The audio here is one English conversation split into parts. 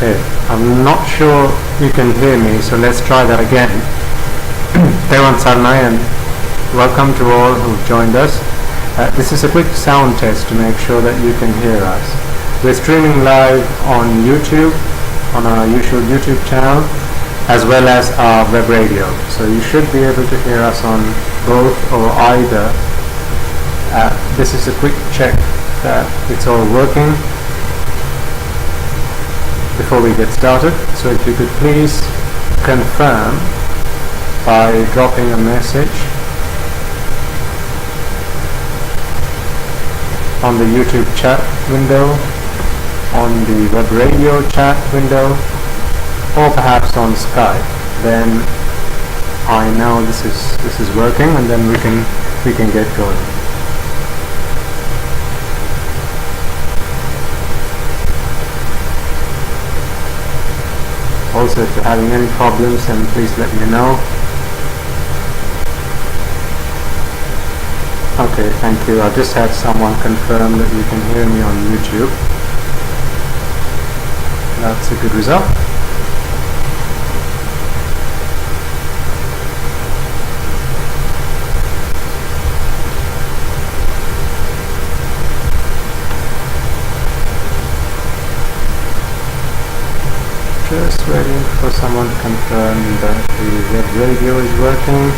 Okay, I'm not sure you can hear me, so let's try that again. Thero and welcome to all who've joined us. This is a quick sound test to make sure that you can hear us. We're streaming live on YouTube, on our usual YouTube channel, as well as our web radio. So you should be able to hear us on both or either. This is a quick check that it's all working before we get started. So if you could please confirm by dropping a message on the YouTube chat window, on the web radio chat window, or perhaps on Skype, then I know this is working, and then we can get going. Also, if you're having any problems, then please let me know. Okay, thank you. I just had someone confirm that you can hear me on YouTube. That's a good result. Just waiting for someone to confirm that the web radio is working.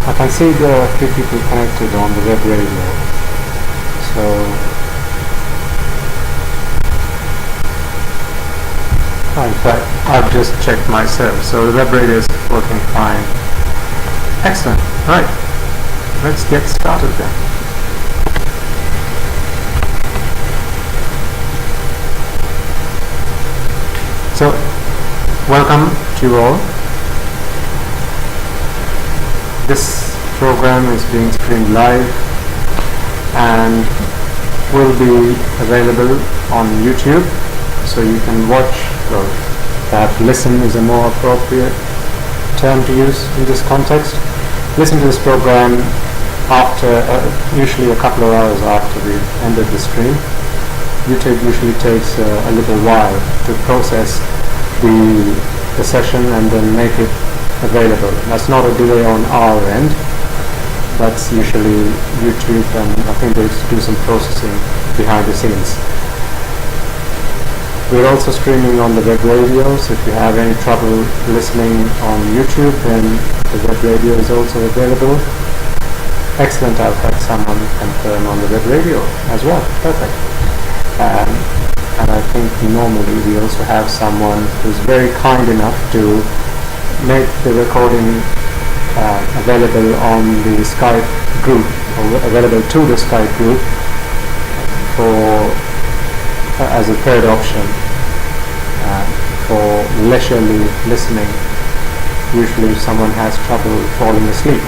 I can see there are a few people connected on the web radio, so in fact I've just checked myself, so the web radio is working fine. Excellent. Right, let's get started then. So welcome to you all. This program is being streamed live and will be available on YouTube, so you can watch, or perhaps listen is a more appropriate term to use in this context. Listen to this program after, usually a couple of hours after we've ended the stream. YouTube usually takes a little while to process the session and then make it available. That's not a delay on our end. That's usually YouTube, and I think they do some processing behind the scenes. We're also streaming on the web radio, so if you have any trouble listening on YouTube, then the web radio is also available. Excellent, I've had someone confirm on the web radio as well. Perfect. And I think normally we also have someone who's very kind enough to make the recording available on the Skype group, or available to the Skype group for as a third option for leisurely listening. Usually if someone has trouble falling asleep.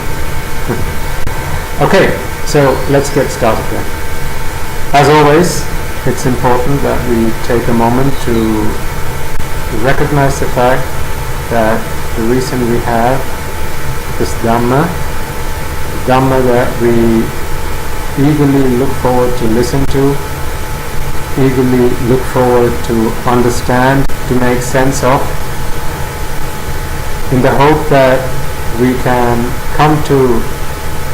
Okay, so let's get started then. As always, it's important that we take a moment to recognize the fact that the reason we have this Dhamma that we eagerly look forward to listen to, eagerly look forward to understand, to make sense of, in the hope that we can come to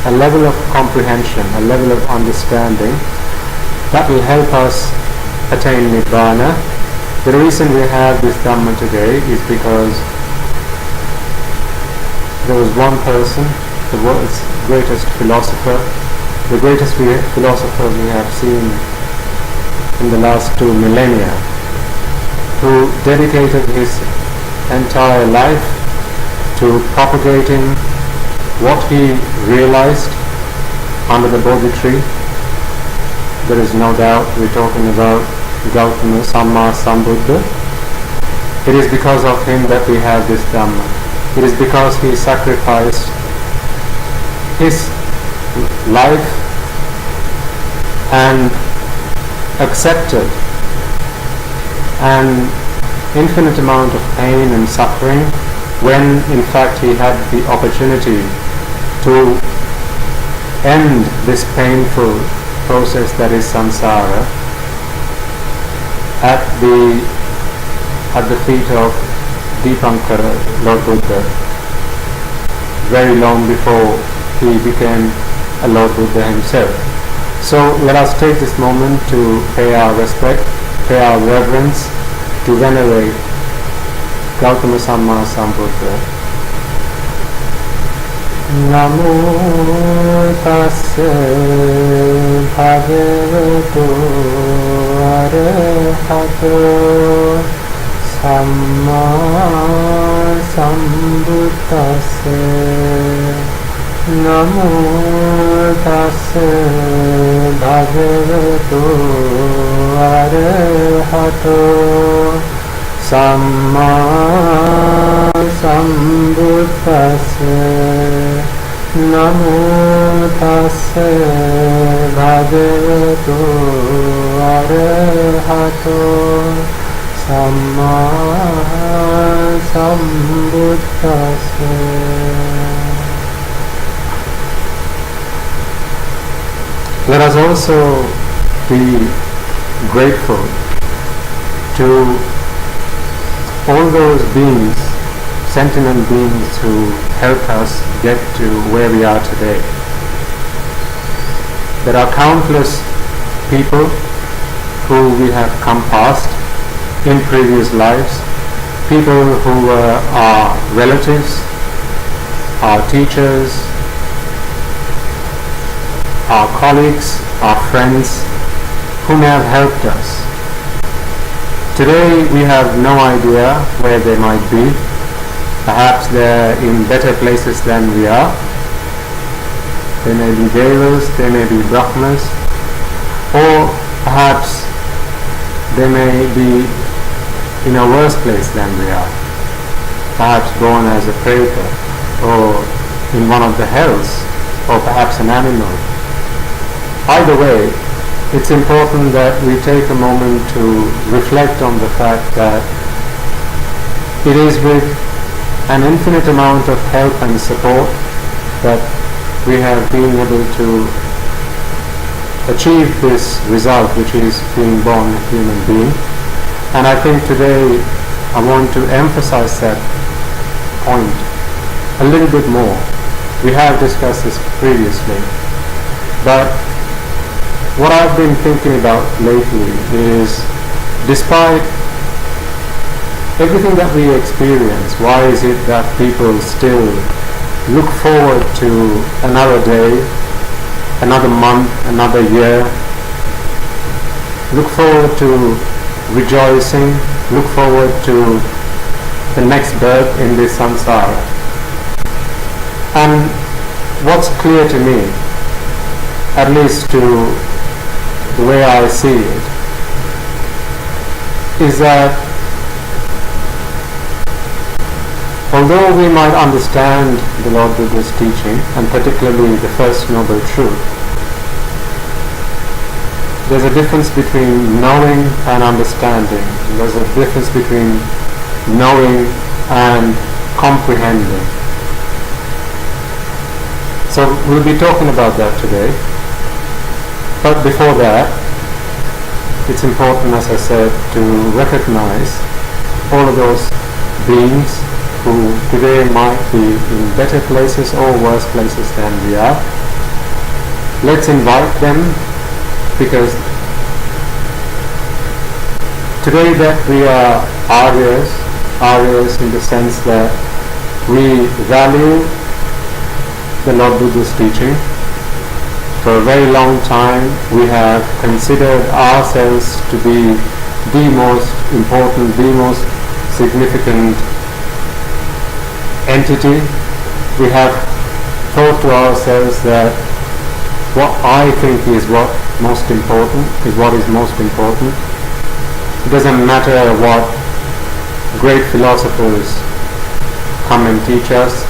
a level of comprehension, a level of understanding that will help us attain Nibbana. The reason we have this Dhamma today is because there was one person, the world's greatest philosopher, the greatest philosopher we have seen in the last 2 millennia, who dedicated his entire life to propagating what he realized under the Bodhi tree. There is no doubt we're talking about Gautama Samma Sambuddha. It is because of him that we have this Dhamma. It is because he sacrificed his life and accepted an infinite amount of pain and suffering when in fact he had the opportunity to end this painful process that is samsara at the feet of Dipankara, Lord Buddha, very long before he became a Lord Buddha himself. So let us take this moment to pay our respect, pay our reverence, to venerate Gautama Samma Sambuddha. Namo tassa bhagavato arahato samma sambuddhassa. Namo tassa bhagavato arahato samma sambuddhassa. Namo tassa bhagavato arahato samma sambuddhassa. Let us also be grateful to all those beings, sentient beings who help us get to where we are today. There are countless people who we have come past in previous lives, people who were our relatives, our teachers, our colleagues, our friends, who may have helped us. Today we have no idea where they might be. Perhaps they're in better places than we are. They may be devas, they may be brahmas, or perhaps they may be in a worse place than we are. Perhaps born as a preta, or in one of the hells, or perhaps an animal. Either way, it's important that we take a moment to reflect on the fact that it is with an infinite amount of help and support that we have been able to achieve this result, which is being born a human being. And I think today I want to emphasize that point a little bit more. We have discussed this previously, but what I've been thinking about lately is, despite everything that we experience, why is it that people still look forward to another day, another month, another year, look forward to rejoicing, look forward to the next birth in this samsara? And what's clear to me, at least to the way I see it, is that although we might understand the Lord Buddha's teaching, and particularly the First Noble Truth, there's a difference between knowing and understanding. There's a difference between knowing and comprehending. So we'll be talking about that today. But before that, it's important, as I said, to recognize all of those beings who today might be in better places or worse places than we are. Let's invite them, because today that we are Aryas in the sense that we value the Lord Buddha's teaching. For a very long time we have considered ourselves to be the most important, the most significant entity, we have thought to ourselves that what I think is what is most important. It doesn't matter what great philosophers come and teach us.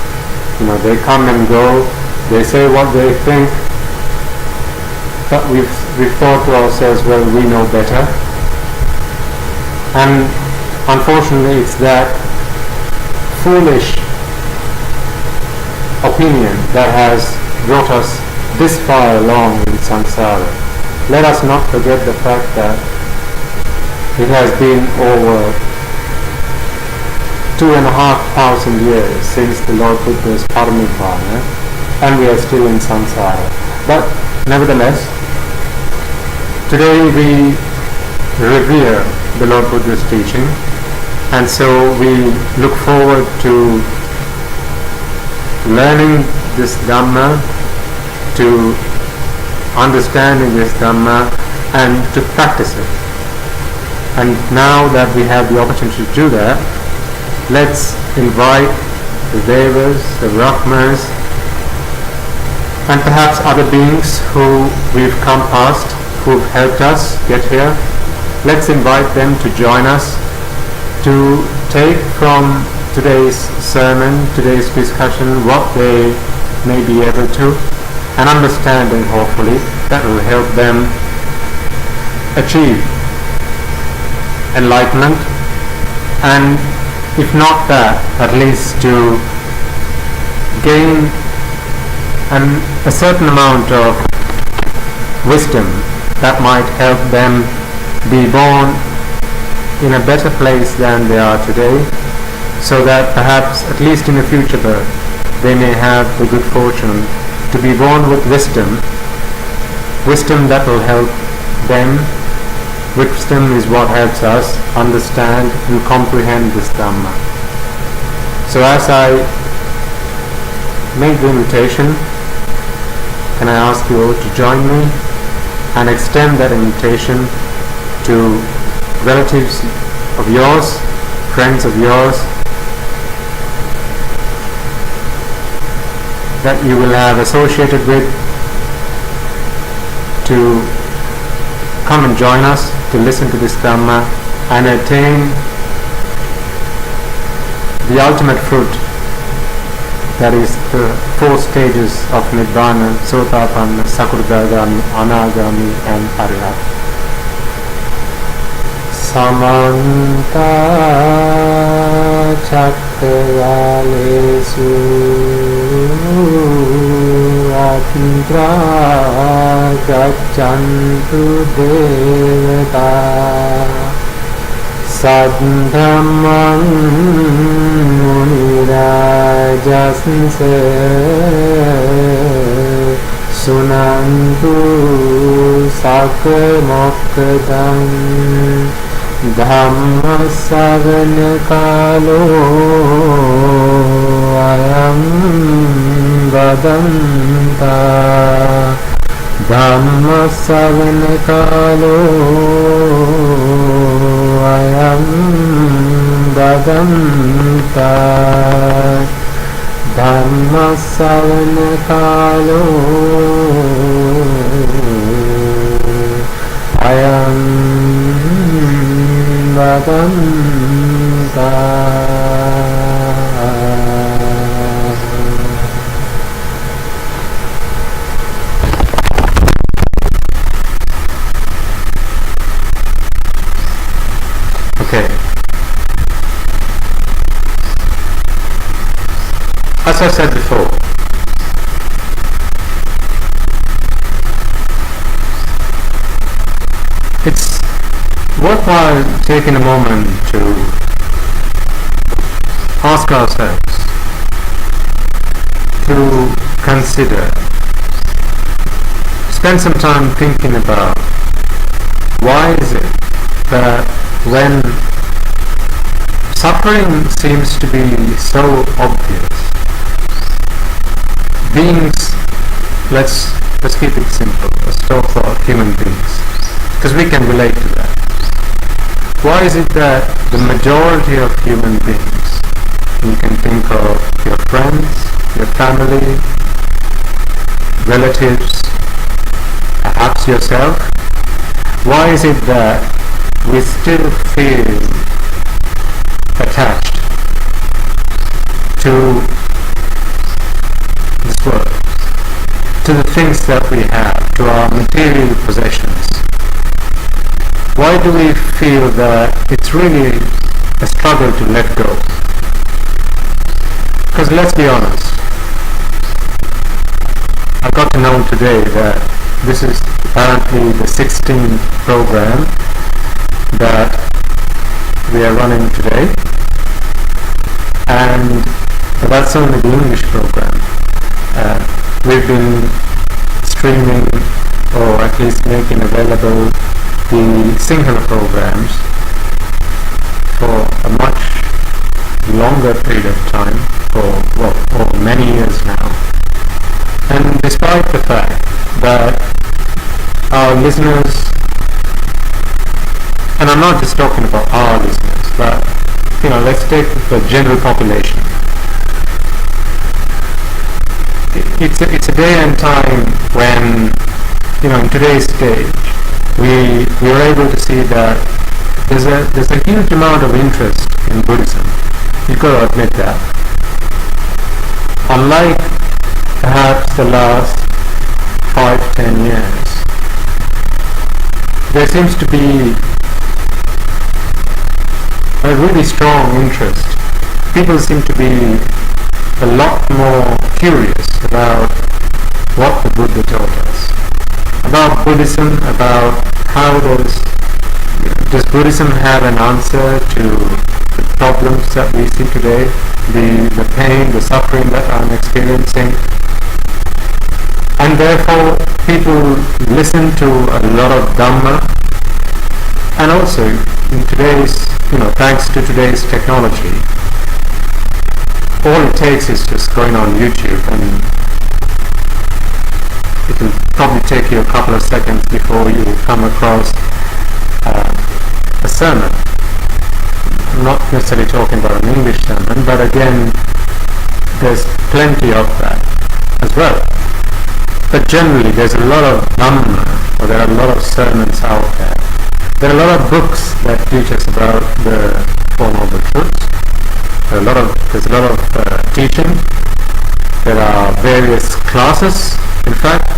They come and go, they say what they think, but we've thought to ourselves, well, we know better. And unfortunately, it's that foolish opinion that has brought us this far along in samsara. Let us not forget the fact that it has been over 2,500 years since the Lord Buddha's Paramibbana, and we are still in samsara. But nevertheless, today we revere the Lord Buddha's teaching, and so we look forward to learning this Dhamma, to understanding this Dhamma, and to practice it. And now that we have the opportunity to do that, let's invite the Devas, the Brahmas, and perhaps other beings who we've come past, who've helped us get here. Let's invite them to join us, to take from today's sermon, today's discussion, what they may be able to, an understanding hopefully that will help them achieve enlightenment, and if not that, at least to gain a certain amount of wisdom that might help them be born in a better place than they are today, so that perhaps at least in a future birth they may have the good fortune to be born with wisdom that will help them. Wisdom is what helps us understand and comprehend this Dhamma. So as I make the invitation, can I ask you all to join me and extend that invitation to relatives of yours, friends of yours, that you will have associated with, to come and join us to listen to this Dhamma and attain the ultimate fruit, that is the 4 stages of Nibbana: Sotapanna, Sakurdagami, Anagami and Arihat. Samanta Chakravalesu Atra Gaccantu Devata Saddhamman Munirajasnse Sunantu Sakmokkadam Dhamma Savana Kalo Ayam Vadanta Dhamma Savana Kalo Ayam Vadanta Dhamma Savana Kalo Ayam Vadanta. Okay. As I said before, it's worthwhile taking a moment to ask ourselves, to consider, spend some time thinking about why is it that when suffering seems to be so obvious, beings, let's keep it simple, let's talk about human beings, because we can relate to that. Why is it that the majority of human beings You can think of your friends, your family, relatives, perhaps yourself. Why is it that we still feel attached to this world, to the things that we have, to our material possessions? Why do we feel that it's really a struggle to let go? Because let's be honest, I got to know today that this is apparently the 16th program that we are running today, and that's only the English program. We've been streaming, or at least making available, the Sinhala programs for a much longer period of time, for many years now. And despite the fact that our listeners, and I'm not just talking about our listeners, but let's take the general population. It's a day and time when, in today's stage, we are able to see that there's a huge amount of interest in Buddhism. You've got to admit that. Unlike perhaps the last 5-10 years, there seems to be a really strong interest. People seem to be a lot more curious about what the Buddha taught us, about Buddhism, about how does Buddhism have an answer to the problems that we see today, the pain, the suffering that I'm experiencing. And therefore people listen to a lot of Dhamma, and also in today's, thanks to today's technology, all it takes is just going on YouTube, and it will probably take you a couple of seconds before you come across a sermon. I'm not necessarily talking about an English sermon, but again, there's plenty of that as well. But generally, there's a lot of Dhamma, or there are a lot of sermons out there. There are a lot of books that teach us about the Four Noble Truths. There's a lot of teaching. There are various classes. In fact,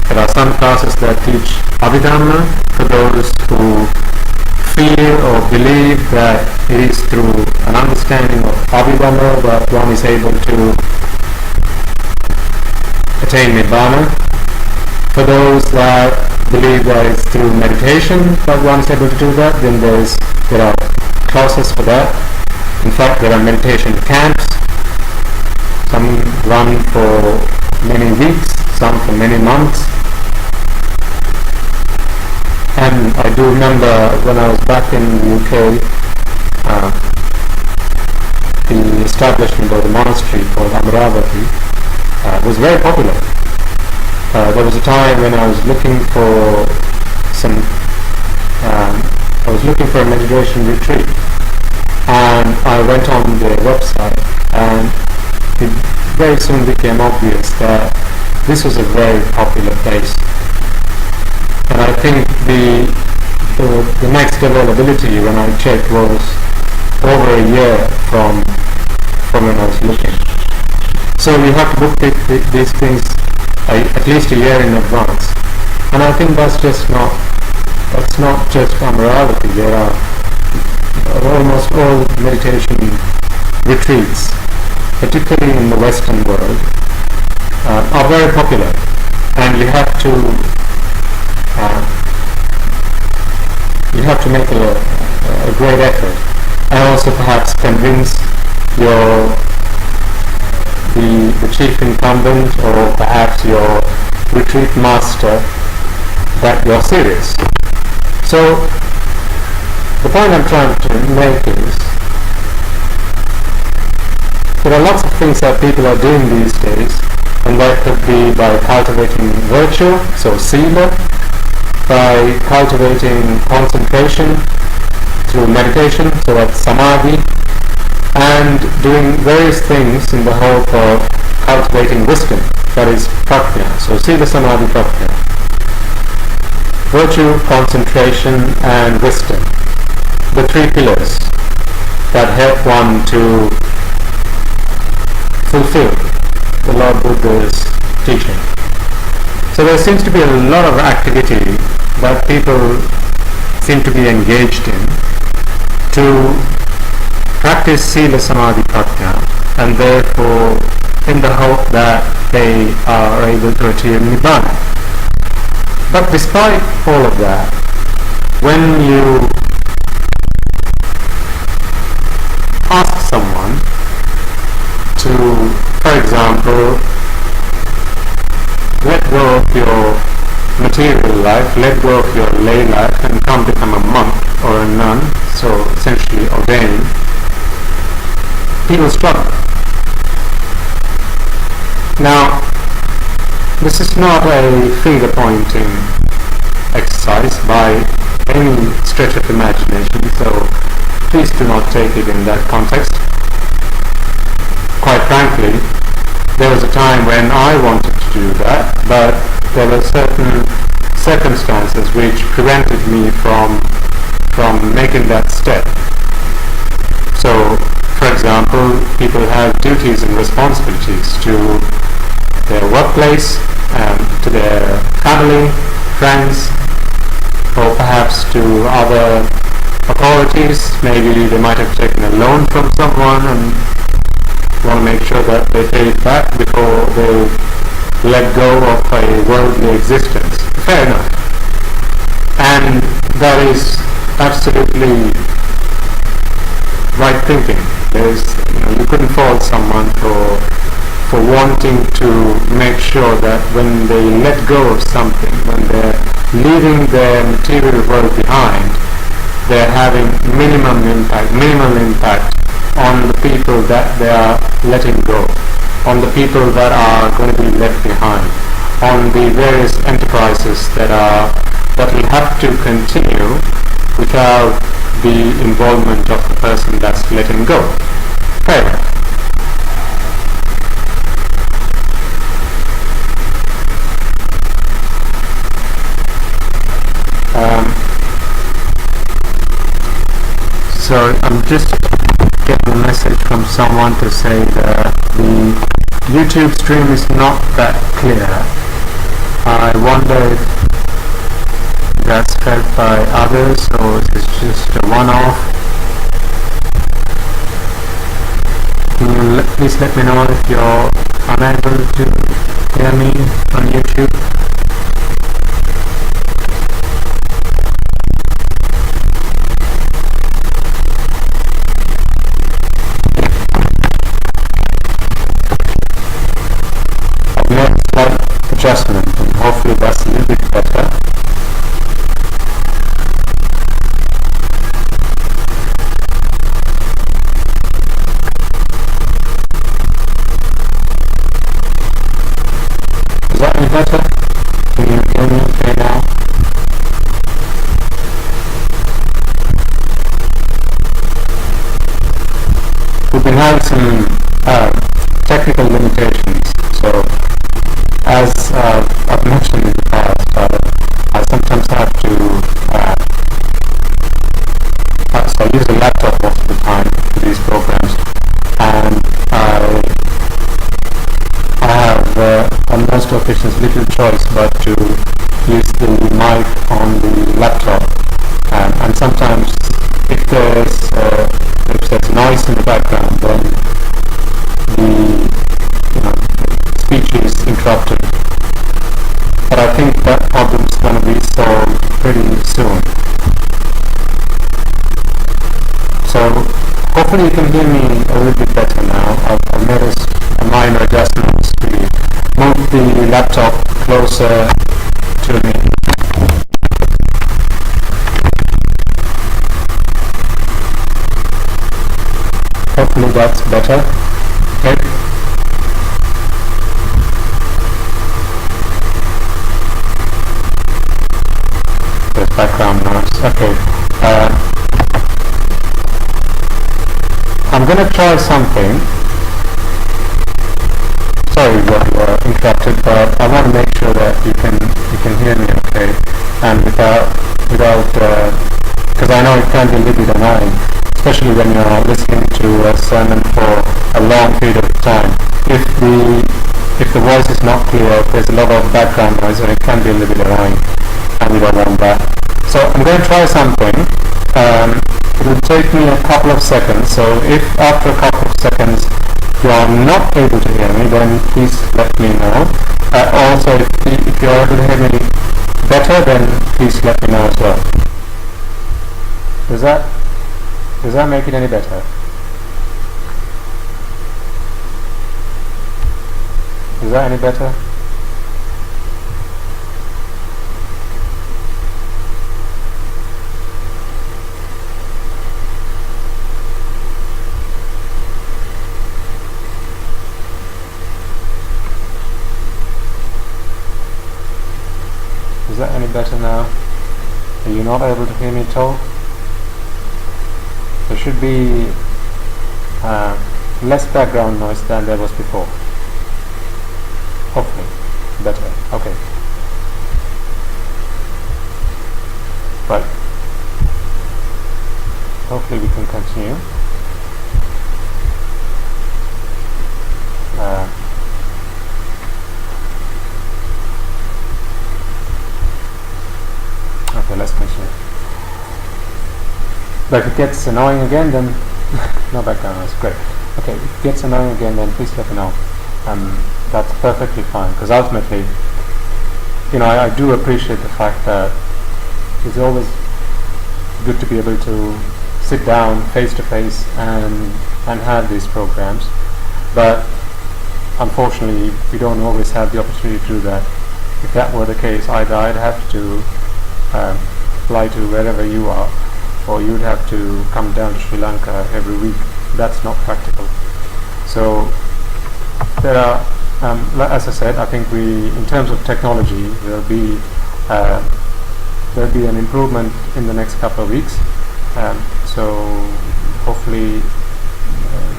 there are some classes that teach Abhidhamma for those who feel or believe that it is through an understanding of Abhidhamma that one is able to attain Nibbana. For those that believe that it's through meditation that one is able to do that, then there are classes for that. In fact, there are meditation camps. Some run for many weeks, some for many months. And I do remember when I was back in the UK, the establishment of the monastery called Amadassana was very popular. There was a time when I was looking for a meditation retreat, and I went on their website, and it very soon became obvious that this was a very popular place. And I think the next availability when I checked was over a year from when I was looking. So you have to book these things at least a year in advance. And I think that's not just Amaravati. There are almost all meditation retreats, particularly in the Western world, are very popular, and you have to make a great effort, and also perhaps convince the chief incumbent, or perhaps your retreat master, that you're serious. So the point I'm trying to make is there are lots of things that people are doing these days, and that could be by cultivating virtue, so sila, by cultivating concentration through meditation, so that's samadhi, and doing various things in the hope of cultivating wisdom, that is prajna. So sila, samadhi, prajna. Virtue, concentration and wisdom. The three pillars that help one to fulfill the Lord Buddha's teaching. So there seems to be a lot of activity that people seem to be engaged in to practice sila, samadhi, prajna, and therefore in the hope that they are able to achieve Nibbana. But despite all of that, when you ask someone to, for example, let go of your material life, let go of your lay life and come become a monk or a nun, so essentially ordain, people struggle. Now, this is not a finger-pointing exercise by any stretch of imagination, so please do not take it in that context. Quite frankly, there was a time when I wanted to do that, but there were certain circumstances which prevented me from making that step. So, for example, people have duties and responsibilities to their workplace, to their family, friends, or perhaps to other authorities. Maybe they might have taken a loan from someone and want to make sure that they pay it back before they let go of a worldly existence. Fair enough. And that is absolutely right thinking. You couldn't fault someone for wanting to make sure that when they let go of something, when they're leaving their material world behind, they're having minimal impact on the people that they are letting go, on the people that are going to be left behind, on the various enterprises that will have to continue without the involvement of the person that's letting go. Fair enough. So I'm just getting a message from someone to say that the YouTube stream is not that clear. I wonder if that's felt by others or is it just a one-off. Can you please let me know if you're unable to hear me on YouTube? Adjustment, and hopefully that's a little bit better. Is that any better? Can you hear me okay now? We've been having some technical limitations, so as I've mentioned in the past, I sometimes have to, so I use a laptop most of the time for these programs, and I have on most occasions little choice but to use the mic on the laptop, and sometimes if there's noise in the background, then the speech is interrupted. But I think that problem is going to be solved pretty soon. So hopefully you can hear me a little bit better now. I've noticed a minor adjustments to move the laptop closer to me. Hopefully that's better. Okay. background noise. Okay. I'm going to try something. Sorry that you were interrupted, but I want to make sure that you can hear me okay, and without because I know it can be a little bit annoying, especially when you're listening to a sermon for a long period of time. If the voice is not clear, there's a lot of background noise, and it can be a little bit annoying, and we don't want that. So I'm going to try something. It will take me a couple of seconds, so if after a couple of seconds you are not able to hear me, then please let me know. Also, if you are able to hear me better, then please let me know as well. Does that make it any better? Is that any better? Is that any better now? Are you not able to hear me at all? There should be less background noise than there was before. Hopefully better. Okay. Right. Hopefully we can continue. Okay, let's continue. But if it gets annoying again, then no background noise. Great. Okay, if it gets annoying again, then please let me know. That's perfectly fine, because ultimately, I do appreciate the fact that it's always good to be able to sit down face to face and have these programs, but unfortunately we don't always have the opportunity to do that. If that were the case, either I'd have to fly to wherever you are, or you'd have to come down to Sri Lanka every week. That's not practical. So there are, as I said, I think in terms of technology, there'll be an improvement in the next couple of weeks. So hopefully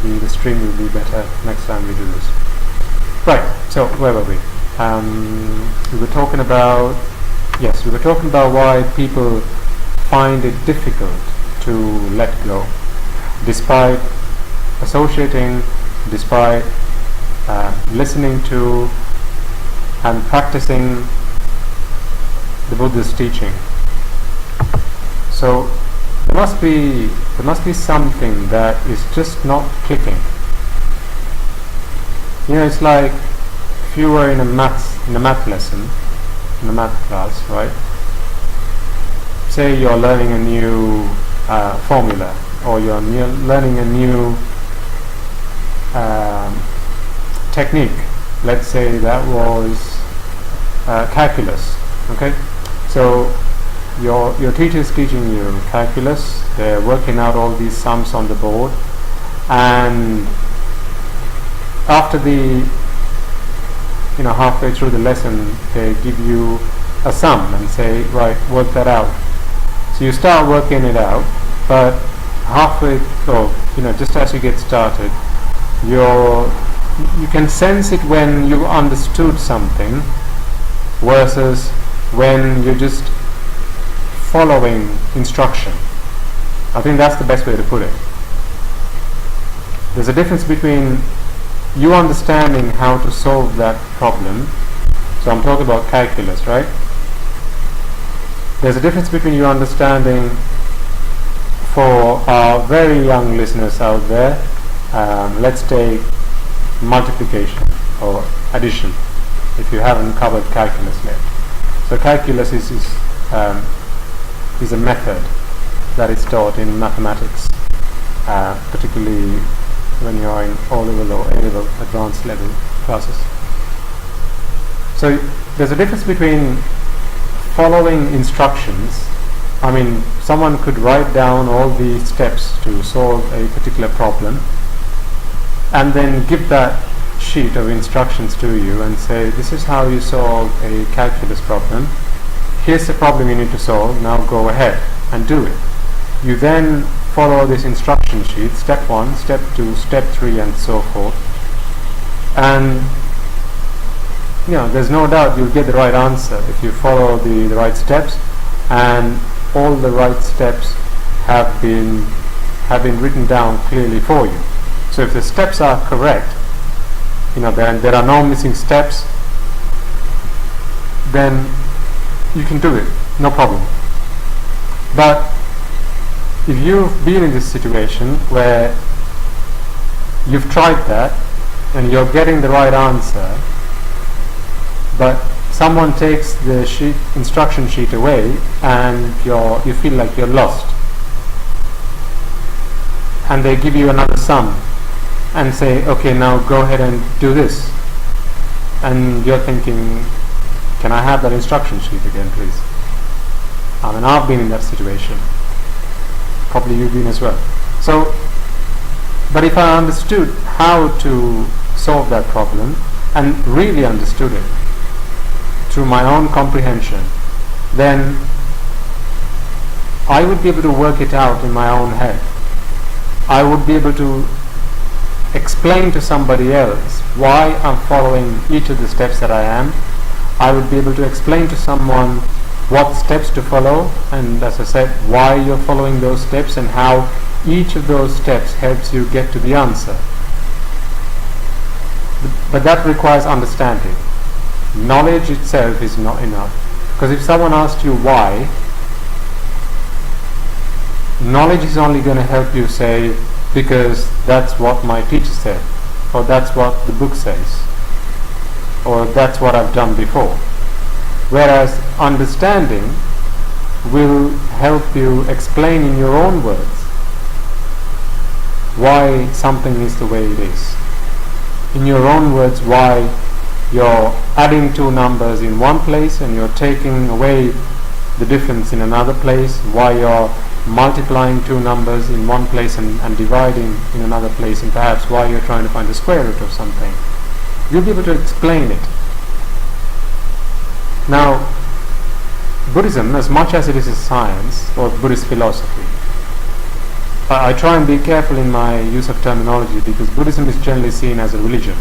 the stream will be better next time we do this. Right. So where were we? We were talking about why people find it difficult to let go, despite associating, despite listening to and practicing the Buddha's teaching. So there must be something that is just not clicking. It's like if you were in a math lesson, in a math class, right? Say you're learning a new formula, or you're learning a new technique. Let's say that was calculus. Okay, so your teacher is teaching you calculus. They're working out all these sums on the board, and after the halfway through the lesson, they give you a sum and say, right, work that out. So you start working it out, but halfway, just as you get started, you can sense it when you understood something versus when you're just following instruction. I think that's the best way to put it. There's a difference between you understanding how to solve that problem. So I'm talking about calculus, right? There's a difference between you understanding, for our very young listeners out there, let's take multiplication or addition, if you haven't covered calculus yet. So calculus is a method that is taught in mathematics, particularly when you are in O-level or A-level advanced level classes. So there's a difference between following instructions. I mean, someone could write down all the steps to solve a particular problem and then give that sheet of instructions to you and say, this is how you solve a calculus problem. Here's the problem you need to solve. Now go ahead and do it. You then follow this instruction sheet, step 1, step 2, step 3, and so forth. And there's no doubt you'll get the right answer if you follow the right steps, and all the right steps have been written down clearly for you. So if the steps are correct, there are no missing steps, then you can do it, no problem. But if you've been in this situation where you've tried that and you're getting the right answer, but someone takes the instruction sheet away and you feel like you're lost, and they give you another sum and say, okay, now go ahead and do this, and you're thinking, can I have that instruction sheet again, please? I've been in that situation. Probably you've been as well. So, but if I understood how to solve that problem and really understood it through my own comprehension, then I would be able to work it out in my own head. I would be able to explain to somebody else why I'm following each of the steps that I am. I would be able to explain to someone what steps to follow, and as I said, why you're following those steps and how each of those steps helps you get to the answer. But that requires understanding. Knowledge itself is not enough, because if someone asks you why, knowledge is only going to help you say, because that's what my teacher said, or that's what the book says, or that's what I've done before. Whereas understanding will help you explain in your own words why something is the way it is. In your own words, why you're adding two numbers in one place and you're taking away the difference in another place, why you're multiplying two numbers in one place and dividing in another place, and perhaps why you're trying to find the square root of something. You'll be able to explain it. Now, Buddhism, as much as it is a science or Buddhist philosophy, I try and be careful in my use of terminology, because Buddhism is generally seen as a religion,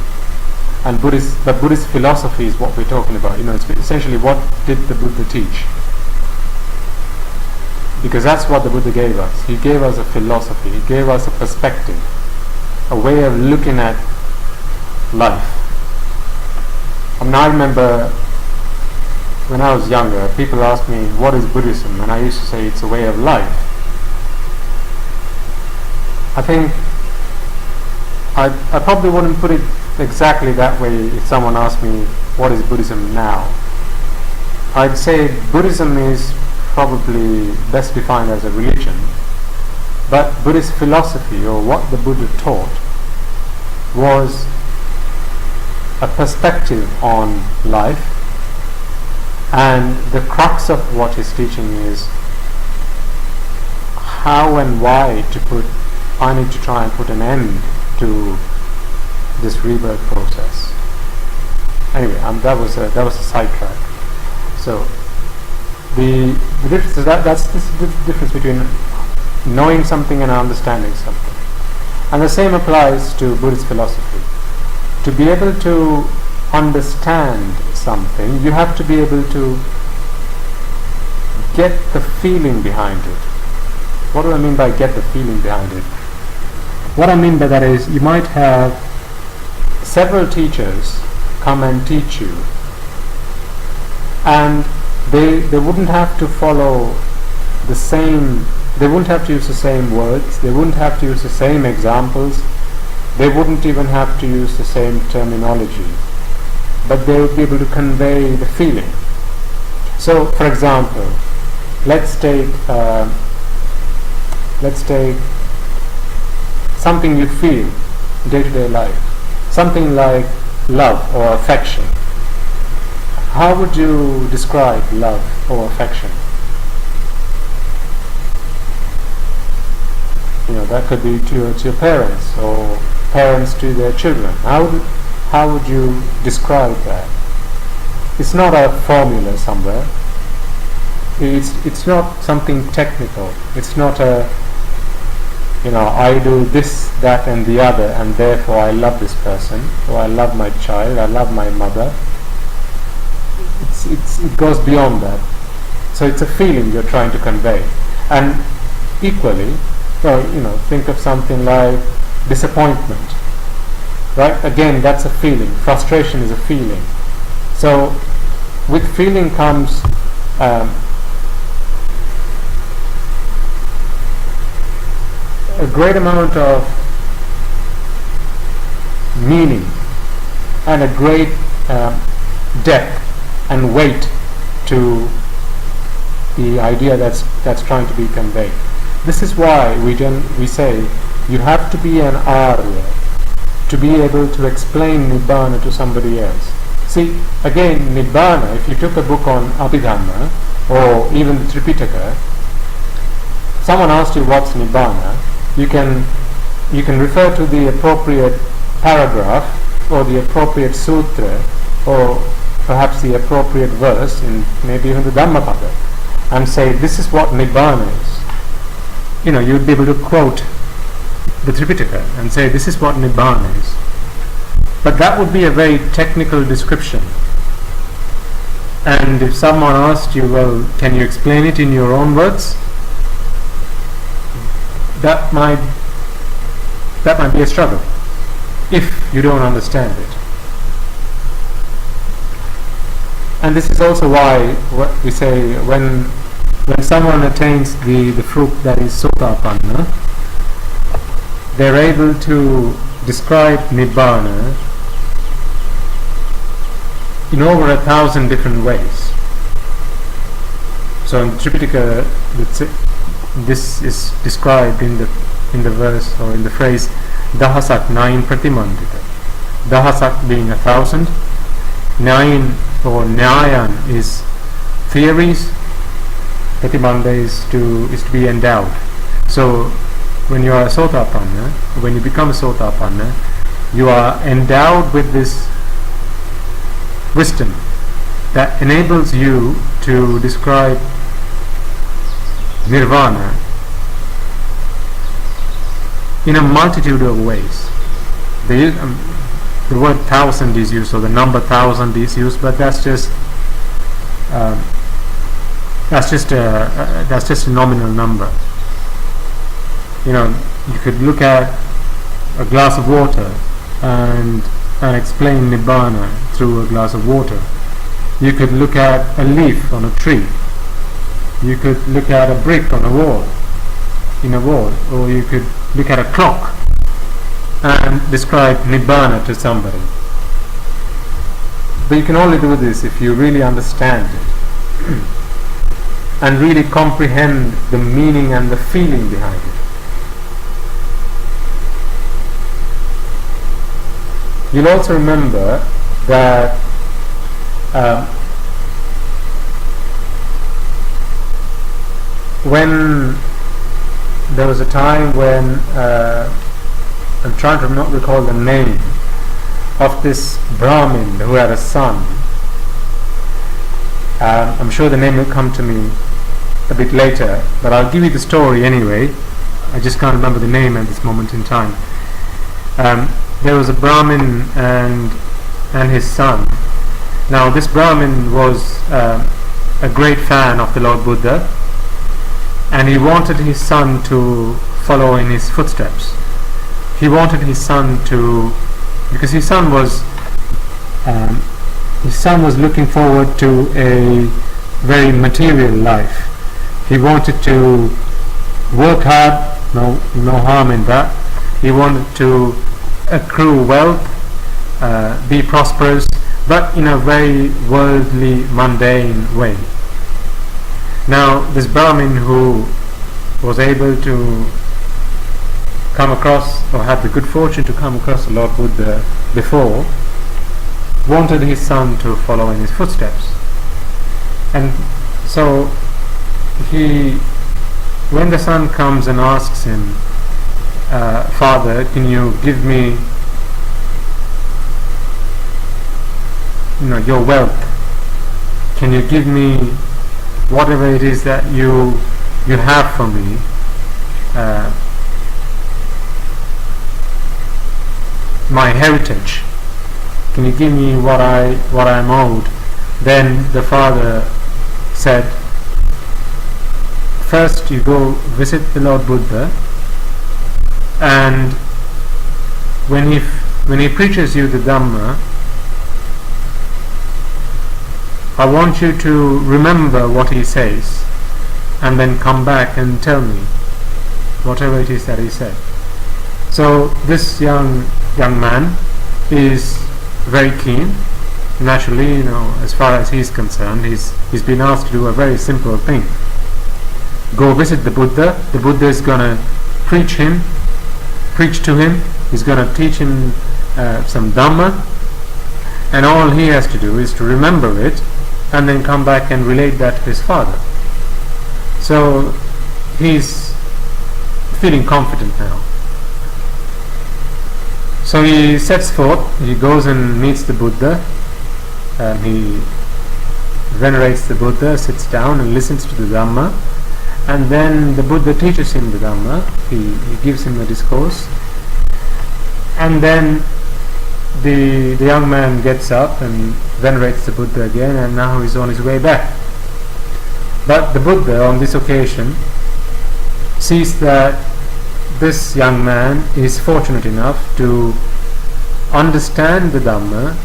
and Buddhist philosophy is what we're talking about. It's essentially, what did the Buddha teach? Because that's what the Buddha gave us. He gave us a philosophy. He gave us a perspective, a way of looking at life. I remember when I was younger, people asked me, what is Buddhism? And I used to say, it's a way of life. I think I probably wouldn't put it exactly that way if someone asked me, what is Buddhism now? I'd say Buddhism is probably best defined as a religion, but Buddhist philosophy, or what the Buddha taught, was a perspective on life, and the crux of what his teaching is how and why I need to try and put an end to this rebirth process. Anyway, that was a sidetrack. So the difference is that's the difference between knowing something and understanding something, and the same applies to Buddhist philosophy. To be able to understand something, you have to be able to get the feeling behind it. What do I mean by get the feeling behind it? What I mean by that is, you might have several teachers come and teach you, and they wouldn't have to follow the same, they wouldn't have to use the same words, they wouldn't have to use the same examples, they wouldn't even have to use the same terminology, but they would be able to convey the feeling. So, for example, let's take something you feel day-to-day life, something like love or affection. How would you describe love or affection? That could be to your parents, or parents to their children. How would you describe that? It's not a formula somewhere. it's not something technical. It's not a, I do this, that and the other, and therefore I love this person, or I love my child, I love my mother. It goes beyond that. So it's a feeling you're trying to convey. And equally, think of something like disappointment, right? Again, that's a feeling. Frustration is a feeling. So with feeling comes a great amount of meaning and a great depth and weight to the idea that's trying to be conveyed. This is why we say you have to be an Arya to be able to explain Nibbana to somebody else. See, again, Nibbana, if you took a book on Abhidhamma or even the Tripitaka, someone asked you what's Nibbana, you can refer to the appropriate paragraph or the appropriate sutra or perhaps the appropriate verse in maybe even the Dhammapada and say this is what Nibbana is. You'd be able to quote the Tripitaka and say this is what Nibbana is. But that would be a very technical description. And if someone asked you, well, can you explain it in your own words? That might be a struggle if you don't understand it. And this is also why what we say when someone attains the fruit that is Sotapanna, they're able to describe Nibbana in over 1,000 different ways. So in Tripitaka, this is described in the verse or in the phrase Dahasak 9 Pratimandita. Dahasak being 1,000, 9 or Nyayan is theories, Pratimanda is to be endowed. So when you are a Sotapanna, when you become a Sotapanna, you are endowed with this wisdom that enables you to describe Nirvana in a multitude of ways. The word 1,000 is used, or the number 1,000 is used, but that's just a nominal number. You could look at a glass of water and explain Nibbana through a glass of water. You could look at a leaf on a tree. You could look at a brick on a wall, or you could look at a clock and describe Nibbana to somebody. But you can only do this if you really understand it and really comprehend the meaning and the feeling behind it. You'll also remember that when there was a time when I'm trying to not recall the name of this Brahmin who had a son. I'm sure the name will come to me a bit later, but I'll give you the story anyway. I just can't remember the name at this moment in time. There was a Brahmin and his son. Now this Brahmin was a great fan of the Lord Buddha, and he wanted his son to follow in his footsteps. He wanted his son to, because his son was looking forward to a very material life. He wanted to work hard, no harm in that. He wanted to accrue wealth, be prosperous, but in a very worldly, mundane way. Now this Brahmin who was able to come across, or had the good fortune to come across the Lord Buddha before, wanted his son to follow in his footsteps. And so when the son comes and asks him, Father, can you give me your wealth? Can you give me whatever it is that you have for me, my heritage, can you give me what I'm owed? Then the father said, first you go visit the Lord Buddha, and when he preaches you the Dhamma, I want you to remember what he says and then come back and tell me whatever it is that he said. So this young man is very keen. Naturally, as far as he's concerned, he's been asked to do a very simple thing. Go visit the Buddha. The Buddha is going to preach to him. He's going to teach him some Dhamma, and all he has to do is to remember it and then come back and relate that to his father. So he's feeling confident now. So he sets forth, he goes and meets the Buddha, he venerates the Buddha, sits down and listens to the Dhamma, and then the Buddha teaches him the Dhamma, he gives him a discourse, and then the young man gets up and venerates the Buddha again, and now he's on his way back. But the Buddha on this occasion sees that this young man is fortunate enough to understand the Dhamma.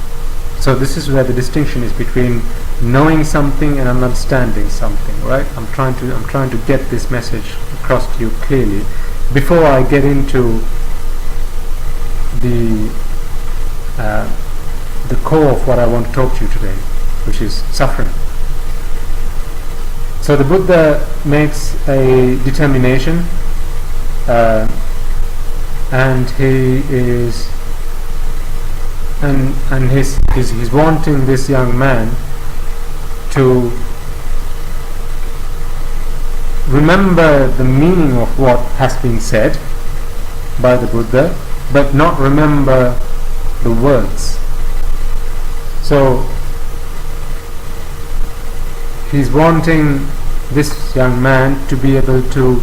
So this is where the distinction is between knowing something and understanding something, right? I'm trying to get this message across to you clearly before I get into the core of what I want to talk to you today, which is suffering. So the Buddha makes a determination, and he is and he's wanting this young man to remember the meaning of what has been said by the Buddha, but not remember the words. So he's wanting this young man to be able to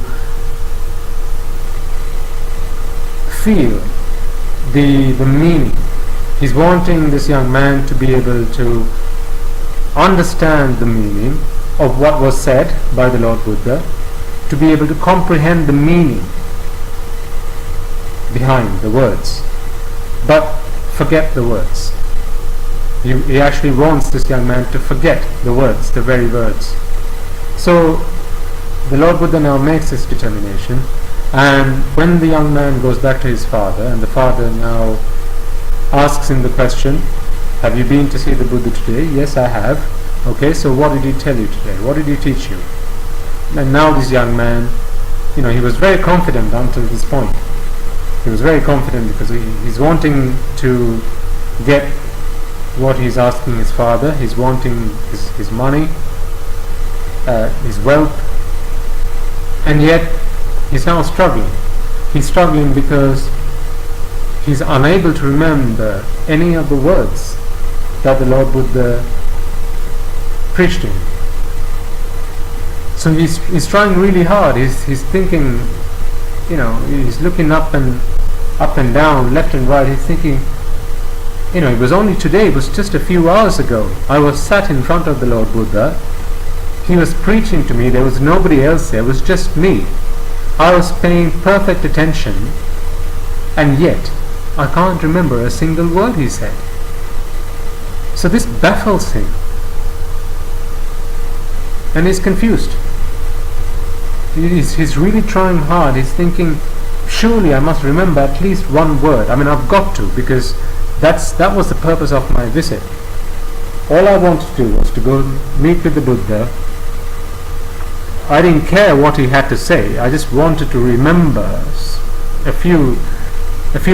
feel the meaning. He's wanting this young man to be able to understand the meaning of what was said by the Lord Buddha, to be able to comprehend the meaning behind the words, but forget the words. He actually wants this young man to forget the words, the very words. So the Lord Buddha now makes this determination, and when the young man goes back to his father, and the father now asks him the question, have you been to see the Buddha today? Yes, I have. Okay, so what did he tell you today? What did he teach you? And now this young man, he was very confident until this point. He was very confident because he's wanting to get what he's asking his father. He's wanting his money, his wealth, and yet he's now struggling. He's struggling because he's unable to remember any of the words that the Lord Buddha preached to him. So he's trying really hard. He's thinking, he's looking up and down, left and right. He's thinking, it was only today, it was just a few hours ago, I was sat in front of the Lord Buddha. He was preaching to me. There was nobody else there. It was just me. I was paying perfect attention, and yet I can't remember a single word he said. So this baffles him, and he's confused. He's really trying hard. He's thinking, surely I must remember at least one word. I've got to, because that was the purpose of my visit. All I wanted to do was to go meet with the Buddha. I didn't care what he had to say. I just wanted to remember a few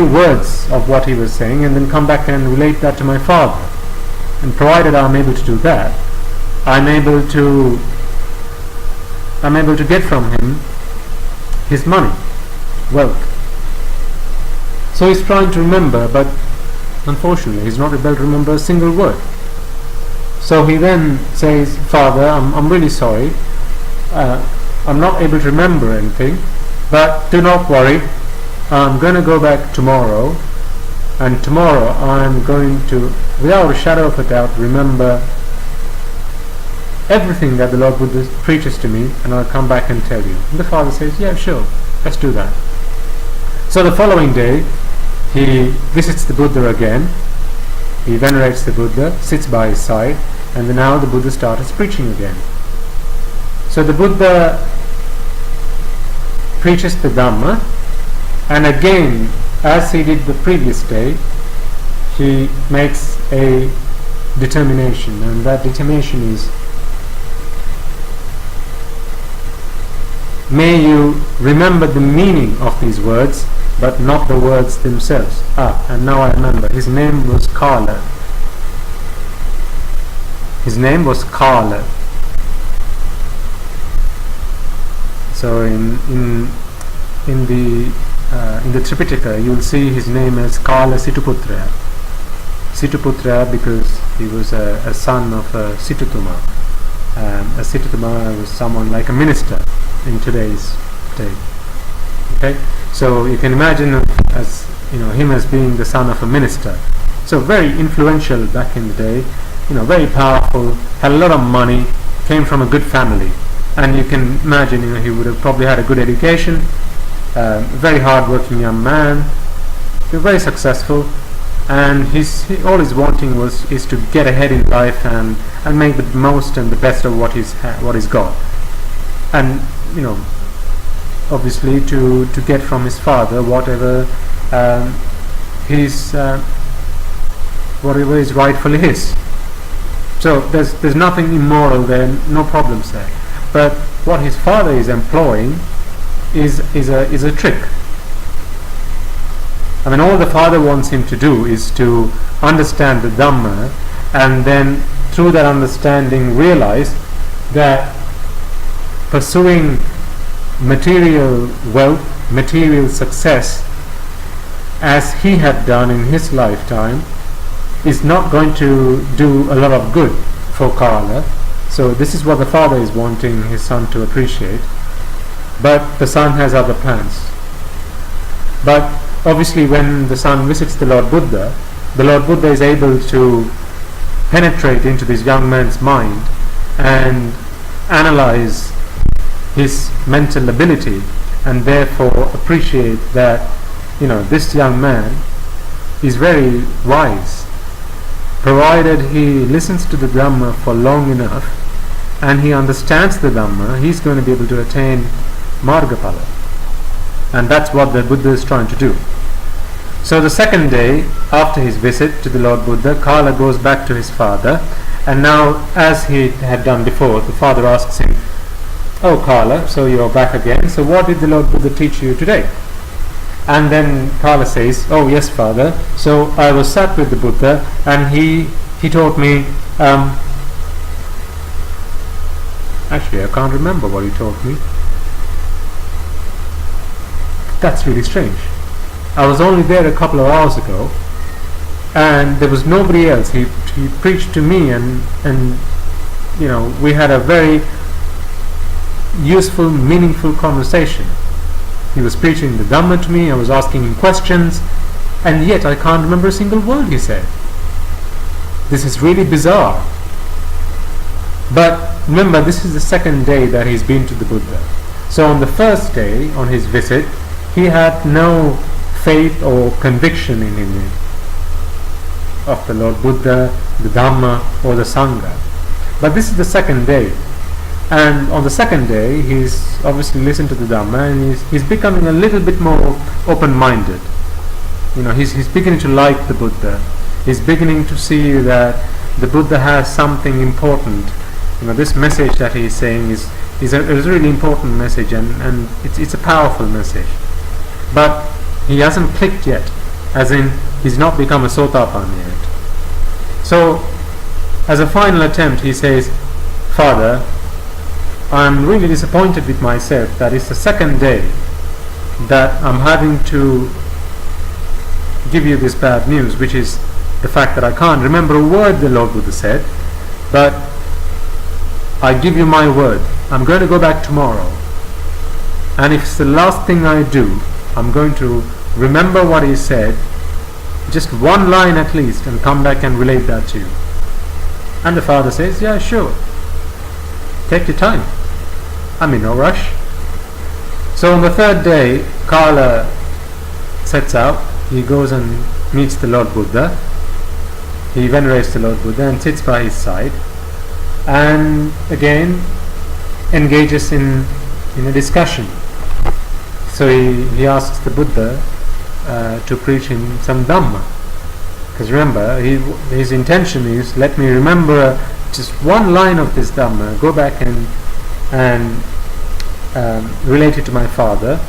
words of what he was saying, and then come back and relate that to my father. And provided I'm able to do that, I'm able to get from him his money, wealth. So he's trying to remember, but unfortunately he's not able to remember a single word. So he then says, Father, I'm really sorry. I'm not able to remember anything, but do not worry. I'm going to go back tomorrow, and tomorrow I'm going to, without a shadow of a doubt, remember everything that the Lord Buddha preaches to me, and I'll come back and tell you. And the father says, yeah, sure, let's do that. So the following day, he visits the Buddha again. He venerates the Buddha, sits by his side, and now the Buddha starts preaching again. So the Buddha preaches the Dhamma, and again, as he did the previous day, he makes a determination, and that determination is, may you remember the meaning of these words, but not the words themselves. And now I remember, his name was Kala. His name was Kala. So in the Tripitaka, you will see his name as Kala Situputra. Situputra because he was a son of a Situtuma. A Situtuma was someone like a minister in today's day. Okay, so you can imagine as him as being the son of a minister. So very influential back in the day. Very powerful, had a lot of money, came from a good family, and you can imagine he would have probably had a good education. Very hard-working young man, very successful, and all he's wanting is to get ahead in life and make the most and the best of what he's got, and obviously to get from his father whatever is rightfully his. So there's nothing immoral there, no problems there. But what his father is employing is a trick. I mean, all the father wants him to do is to understand the Dhamma, and then through that understanding realize that pursuing material wealth, material success, as he had done in his lifetime, is not going to do a lot of good for Kala. So this is what the father is wanting his son to appreciate. But the son has other plans. But obviously when the son visits the Lord Buddha is able to penetrate into this young man's mind and analyze his mental ability, and therefore appreciate that this young man is very wise, provided he listens to the Dhamma for long enough and he understands the Dhamma. He's going to be able to attain Margapala, and that's what the Buddha is trying to do. So the second day after his visit to the Lord Buddha, Kala goes back to his father, and now, as he had done before, the father asks him, "Oh Kala, so you're back again, so what did the Lord Buddha teach you today?" And then Kala says, "Oh yes, father, so I was sat with the Buddha, and he taught me, actually I can't remember what he taught me. That's really strange. I was only there a couple of hours ago, and there was nobody else. He preached to me, and we had a very useful, meaningful conversation. He was preaching the Dhamma to me, I was asking him questions, and yet I can't remember a single word he said. This is really bizarre." But remember, this is the second day that he's been to the Buddha. So on the first day, on his visit, he had no faith or conviction in him of the Lord Buddha, the Dhamma, or the Sangha. But this is the second day. And on the second day, he's obviously listened to the Dhamma, and he's becoming a little bit more open-minded. He's beginning to like the Buddha. He's beginning to see that the Buddha has something important. This message that he's saying is a really important message, and it's a powerful message. But he hasn't clicked yet, as in he's not become a Sotapanna yet. So, as a final attempt, he says, "Father, I'm really disappointed with myself that it's the second day that I'm having to give you this bad news, which is the fact that I can't remember a word the Lord Buddha said, but I give you my word, I'm going to go back tomorrow, and if it's the last thing I do, I'm going to remember what he said, just one line at least, and come back and relate that to you. And the father says, yeah, sure, take your time, I'm in no rush. So on the third day, Kala sets out. He goes and meets the Lord Buddha. He venerates the Lord Buddha and sits by his side, and again engages in a discussion. So he asks the Buddha to preach him some Dhamma, because remember, his intention is, let me remember just one line of this Dhamma, go back and relate it to my father,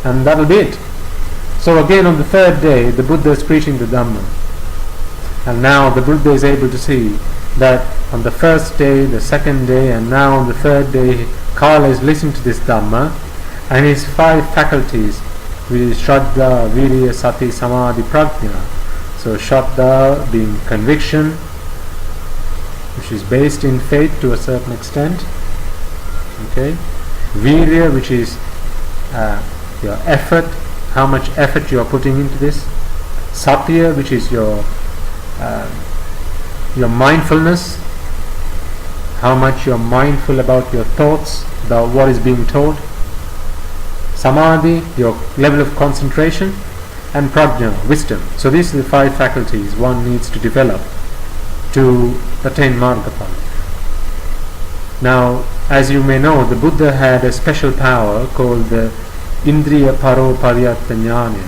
and that'll be it. So again on the third day, the Buddha is preaching the Dhamma, and now the Buddha is able to see that on the first day, the second day, and now on the third day, Kala is listening to this Dhamma, and his 5 faculties, which is Shraddha, Virya, Sati, Samadhi, Prajna. So Shraddha being conviction, which is based in faith to a certain extent. Okay, Virya, which is your effort, how much effort you are putting into this. Satya, which is your mindfulness, how much you are mindful about your thoughts, about what is being taught. Samadhi, your level of concentration, and Prajna, wisdom. So these are the 5 faculties one needs to develop to attain Margapala. Now, as you may know, the Buddha had a special power called the Indriya Paro Paryatta Jnana.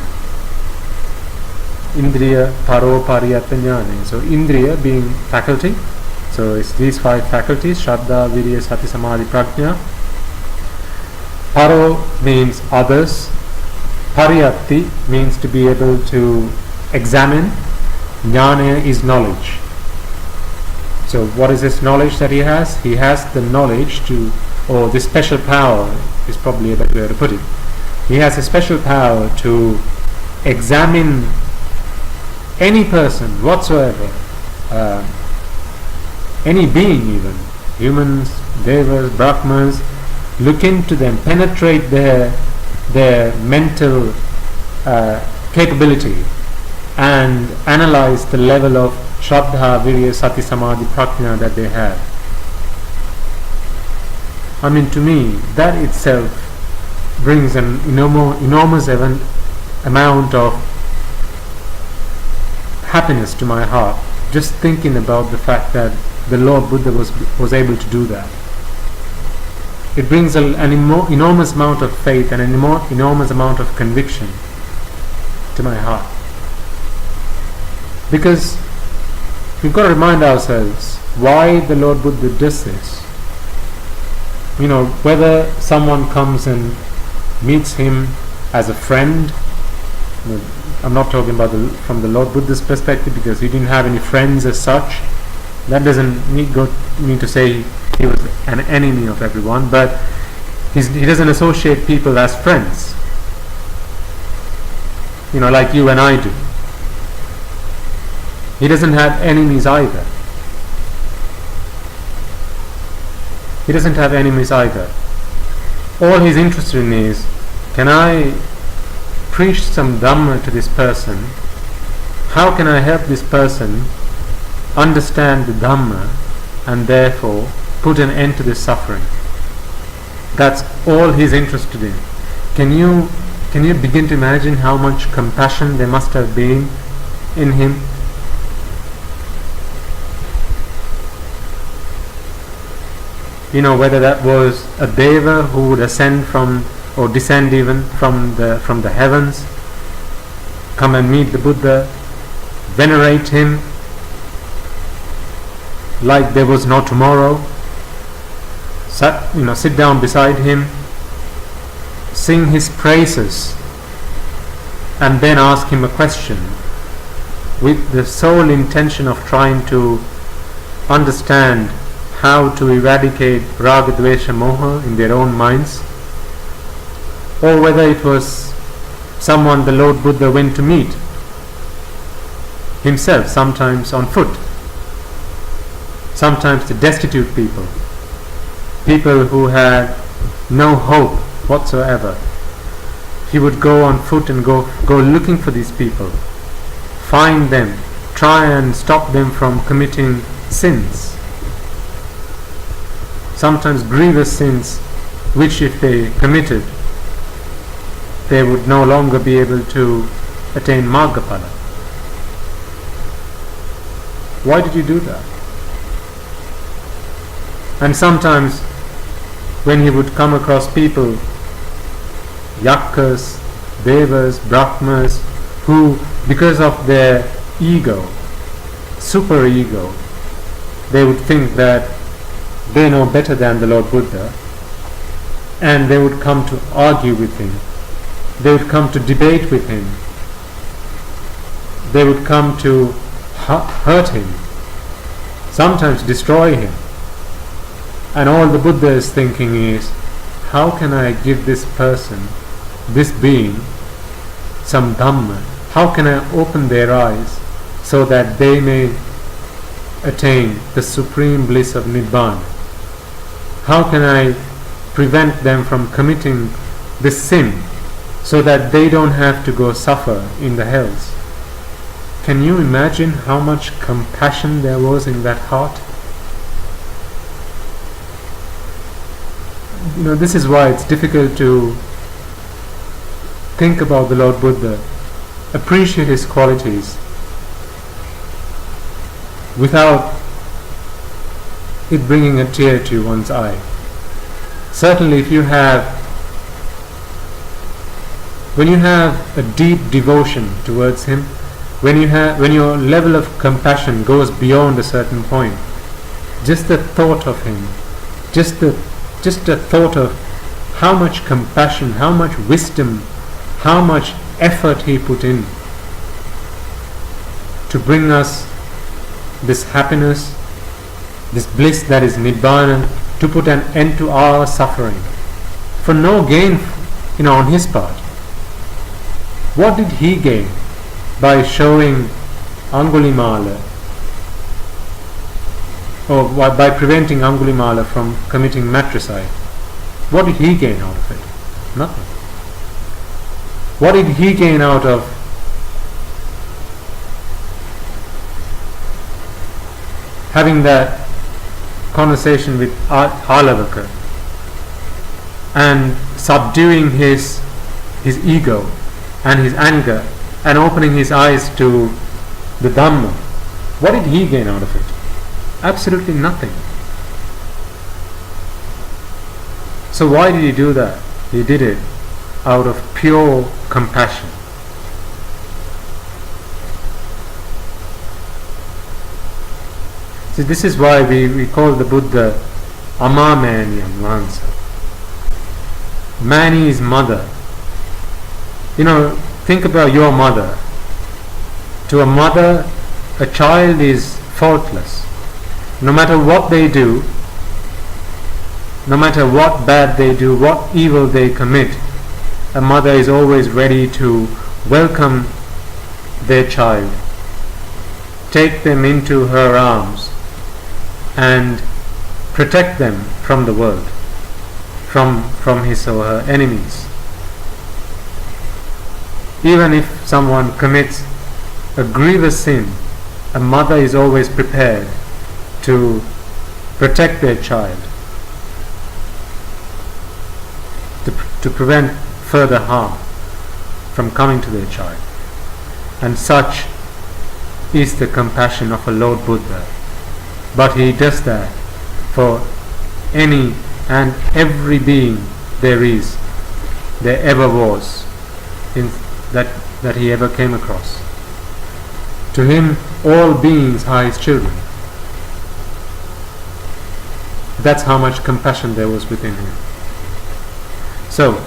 Indriya Paro Paryatta Jnana. So Indriya being faculty. So it's these 5 faculties: Shraddha, Virya, Sati, Samadhi, Prajna. Paro means others. Paryatti means to be able to examine. Jnana is knowledge. So what is this knowledge that he has? He has the knowledge to, or this special power is probably a better way to put it. He has a special power to examine any person whatsoever, any being even, humans, devas, brahmas, look into them, penetrate their mental capability, and analyze the level of Shraddha, Virya, Sati, Samadhi, Prajna that they have. I mean, to me, that itself brings an enormous amount of happiness to my heart, just thinking about the fact that the Lord Buddha was able to do that. It brings an enormous amount of faith and an enormous amount of conviction to my heart. Because we've got to remind ourselves why the Lord Buddha does this. You know, whether someone comes and meets him as a friend, I'm not talking about from the Lord Buddha's perspective, because he didn't have any friends as such. That doesn't mean to say he was an enemy of everyone, but he doesn't associate people as friends, you know, like you and I do. He doesn't have enemies either. He doesn't have enemies either. All he's interested in is, can I preach some Dhamma to this person? How can I help this person understand the Dhamma and therefore put an end to this suffering? That's all he's interested in. Can you begin to imagine how much compassion there must have been in him? You know, whether that was a deva who would ascend from, or descend even from the heavens, come and meet the Buddha, venerate him like there was no tomorrow, sit down beside him, sing his praises, and then ask him a question with the sole intention of trying to understand how to eradicate raga, dvesha, moha in their own minds, or whether it was someone the Lord Buddha went to meet himself, sometimes on foot, sometimes the destitute people, people who had no hope whatsoever. He would go on foot and go looking for these people, find them, try and stop them from committing sins, sometimes grievous sins, which if they committed, they would no longer be able to attain Margapala. Why did you do that? And sometimes when he would come across people, Yaksas, Devas, Brahmas, who because of their ego, super ego, they would think that they know better than the Lord Buddha, and they would come to argue with him, they would come to debate with him, they would come to hurt him, sometimes destroy him. And all the Buddha is thinking is, how can I give this person, this being, some Dhamma? How can I open their eyes so that they may attain the supreme bliss of Nibbana? How can I prevent them from committing this sin so that they don't have to go suffer in the hells? Can you imagine how much compassion there was in that heart? This is why it's difficult to think about the Lord Buddha, appreciate his qualities without it bringing a tear to one's eye. Certainly when you have a deep devotion towards him, when your level of compassion goes beyond a certain point, just the thought of him, just the thought of how much compassion, how much wisdom, how much effort he put in to bring us this happiness, this bliss that is Nibbana, to put an end to our suffering, for no gain on his part. What did he gain by showing Angulimala, or by preventing Angulimala from committing matricide? What did he gain out of it? Nothing. What did he gain out of having that conversation with Alavaka and subduing his ego and his anger and opening his eyes to the Dhamma? What did he gain out of it? Absolutely nothing. So why did he do that? He did it out of pure compassion. See, this is why we call the Buddha Amamanyam Vansa. Mani is mother. Think about your mother. To a mother, a child is faultless. No matter what they do, no matter what bad they do, what evil they commit, a mother is always ready to welcome their child, take them into her arms and protect them from the world, from his or her enemies. Even if someone commits a grievous sin, a mother is always prepared to protect their child, to prevent further harm from coming to their child. And such is the compassion of a Lord Buddha. But he does that for any and every being there ever was, that he ever came across. To him, all beings are his children. That's how much compassion there was within him. So,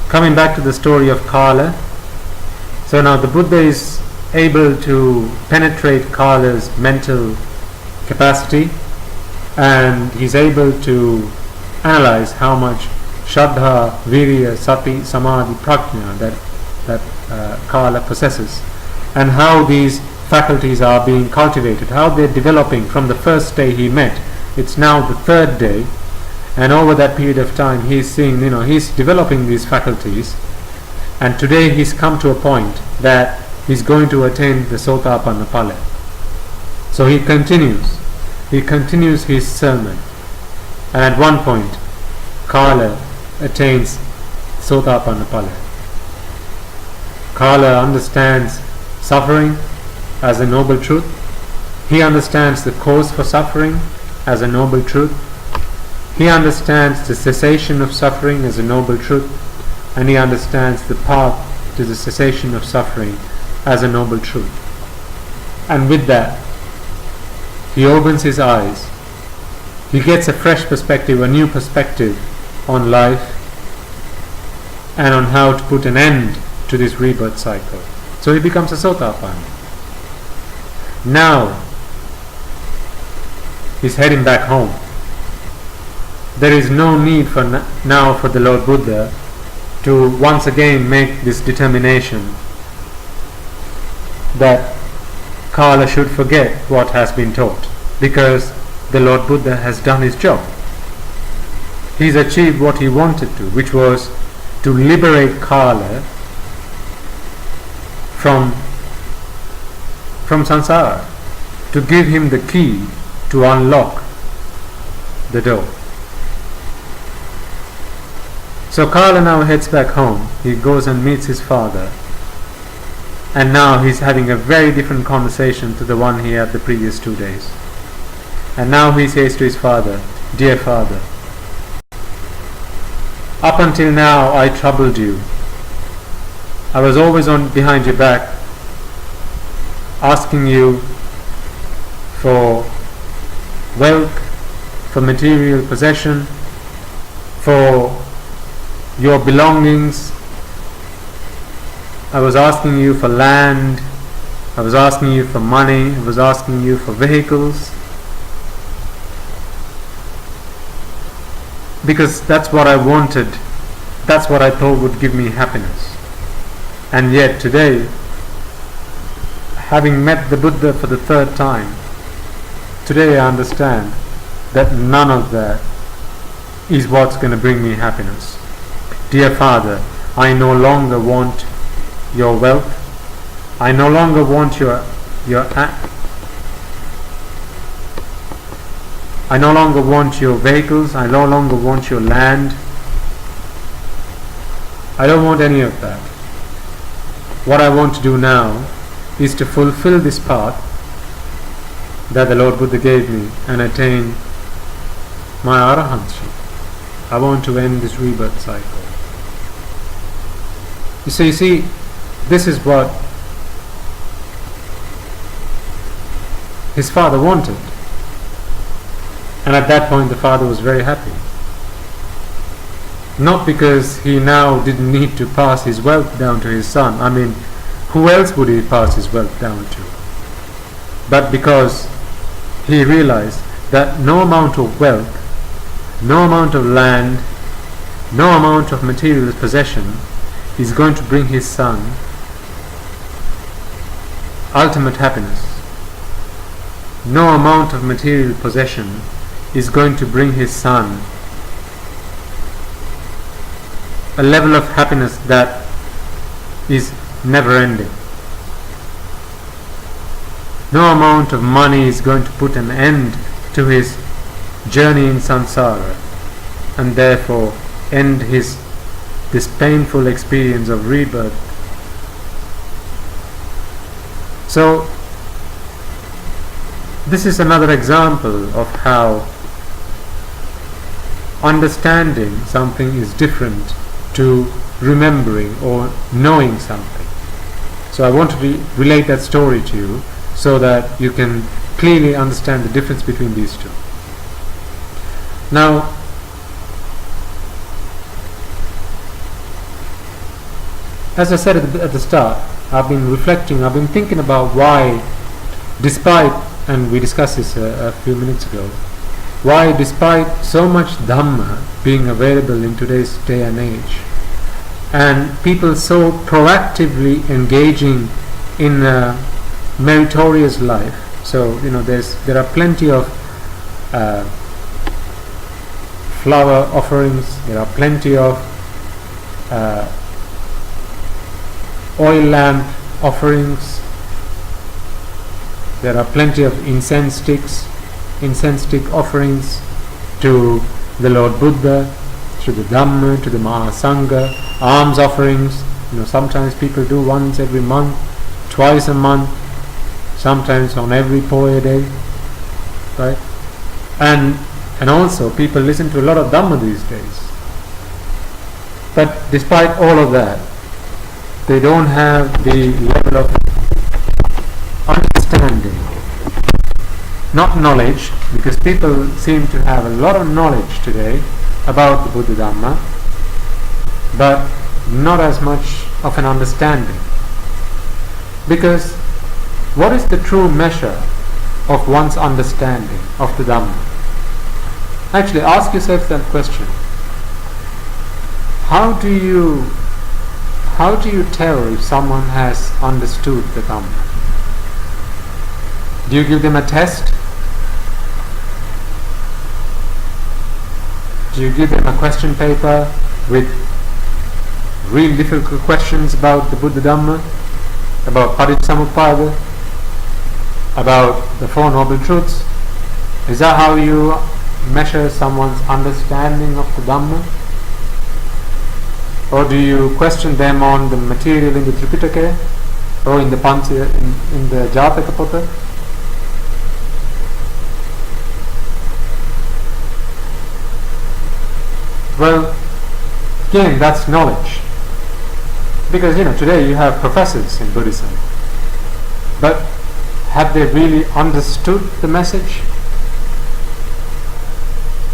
coming back to the story of Kala, so now the Buddha is able to penetrate Kala's mental capacity, and he's able to analyze how much Shraddha, Virya, Sati, Samadhi, Prajna that Kala possesses, and how these faculties are being cultivated, how they're developing from the first day he met. It's now the third day, and over that period of time he's seeing, he's developing these faculties, and today he's come to a point that he's going to attain the Sotapanna Phala. So he continues his sermon, and at one point Kala attains Sotapanna Phala. Kala understands suffering as a noble truth. He understands the cause for suffering as a noble truth. He understands the cessation of suffering as a noble truth, and he understands the path to the cessation of suffering as a noble truth. And with that, he opens his eyes. He gets a fresh perspective, a new perspective on life and on how to put an end to this rebirth cycle. So he becomes a Sotapanna. Now he's heading back home. There is no need now for the Lord Buddha to once again make this determination that Kala should forget what has been taught, because the Lord Buddha has done his job. He's achieved what he wanted to, which was to liberate Kala from samsara, to give him the key to unlock the door. So Kala now heads back home. He goes and meets his father, and now he's having a very different conversation to the one he had the previous 2 days. And now he says to his father, "Dear father, up until now I troubled you. I was always behind your back, asking you for wealth, for material possession, for your belongings. I was asking you for land, I was asking you for money, I was asking you for vehicles, because that's what I wanted, that's what I thought would give me happiness. And yet today, having met the Buddha for the third time, today I understand that none of that is what's going to bring me happiness. Dear father, I no longer want your wealth, I no longer want I no longer want your vehicles, I no longer want your land. I don't want any of that. What I want to do now is to fulfill this path that the Lord Buddha gave me and attain my arahantship. I want to end this rebirth cycle. You see, this is what his father wanted. And at that point the father was very happy. Not because he now didn't need to pass his wealth down to his son. I mean, who else would he pass his wealth down to? But because he realized that no amount of wealth, no amount of land, no amount of material possession is going to bring his son ultimate happiness. No amount of material possession is going to bring his son a level of happiness that is never ending. No amount of money is going to put an end to his journey in samsara and therefore end this painful experience of rebirth. So this is another example of how understanding something is different to remembering or knowing something. So I want to relate that story to you so that you can clearly understand the difference between these two. Now, as I said at the start, I've been reflecting, I've been thinking about why, despite, and we discussed this a few minutes ago, why despite so much Dhamma being available in today's day and age, and people so proactively engaging in meritorious life. So there are plenty of flower offerings, there are plenty of oil lamp offerings, there are plenty of incense stick offerings to the Lord Buddha, to the Dhamma, to the Mahasangha, alms offerings. Sometimes people do once every month, twice a month, sometimes on every Poya day, right? And also people listen to a lot of Dhamma these days. But despite all of that, they don't have the level of understanding, not knowledge, because people seem to have a lot of knowledge today about the Buddha Dhamma, but not as much of an understanding. Because what is the true measure of one's understanding of the Dhamma? Actually, ask yourself that question. How do you tell if someone has understood the Dhamma? Do you give them a test? Do you give them a question paper with real difficult questions about the Buddha Dhamma, about Paticcasamuppada, about the Four Noble Truths? Is that how you measure someone's understanding of the Dhamma? Or do you question them on the material in the Tripitaka or in the Jataka Pota? Well, again, that's knowledge. Because today you have professors in Buddhism, but have they really understood the message?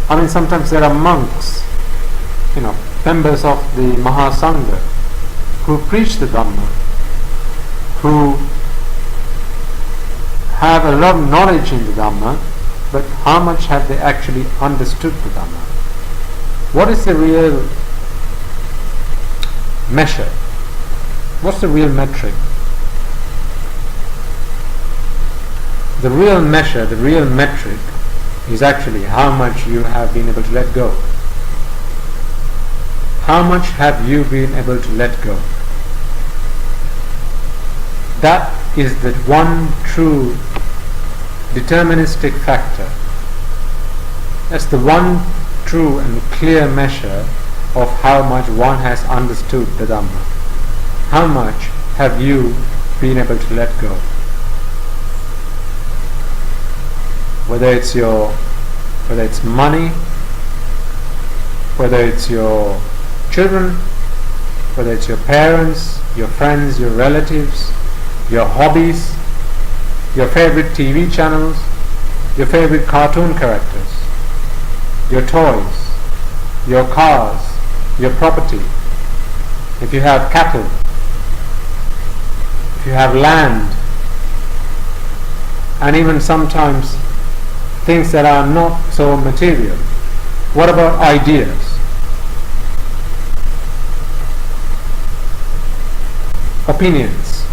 I mean, sometimes there are monks, members of the Mahasangha, who preach the Dhamma, who have a lot of knowledge in the Dhamma, but how much have they actually understood the Dhamma? What is the real measure? What's the real metric? The real measure, the real metric is actually how much you have been able to let go. How much have you been able to let go? That is the one true deterministic factor. That's the one true and clear measure of how much one has understood the Dhamma. How much have you been able to let go? Whether it's money, whether it's your children, whether it's your parents, your friends, your relatives, your hobbies, your favorite TV channels, your favorite cartoon characters, your toys, your cars, your property, if you have cattle, if you have land, and even sometimes things that are not so material. What about ideas? Opinions.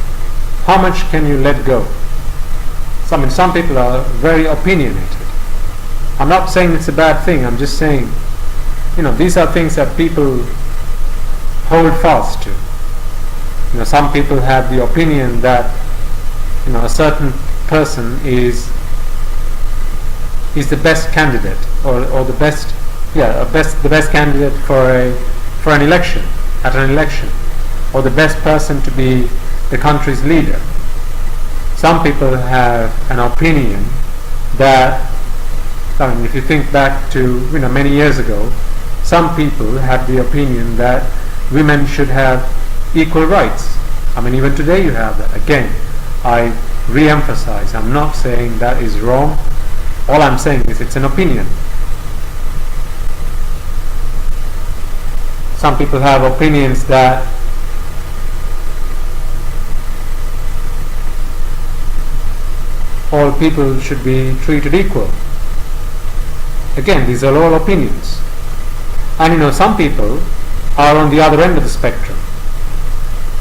How much can you let go? Some people are very opinionated. I'm not saying it's a bad thing, I'm just saying, these are things that people hold fast to. Some people have the opinion that, a certain person is the best candidate, or the best candidate for an election, at an election, or the best person to be the country's leader. Some people have an opinion that, if you think back to many years ago, some people had the opinion that women should have equal rights. Even today you have that. Again, I re-emphasize, I'm not saying that is wrong. All I'm saying is it's an opinion. Some people have opinions that all people should be treated equal. Again, these are all opinions. And some people are on the other end of the spectrum.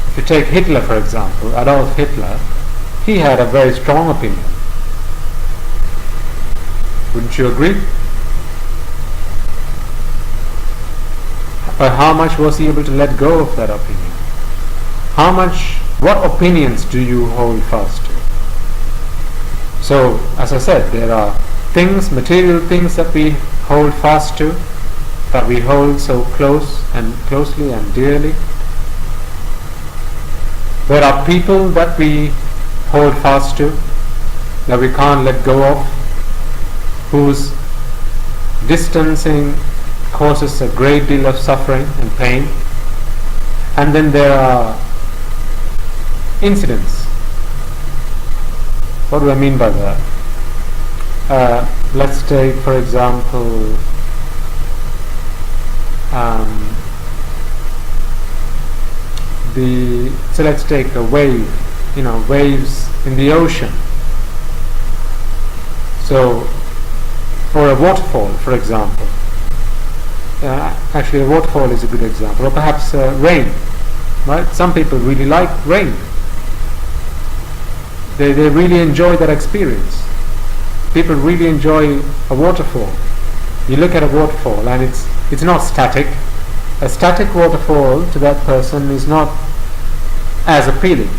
If you take Hitler, for example, Adolf Hitler, he had a very strong opinion. Wouldn't you agree? But how much was he able to let go of that opinion? What opinions do you hold fast to? So, as I said, there are things, material things that we hold fast to, that we hold so closely and dearly. There are people that we hold fast to, that we can't let go of, whose distancing causes a great deal of suffering and pain. And then there are incidents. What do I mean by that? Let's take, for example, let's take a wave, waves in the ocean. So, or a waterfall, for example. Actually, a waterfall is a good example, or perhaps rain. Right? Some people really like rain. They really enjoy that experience. People really enjoy a waterfall. You look at a waterfall and it's not static. A static waterfall to that person is not as appealing,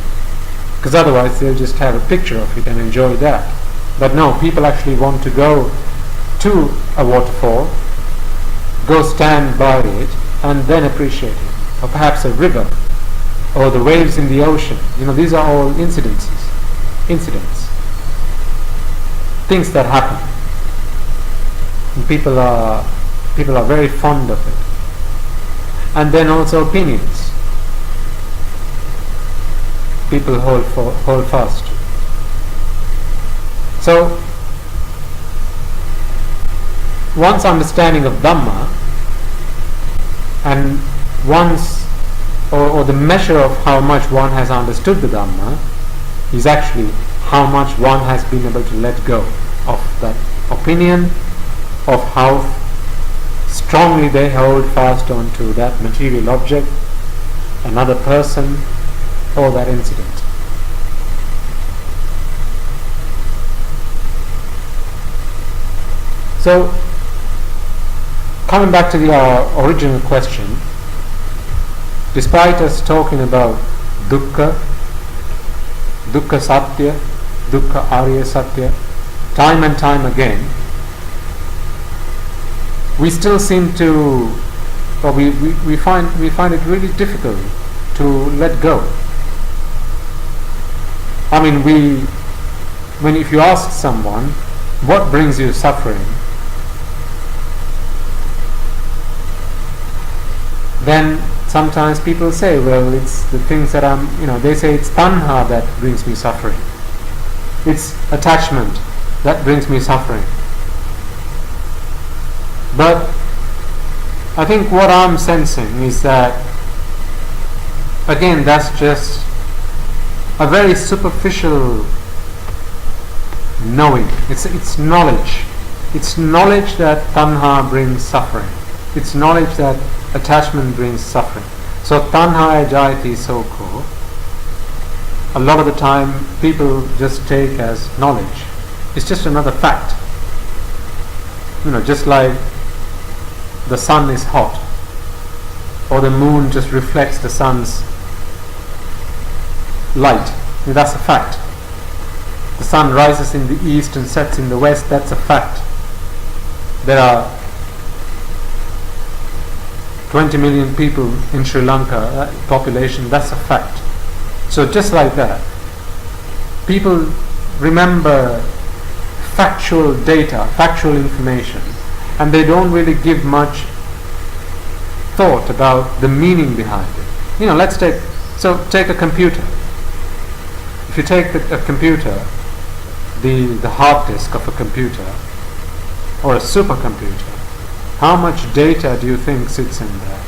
because otherwise they'll just have a picture of it and enjoy that. But no, people actually want to go to a waterfall, go stand by it, and then appreciate it. Or perhaps a river, or the waves in the ocean. These are all incidents, things that happen. And people are very fond of it. And then also opinions. People hold fast to. So, one's understanding of Dhamma and or the measure of how much one has understood the Dhamma is actually how much one has been able to let go of that opinion, of how strongly they hold fast onto that material object, another person, or that incident. So, coming back to our original question, despite us talking about dukkha satya, dukkha arya satya, time and time again, we still seem to, or we find it really difficult to let go. I mean, if you ask someone, what brings you suffering, then sometimes people say, well, it's the things that they say it's tanha that brings me suffering. It's attachment that brings me suffering. But I think what I'm sensing is that, again, that's just a very superficial knowing. It's knowledge. It's knowledge that tanha brings suffering. It's knowledge that attachment brings suffering. So tanha jayati soko, a lot of the time people just take as knowledge. It's just another fact. Just like the sun is hot, or the moon just reflects the sun's light. That's a fact. The sun rises in the east and sets in the west. That's a fact. There are 20 million people in Sri Lanka, population, that's a fact. So just like that, people remember factual data, factual information, and they don't really give much thought about the meaning behind it. Take a computer. If you take a computer, the hard disk of a computer, or a supercomputer, how much data do you think sits in there?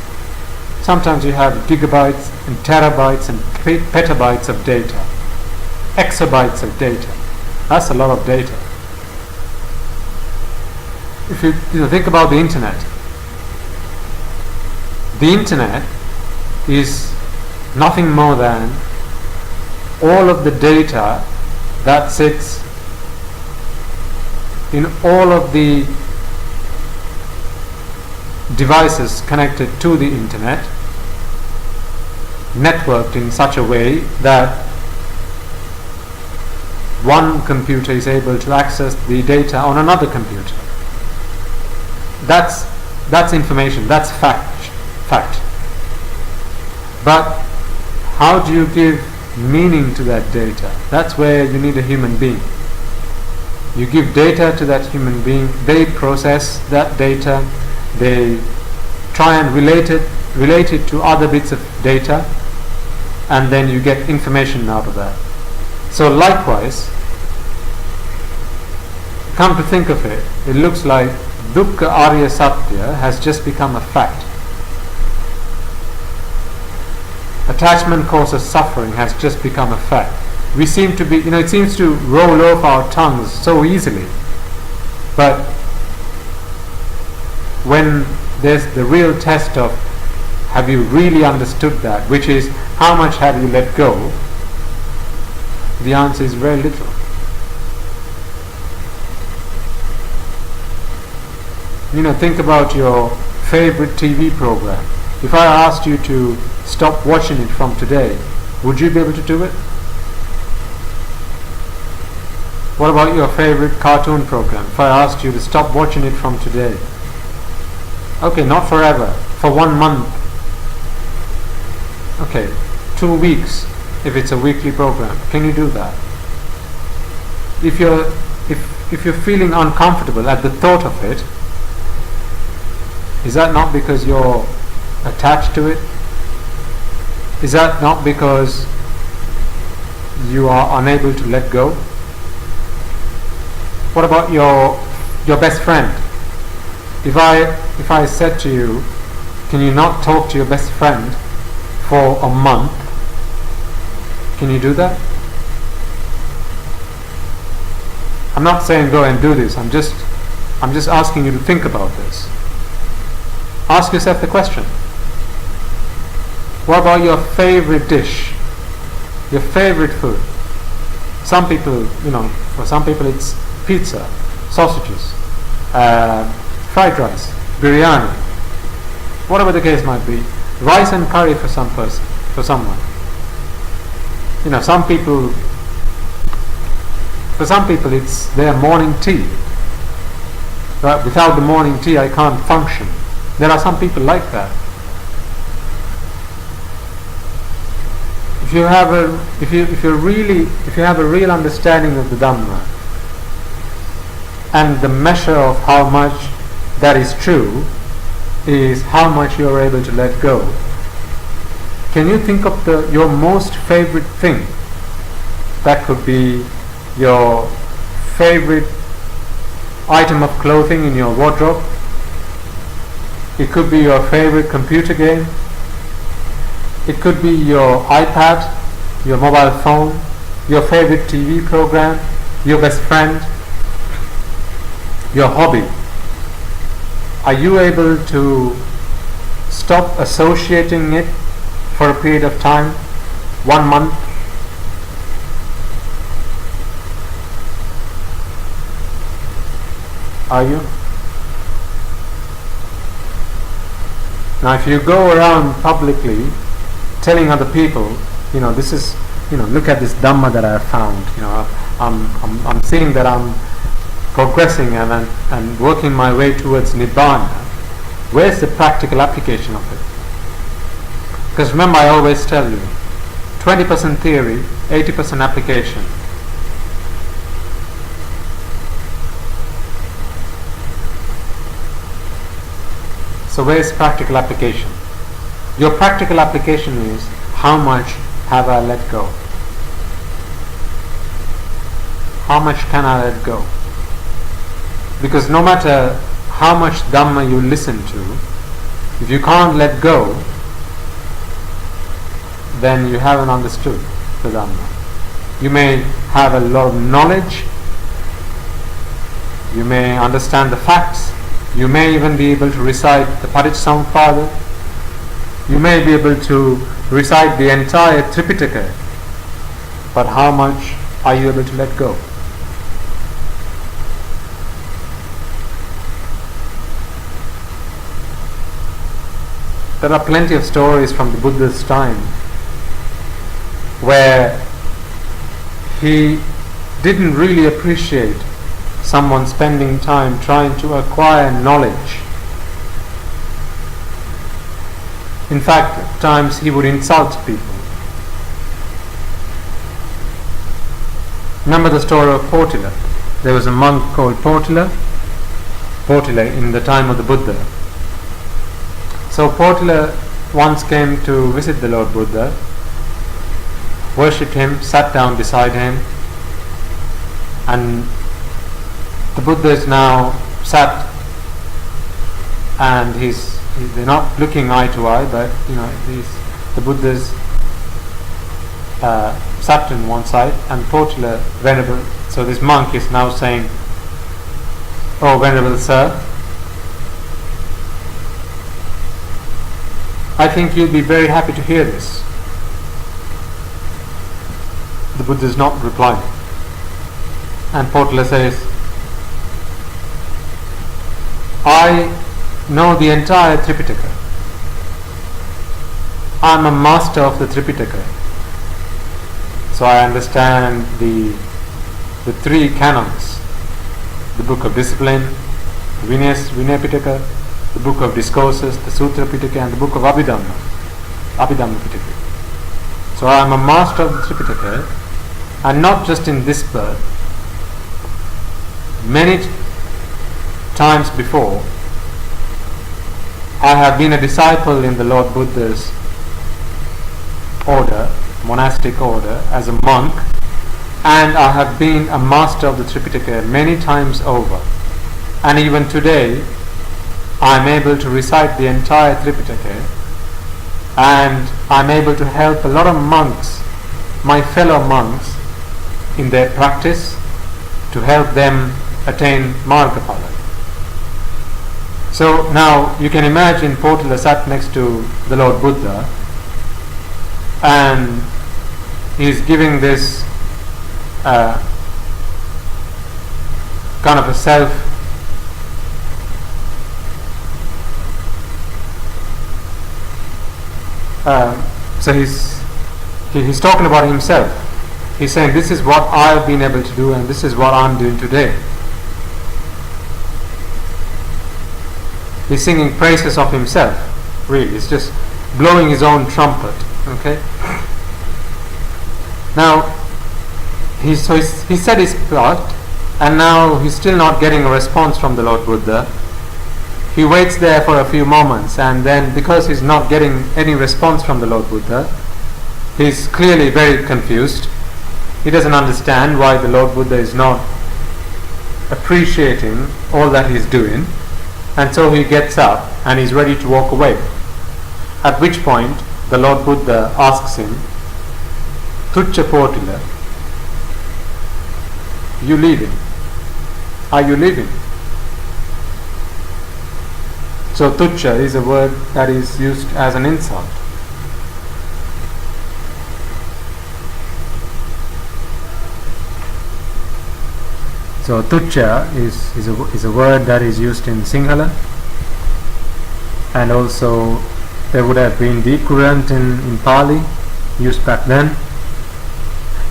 Sometimes you have gigabytes and terabytes and petabytes of data, exabytes of data. That's a lot of data. If you think about the internet is nothing more than all of the data that sits in all of the devices connected to the internet, networked in such a way that one computer is able to access the data on another computer. That's information, that's fact. But how do you give meaning to that data? That's where you need a human being. You give data to that human being, they process that data, they try and relate it to other bits of data, and then you get information out of that. So likewise, come to think of it, it looks like Dukkha Arya Satya has just become a fact. Attachment causes suffering has just become a fact. We seem to be, it seems to roll off our tongues so easily. But when there's the real test of have you really understood that, which is how much have you let go, the answer is very little. Think about your favorite TV program. If I asked you to stop watching it from today, would you be able to do it? What about your favorite cartoon program? If I asked you to stop watching it from today, okay, not forever, for 1 month, okay, 2 weeks, if it's a weekly program, can you do that? If you're feeling uncomfortable at the thought of it, is that not because you're attached to it? Is that not because you are unable to let go? What about your best friend? If I said to you, can you not talk to your best friend for a month? Can you do that? I'm not saying go and do this. I'm just asking you to think about this. Ask yourself the question. What about your favorite dish? Your favorite food? Some people, for some people it's pizza, sausages, fried rice, biryani, whatever the case might be. Rice and curry for some person, for someone. For some people it's their morning tea. Right? Without the morning tea I can't function. There are some people like that. If you have a real understanding of the Dhamma and the measure of how much that is true is how much you are able to let go, can you think of your most favorite thing? That could be your favorite item of clothing in your wardrobe. It could be your favorite computer game. It could be your iPad, your mobile phone, your favorite TV program, your best friend, your hobby. Are you able to stop associating it for a period of time, 1 month? Are you? Now if you go around publicly telling other people, this is, look at this Dhamma that I have found, I'm seeing that I'm progressing and working my way towards Nibbana. Where's the practical application of it? Because remember, I always tell you, 20% theory, 80% application. So where's practical application? Your practical application is, how much have I let go? How much can I let go? Because no matter how much Dhamma you listen to, if you can't let go, then you haven't understood the Dhamma. You may have a lot of knowledge, you may understand the facts, you may even be able to recite the Paticcasamuppada, you may be able to recite the entire Tripitaka, but how much Are you able to let go? There are plenty of stories from the Buddha's time where he didn't really appreciate someone spending time trying to acquire knowledge. In fact, at times he would insult people. Remember the story of Portila? There was a monk called Portila in the time of the Buddha. So Portila once came to visit the Lord Buddha, worshipped him, sat down beside him, and the Buddha is now sat, and they're not looking eye to eye, but the Buddha's sat on one side, and Portila, Venerable. So this monk is now saying, "Oh, Venerable Sir, I think you'll be very happy to hear this." The Buddha is not replying, and Portila says, "I know the entire Tripitaka. I am a master of the Tripitaka. So I understand the three canons, the book of discipline, the Vinaya Pitaka, the book of discourses, the Sutra Pitaka, and the book of Abhidhamma Pitaka. So I am a master of the Tripitaka, and not just in this birth. Many times before, I have been a disciple in the Lord Buddha's order, monastic order, as a monk, and I have been a master of the Tripitaka many times over. And even today, I am able to recite the entire Tripitaka, and I am able to help a lot of monks, my fellow monks, in their practice, to help them attain Margapala." So now you can imagine Portila sat next to the Lord Buddha, and he is giving this kind of a self so he's talking about himself. He's saying, "This is what I've been able to do, and this is what I'm doing today." He's singing praises of himself. Really, it's just blowing his own trumpet. Okay. Now he said his part, and now he's still not getting a response from the Lord Buddha. He waits there for a few moments, and then because he's not getting any response from the Lord Buddha, he's clearly very confused. He doesn't understand why the Lord Buddha is not appreciating all that he's doing, and so he gets up and he's ready to walk away. At which point the Lord Buddha asks him, "Tucca Portila, you leaving? Are you leaving?" So tucca is a word that is used as an insult. So tucca is a word that is used in Sinhala, and also there would have been the equivalent in Pali, used back then,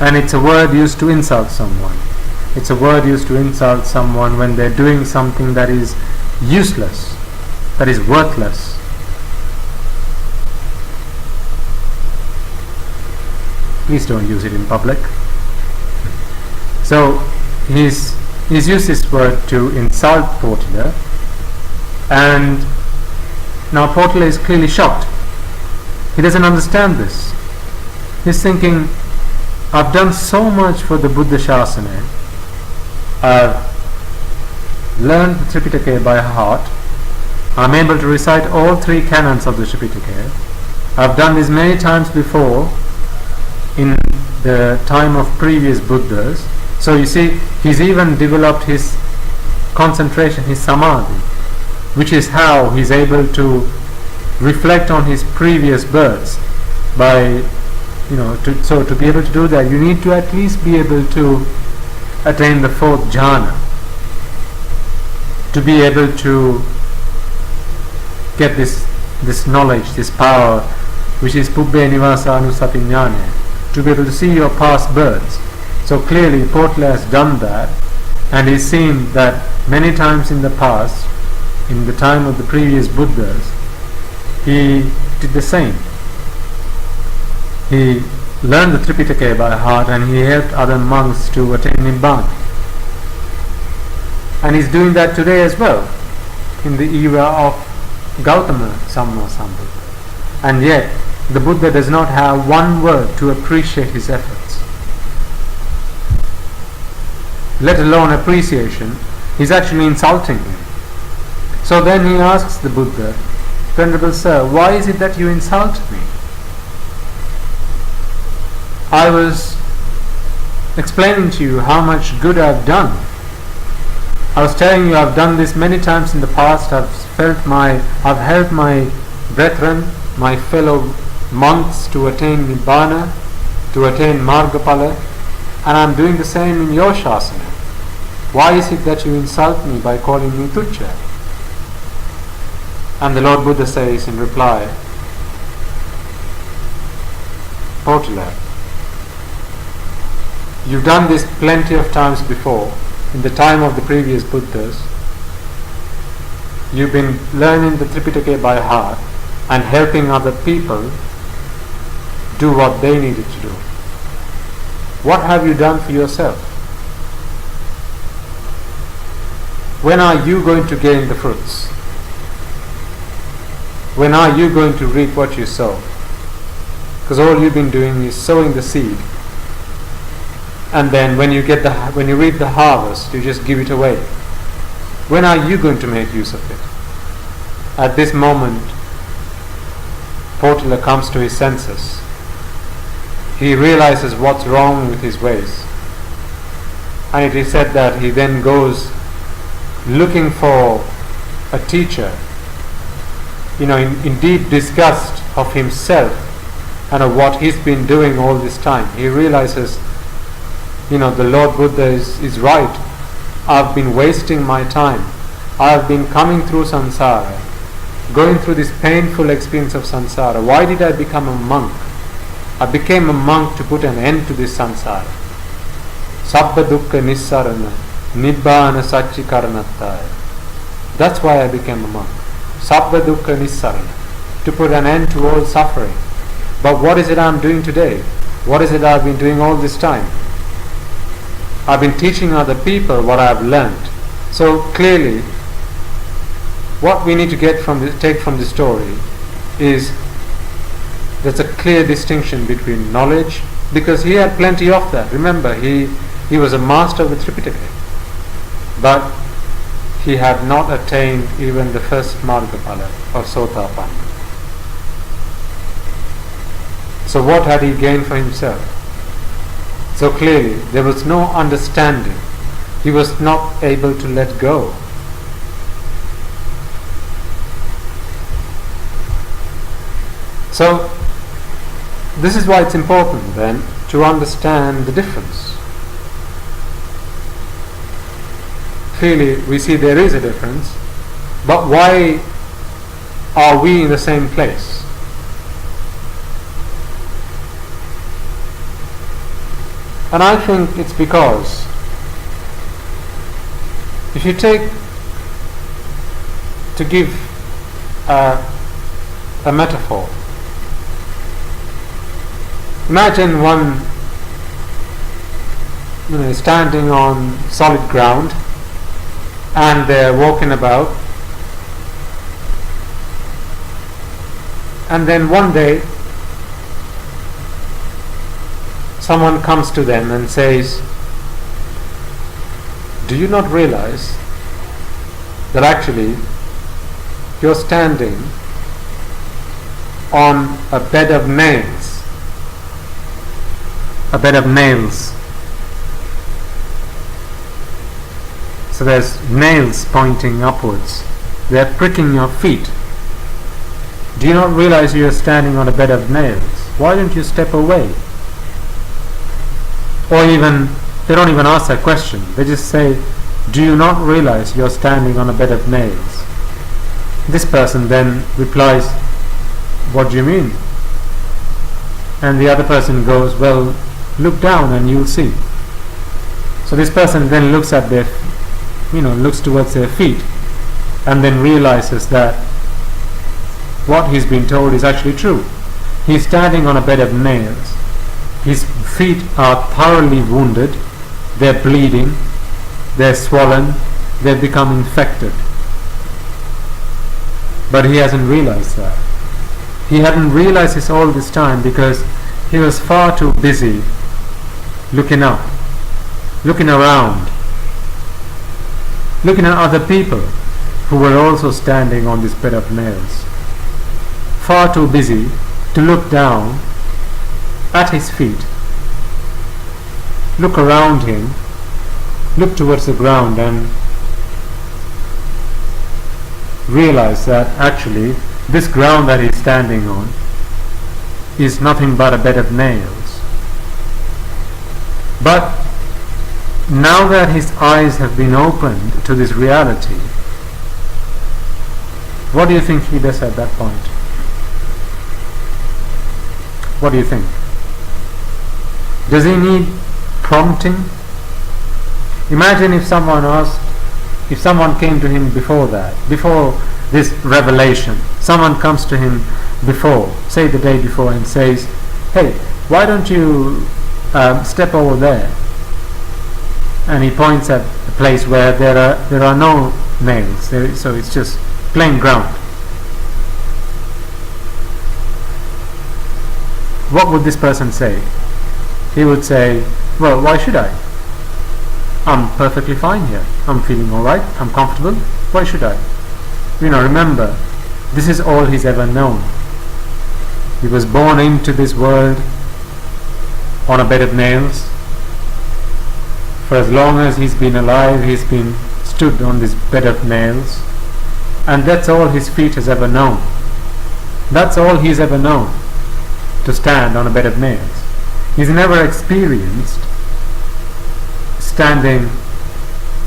and it's a word used to insult someone. It's a word used to insult someone when they're doing something that is useless, that is worthless. Please don't use it in public. So he's used this word to insult Portila, and now Portila is clearly shocked. He doesn't understand this. He's thinking, I've done so much for the Buddha Shasana. I've learned the Tripitaka by heart. I'm able to recite all three canons of the Tripitaka. I've done this many times before in the time of previous Buddhas. So you see, he's even developed his concentration, his samadhi, which is how he's able to reflect on his previous births by to be able to do that, you need to at least be able to attain the fourth jhana, to be able to get this knowledge, this power, which is pubbhe nivasa anusati jnane, to be able to see your past births. So clearly Potala has done that, and he's seen that many times in the past, in the time of the previous Buddhas, he did the same. He learned the Tripitaka by heart, and he helped other monks to attain Nibbana. And he's doing that today as well, in the era of Gautama Sammasambuddha. And yet, the Buddha does not have one word to appreciate his efforts, let alone appreciation. He's actually insulting him. So then he asks the Buddha, Venerable Sir, why is it that you insult me? I was explaining to you how much good I've done. I was telling you I've done this many times in the past. I've helped my brethren, my fellow monks to attain Nibbana, to attain Margapala, and I'm doing the same in your Shasana. Why is it that you insult me by calling me Tucca? And the Lord Buddha says in reply, Potala, you've done this plenty of times before. In the time of the previous Buddhas, you've been learning the Tripitaka by heart and helping other people do what they needed to do. What have you done for yourself? When are you going to gain the fruits? When are you going to reap what you sow? Because all you've been doing is sowing the seed, and then when you reap the harvest, you just give it away. When are you going to make use of it? At this moment, Potala comes to his senses. He realizes what's wrong with his ways, and it is said that he then goes looking for a teacher, in deep disgust of himself and of what he's been doing all this time. He realizes, the Lord Buddha is right. I've been wasting my time. I've been coming through samsara, going through this painful experience of samsara. Why did I become a monk? I became a monk to put an end to this samsara. Sabba dukkha nissarana, Nibbana Satchikaranatthaya. That's why I became a monk. Sabba dukkha nissarana, to put an end to all suffering. But what is it I'm doing today? What is it I've been doing all this time? I've been teaching other people what I've learned. So clearly, what we need to take from the story is there's a clear distinction between knowledge, because he had plenty of that. Remember, he was a master of the Tripitaka, but he had not attained even the first Margapala or Sotapanna. So what had he gained for himself? So clearly there was no understanding. He was not able to let go. So this is why it's important then to understand the difference. Clearly we see there is a difference, but why are we in the same place? And I think it's because if you take, to give a metaphor, imagine one standing on solid ground and they're walking about, and then one day someone comes to them and says, do you not realize that actually you're standing on a bed of nails? A bed of nails. So there's nails pointing upwards. They're pricking your feet. Do you not realize you're standing on a bed of nails? why don't you step away? Or even, they don't even ask that question. They just say, do you not realize you're standing on a bed of nails? This person then replies, what do you mean? And the other person goes, well, look down and you'll see. So this person then looks at their, looks towards their feet, and then realizes that what he's been told is actually true. He's standing on a bed of nails. His feet are thoroughly wounded, they're bleeding, they're swollen, they've become infected. But he hasn't realized that. He hadn't realized this all this time because he was far too busy looking up, looking around, looking at other people who were also standing on this bed of nails. Far too busy to look down at his feet, look around him, look towards the ground and realize that actually this ground that he's standing on is nothing but a bed of nails. But now that his eyes have been opened to this reality, what do you think he does at that point? What do you think? Does he need prompting? Imagine if someone came to him before this revelation, someone comes to him before, say the day before, and says, hey, why don't you step over there? And he points at a place where there are no nails, so it's just plain ground. What would this person say? He would say, well, why should I? I'm perfectly fine here. I'm feeling alright. I'm comfortable. Why should I? Remember, this is all he's ever known. He was born into this world on a bed of nails. For as long as he's been alive, he's been stood on this bed of nails. And that's all his feet has ever known. That's all he's ever known, to stand on a bed of nails. He's never experienced standing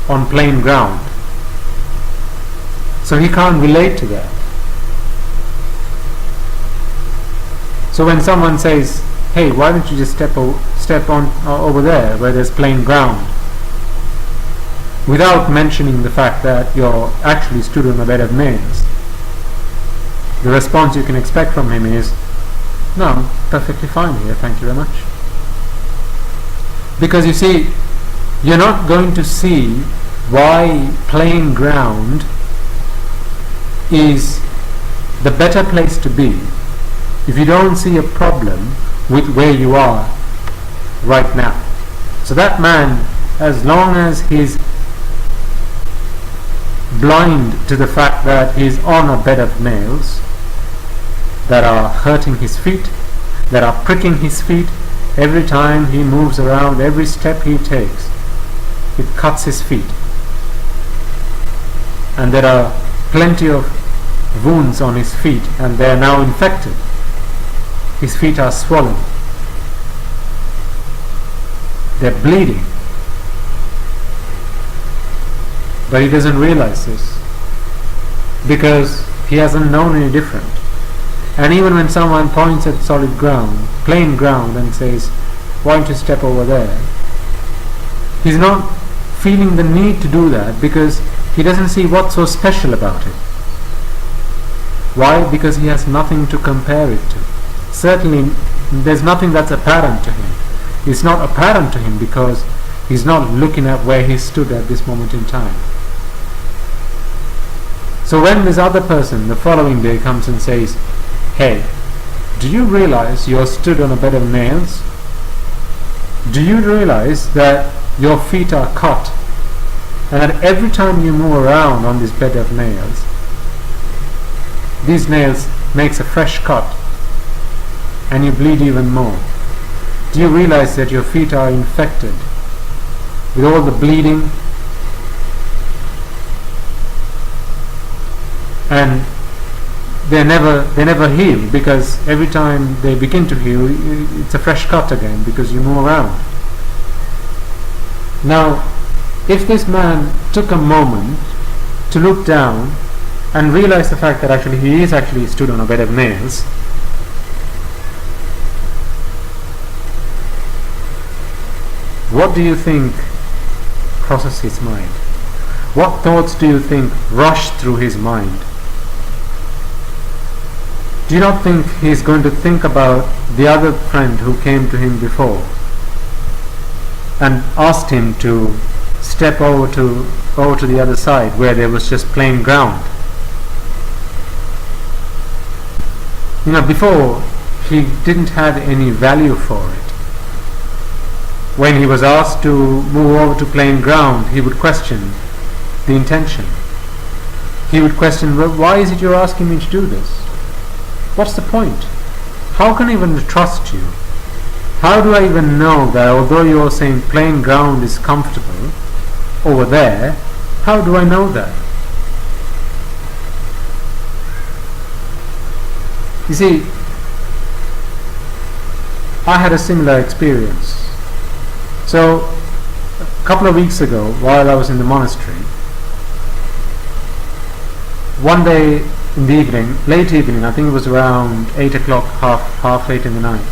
on plain ground. So he can't relate to that. So when someone says, hey, why don't you just step on over there where there's plain ground, without mentioning the fact that you're actually stood on a bed of nails, the response you can expect from him is, no, I'm perfectly fine here, thank you very much. Because you see, you're not going to see why plain ground is the better place to be if you don't see a problem with where you are right now. So that man, as long as he's blind to the fact that he's on a bed of nails that are hurting his feet, that are pricking his feet, every time he moves around, every step he takes, it cuts his feet. And there are plenty of wounds on his feet, and they are now infected. His feet are swollen. They're bleeding. But he doesn't realize this because he hasn't known any different. And even when someone points at solid ground, plain ground, and says, why don't you step over there? He's not feeling the need to do that because he doesn't see what's so special about it. Why? Because he has nothing to compare it to. Certainly there's nothing that's apparent to him. It's not apparent to him because he's not looking at where he stood at this moment in time. So when this other person the following day comes and says, hey, do you realize you're stood on a bed of nails? Do you realize that your feet are cut and that every time you move around on this bed of nails, these nails makes a fresh cut and you bleed even more? Do you realize that your feet are infected with all the bleeding and they never heal, because every time they begin to heal, it's a fresh cut again, because you move around. Now, if this man took a moment to look down and realize the fact that actually he is actually stood on a bed of nails, what do you think crosses his mind? What thoughts do you think rush through his mind? Do you not think he's going to think about the other friend who came to him before and asked him to step over to the other side where there was just plain ground? Before, he didn't have any value for it. When he was asked to move over to plain ground, he would question the intention. He would question, well, why is it you're asking me to do this? What's the point? How can I even trust you? How do I even know that although you're saying plain ground is comfortable over there, how do I know that? You see, I had a similar experience. So, a couple of weeks ago, while I was in the monastery, one day in the evening, late evening, I think it was around 8 o'clock, half 8 in the night,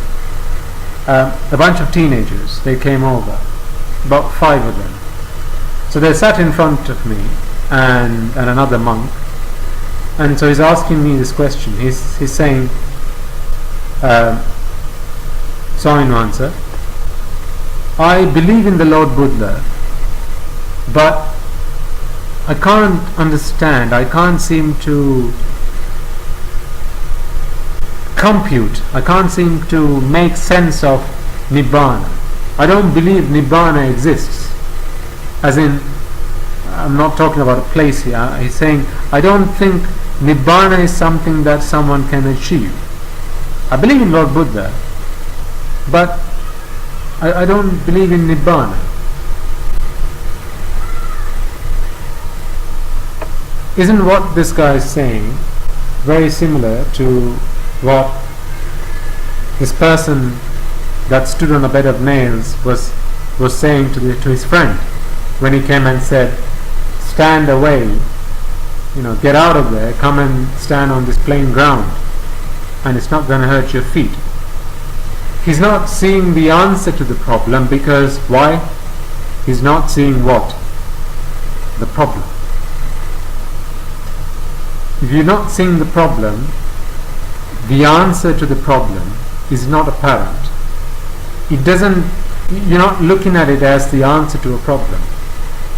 a bunch of teenagers, they came over, about 5 of them. So they sat in front of me and another monk, and so he's asking me this question. He's saying, Swami Nuansa, I believe in the Lord Buddha, but I can't understand, I can't seem to compute, I can't seem to make sense of Nibbana. I don't believe Nibbana exists. As in, I'm not talking about a place here. He's saying, I don't think Nibbana is something that someone can achieve. I believe in Lord Buddha, but I don't believe in Nibbana. Isn't what this guy is saying very similar to what this person that stood on a bed of nails was saying to his friend when he came and said, stand away, get out of there, come and stand on this plain ground, and it's not going to hurt your feet. He's not seeing the answer to the problem, because why? He's not seeing what? The problem. If you're not seeing the problem, the answer to the problem is not apparent. You're not looking at it as the answer to a problem.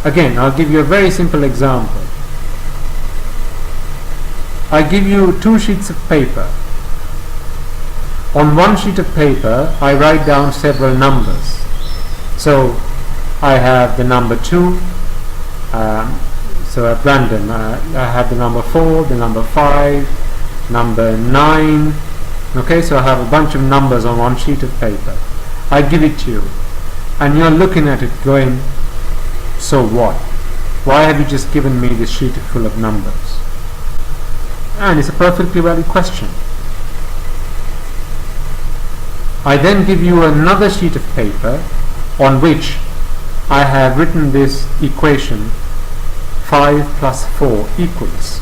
Again, I'll give you a very simple example. I give you 2 sheets of paper. On one sheet of paper, I write down several numbers. So, I have the number 2, so at random, I have the number 4, the number 5, number 9. Okay, so I have a bunch of numbers on one sheet of paper. I give it to you, and you're looking at it going, so what? Why have you just given me this sheet full of numbers? And it's a perfectly valid question. I then give you another sheet of paper on which I have written this equation, 5 plus 4 equals.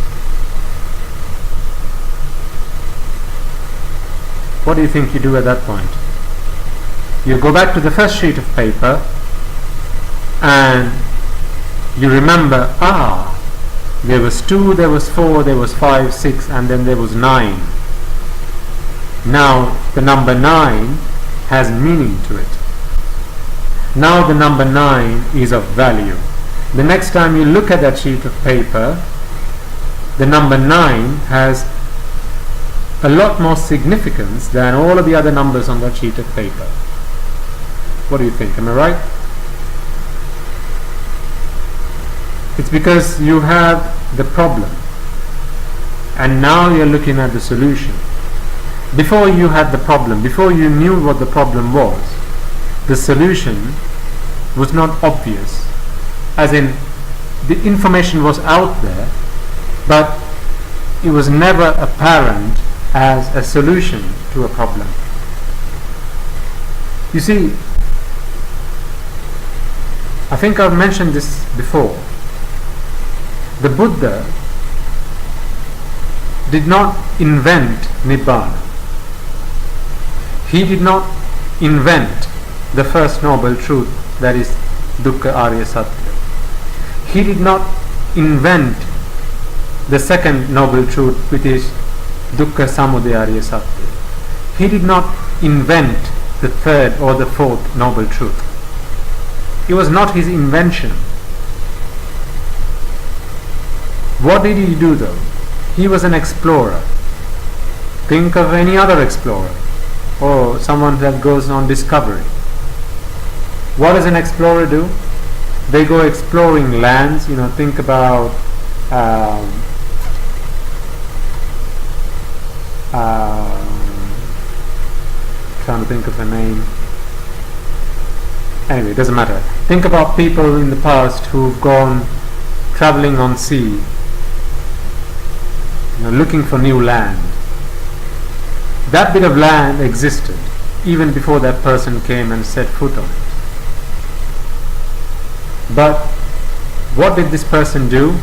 What do you think you do at that point? You go back to the first sheet of paper and you remember, there was 2, there was 4, there was 5, 6, and then there was 9. Now the number 9 has meaning to it. Now the number 9 is of value. The next time you look at that sheet of paper, the number 9 has a lot more significance than all of the other numbers on that sheet of paper. What do you think? Am I right? It's because you have the problem, and now you're looking at the solution. Before you had the problem, before you knew what the problem was, the solution was not obvious. As in, the information was out there, but it was never apparent as a solution to a problem. You see, I think I've mentioned this before. The Buddha did not invent Nibbana. He did not invent the first noble truth, that is Dukkha Arya Satya. He did not invent the second noble truth, which is Dukkha Samudaya Arya Satya. He did not invent the third or the fourth noble truth. It was not his invention. What did he do though? He was an explorer. Think of any other explorer or someone that goes on discovery. What does an explorer do? They go exploring lands. Think about trying to think of a name. Anyway, it doesn't matter. Think about people in the past who've gone traveling on sea, looking for new land. That bit of land existed even before that person came and set foot on it. But what did this person do?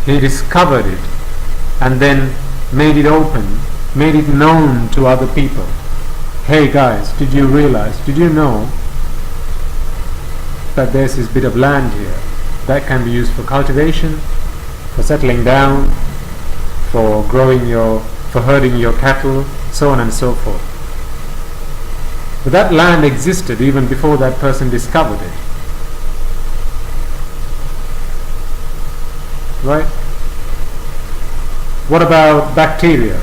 He discovered it and then made it open, made it known to other people. Hey guys, did you know that there's this bit of land here that can be used for cultivation, for settling down, for herding your cattle, so on and so forth. But that land existed even before that person discovered it. Right? What about bacteria?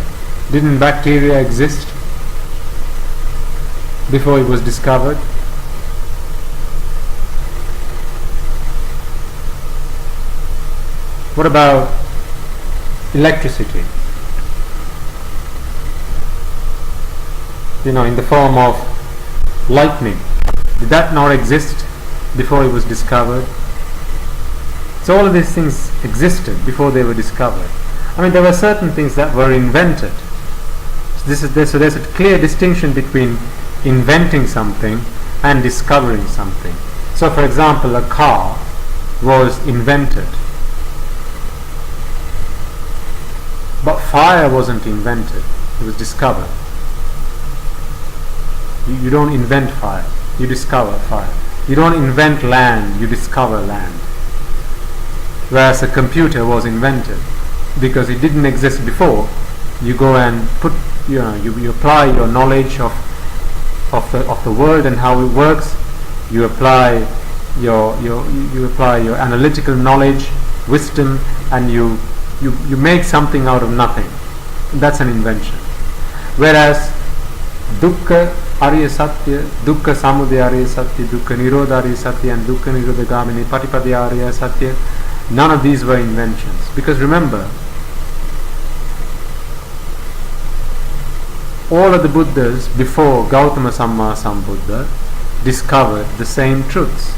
Didn't bacteria exist before it was discovered? What about electricity? In the form of lightning. Did that not exist before it was discovered? So all of these things existed before they were discovered. There were certain things that were invented. So there's a clear distinction between inventing something and discovering something. So for example, a car was invented. But fire wasn't invented, it was discovered. You don't invent fire, you discover fire. You don't invent land, you discover land. Whereas a computer was invented because it didn't exist before. You go and you apply your knowledge of the world and how it works. You apply your analytical knowledge, wisdom, and you make something out of nothing. That's an invention. Whereas Dukkha Arya Satya, Dukkha Samudaya Arya Satya, Dukkha Nirodha Arya Satya, and Dukkha Nirodha Gamini Patipadya Arya Satya, none of these were inventions. Because remember, all of the Buddhas before Gautama Samma Sambuddha discovered the same truths.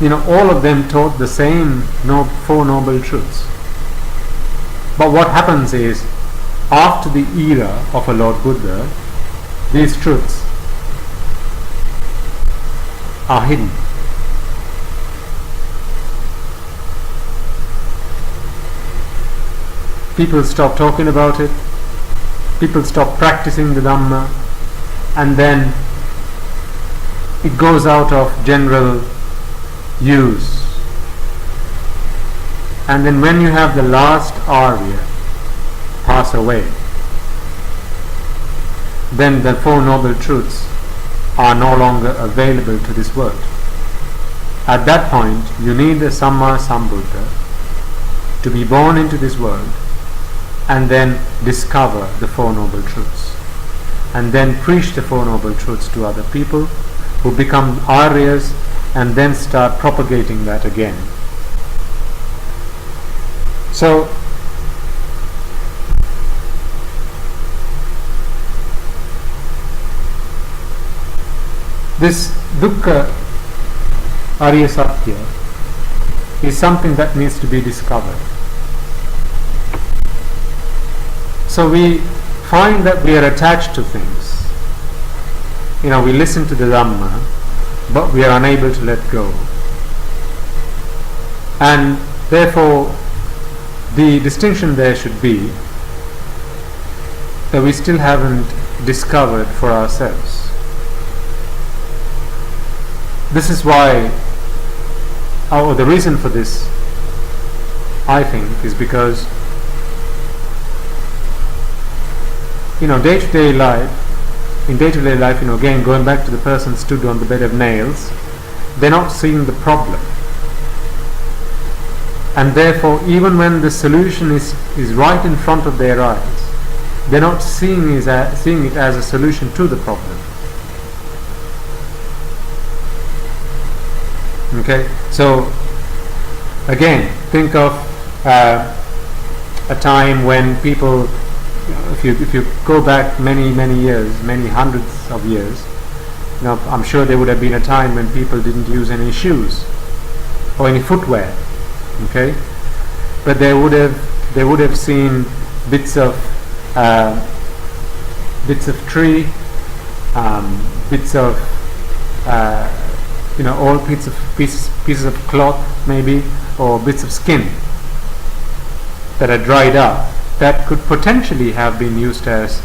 All of them taught the same Four Noble Truths. But what happens is, after the era of a Lord Buddha, these truths are hidden. People stop talking about it, people stop practicing the Dhamma, and then it goes out of general use. And then when you have the last Arya pass away, then the Four Noble Truths are no longer available to this world. At that point, you need a Samma Sambuddha to be born into this world and then discover the Four Noble Truths, and then preach the Four Noble Truths to other people who become Aryas, and then start propagating that again. So this Dukkha Arya Satya is something that needs to be discovered. So we find that we are attached to things. We listen to the Dhamma, but we are unable to let go. And therefore, the distinction there should be that we still haven't discovered for ourselves. This is why, or the reason for this, I think, is because day-to-day life, again going back to the person stood on the bed of nails, they're not seeing the problem. And therefore, even when the solution is right in front of their eyes, they're not seeing it as a solution to the problem. Okay, so again, think of a time when people, if you go back many years, many hundreds of years, I'm sure there would have been a time when people didn't use any shoes or any footwear. Okay, but they would have seen bits of tree, bits of old pieces of cloth maybe, or bits of skin that are dried up, that could potentially have been used as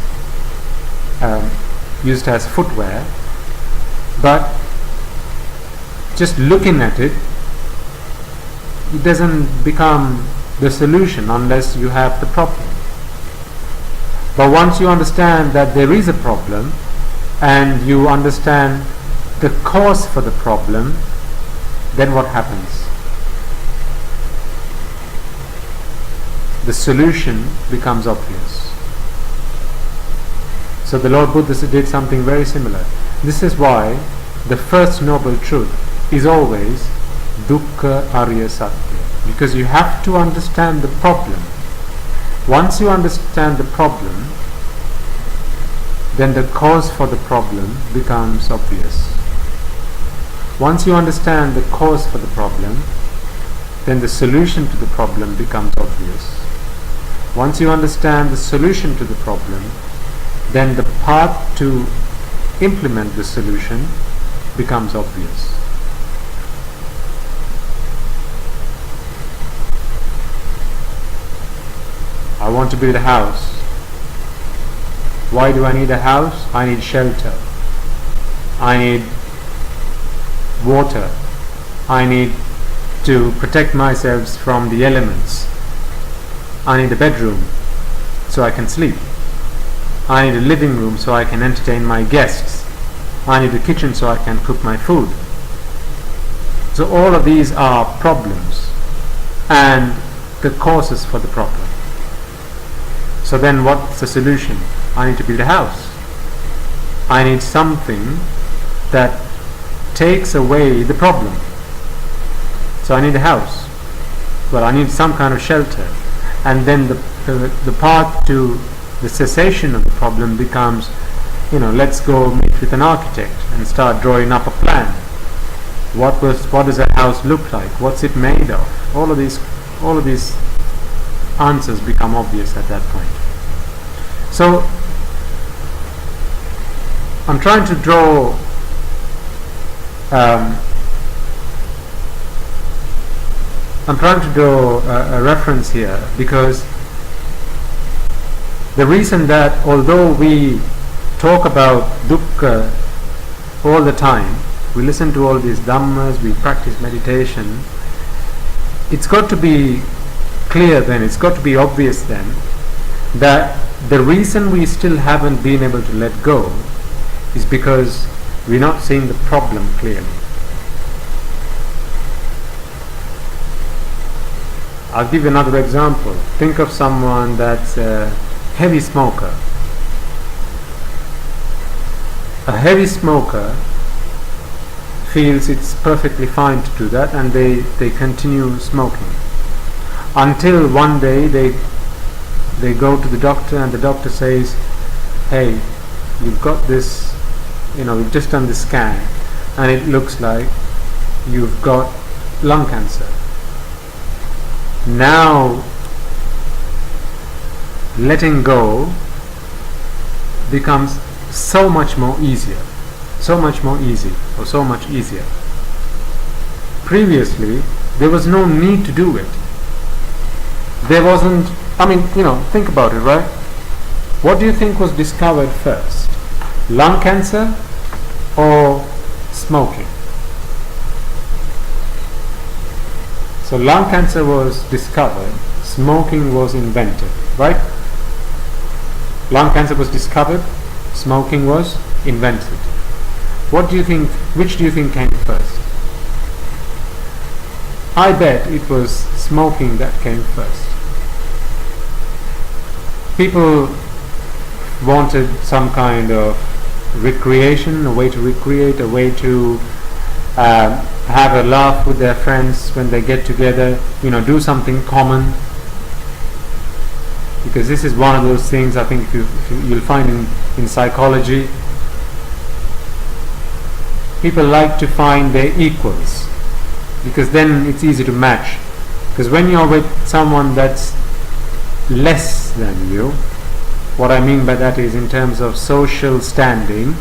footwear, but just looking at it doesn't become the solution unless you have the problem. But once you understand that there is a problem and you understand the cause for the problem, then what happens? The solution becomes obvious. So the Lord Buddha did something very similar. This is why the first noble truth is always dukkha arya satya, because you have to understand the problem. Once you understand the problem, then the cause for the problem becomes obvious. Once you understand the cause for the problem, then the solution to the problem becomes obvious. Once you understand the solution to the problem, then the path to implement the solution becomes obvious. I want to build a house. Why do I need a house? I need shelter. I need water. I need to protect myself from the elements. I need a bedroom so I can sleep. I need a living room so I can entertain my guests. I need a kitchen so I can cook my food. So all of these are problems and the causes for the problem. So then what's the solution? I need to build a house. I need something that takes away the problem. So I need a house. Well, I need some kind of shelter. And then the path to the cessation of the problem becomes, let's go meet with an architect and start drawing up a plan. What does that house look like? What's it made of? All of these answers become obvious at that point. So I'm trying to draw a reference here, because the reason that although we talk about dukkha all the time, we listen to all these dhammas, we practice meditation, it's got to be clear then, it's got to be obvious then, that the reason we still haven't been able to let go is because we're not seeing the problem clearly. I'll give you another example. Think of someone that's a heavy smoker. A heavy smoker feels it's perfectly fine to do that, and they continue smoking until one day they go to the doctor, and the doctor says, hey, you've got this, we've just done the scan and it looks like you've got lung cancer. Now letting go becomes so much more easier, so much more easy, or so much easier. Previously, there was no need to do it. There wasn't, think about it, right? What do you think was discovered first? Lung cancer or smoking? So lung cancer was discovered, smoking was invented, right? Lung cancer was discovered, smoking was invented. What do you think, which do you think came first? I bet it was smoking that came first. People wanted some kind of recreation, a way to recreate, a way to have a laugh with their friends when they get together, do something common. Because this is one of those things I think you'll find in psychology. People like to find their equals, because then it's easy to match. Because when you're with someone that's less than you, what I mean by that is in terms of social standing,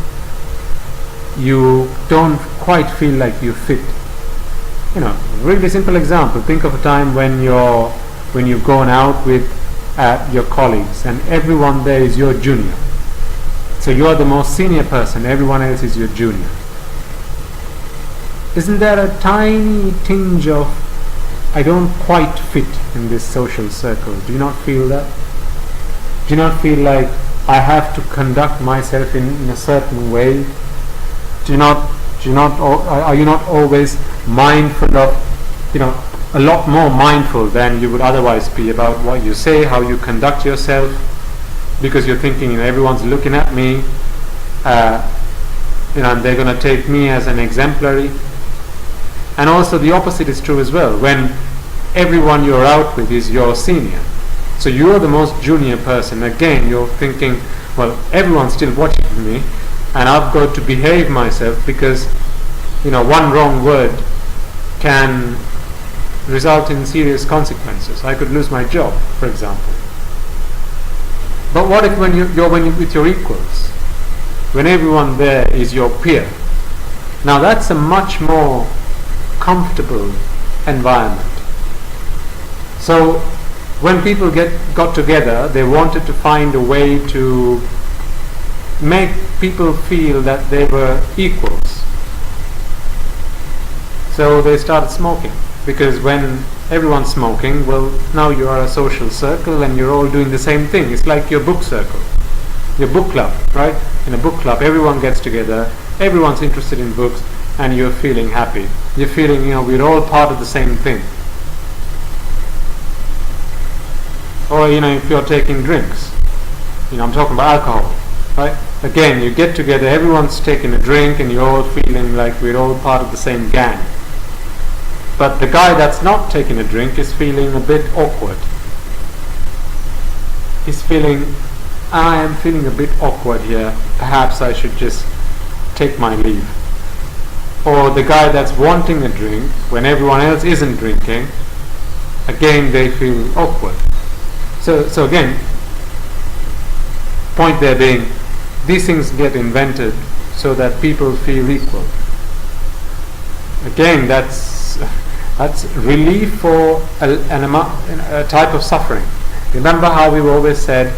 you don't quite feel like you fit. Really simple example. Think of a time when you've gone out with your colleagues and everyone there is your junior. So you are the most senior person, everyone else is your junior. Isn't there a tiny tinge of I don't quite fit in this social circle? Do you not feel that? Do you not feel like I have to conduct myself in a certain way? Are you not always mindful of, a lot more mindful than you would otherwise be about what you say, how you conduct yourself, because you're thinking, everyone's looking at me, and they're going to take me as an exemplary. And also the opposite is true as well. When everyone you're out with is your senior, so you're the most junior person, again you're thinking, well, everyone's still watching me and I've got to behave myself, because one wrong word can result in serious consequences. I could lose my job, for example. But what if when you're with your equals, when everyone there is your peer? Now that's a much more comfortable environment. So when people got together, they wanted to find a way to make people feel that they were equals. So they started smoking, because when everyone's smoking, well, now you are a social circle and you're all doing the same thing. It's like your book circle, your book club, right? In a book club, everyone gets together, everyone's interested in books, and you're feeling happy. You're feeling, we're all part of the same thing. Or, if you're taking drinks, I'm talking about alcohol, right? Again, you get together, everyone's taking a drink, and you're all feeling like we're all part of the same gang. But the guy that's not taking a drink is feeling a bit awkward. He's feeling, I am feeling a bit awkward here, perhaps I should just take my leave. Or the guy that's wanting a drink, when everyone else isn't drinking, again they feel awkward. So again, point there being, these things get invented so that people feel equal. Again, that's relief for a type of suffering. Remember how we've always said,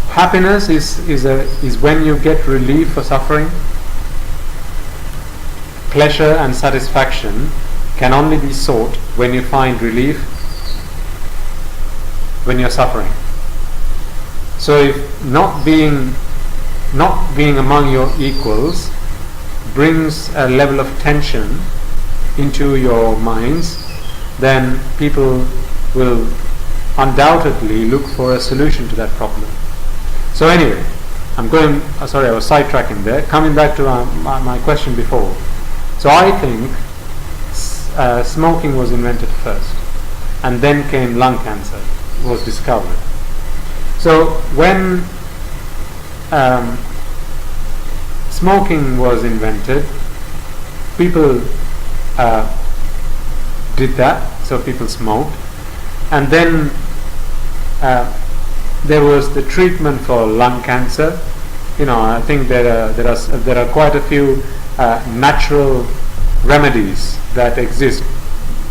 happiness is when you get relief for suffering. Pleasure and satisfaction can only be sought when you find relief when you're suffering. So if not being among your equals brings a level of tension into your minds, then people will undoubtedly look for a solution to that problem. So anyway, I was sidetracking there. Coming back to my question before. So I think smoking was invented first, and then came lung cancer, was discovered. So when smoking was invented, people did that, so people smoked, and then there was the treatment for lung cancer. I think there are quite a few natural remedies that exist.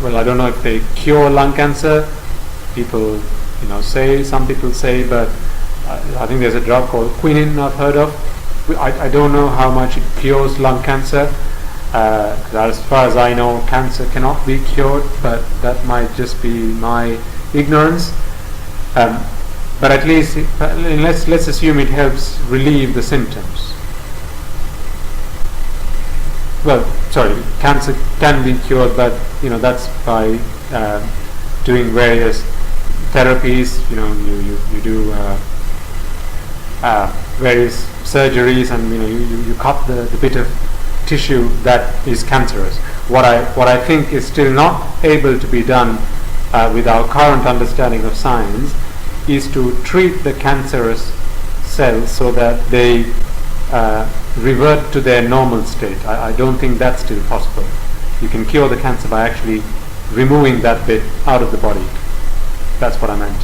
Well, I don't know if they cure lung cancer. People, some people say, but I think there's a drug called quinine I've heard of. I don't know how much it cures lung cancer. As far as I know, cancer cannot be cured, but that might just be my ignorance. But at least, let's assume it helps relieve the symptoms. Well, sorry, cancer can be cured, but that's by doing various therapies. You do various surgeries, and you cut the bit of tissue that is cancerous. What I think is still not able to be done with our current understanding of science is to treat the cancerous cells so that they revert to their normal state. I don't think that's still possible. You can cure the cancer by actually removing that bit out of the body. That's what I meant.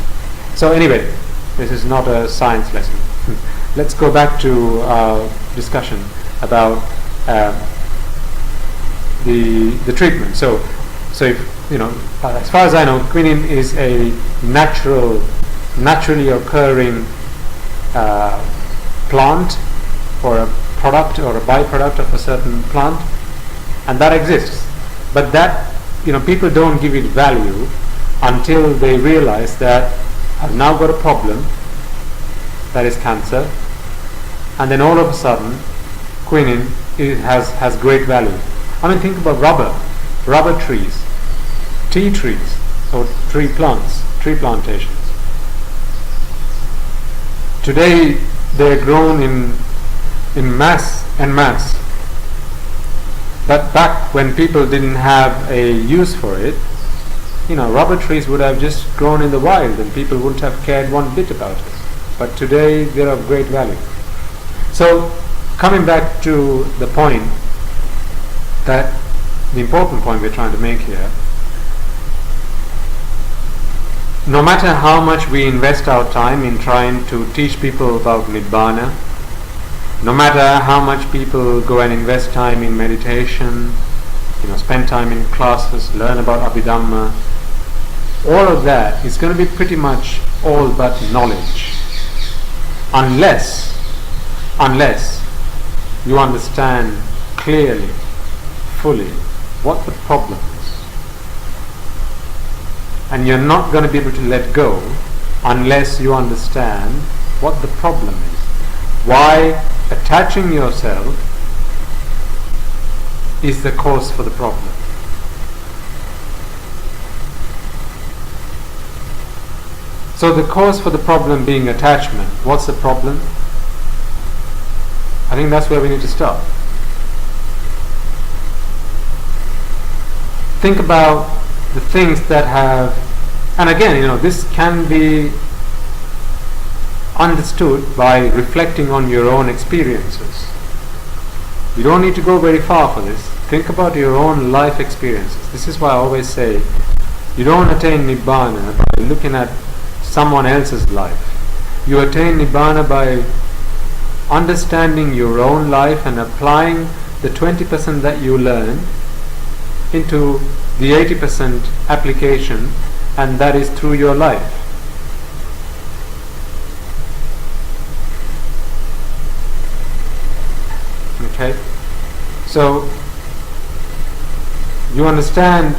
So anyway, this is not a science lesson. Let's go back to our discussion about the treatment. So if as far as I know, quinine is a naturally occurring plant, or a product or a byproduct of a certain plant, and that exists. But that people don't give it value until they realize that I've now got a problem, that is cancer, and then all of a sudden quinine has great value. I mean, think about rubber trees, tea trees, or tree plantations. Today they're grown in mass, but back when people didn't have a use for it, rubber trees would have just grown in the wild and people wouldn't have cared one bit about it. But today they're of great value. So coming back to the point, that the important point we're trying to make here, no matter how much we invest our time in trying to teach people about Nibbana, no matter how much people go and invest time in meditation, spend time in classes, learn about Abhidhamma, all of that is going to be pretty much all but knowledge, unless you understand clearly, fully, what the problem is. And you're not going to be able to let go unless you understand what the problem is. Why attaching yourself is the cause for the problem. So the cause for the problem being attachment, what's the problem? I think that's where we need to start. Think about the things that have, and again, this can be understood by reflecting on your own experiences. You don't need to go very far for this. Think about your own life experiences. This is why I always say, you don't attain Nibbana by looking at someone else's life. You attain Nibbana by understanding your own life and applying the 20% that you learn into the 80% application, and that is through your life. Okay? So you understand,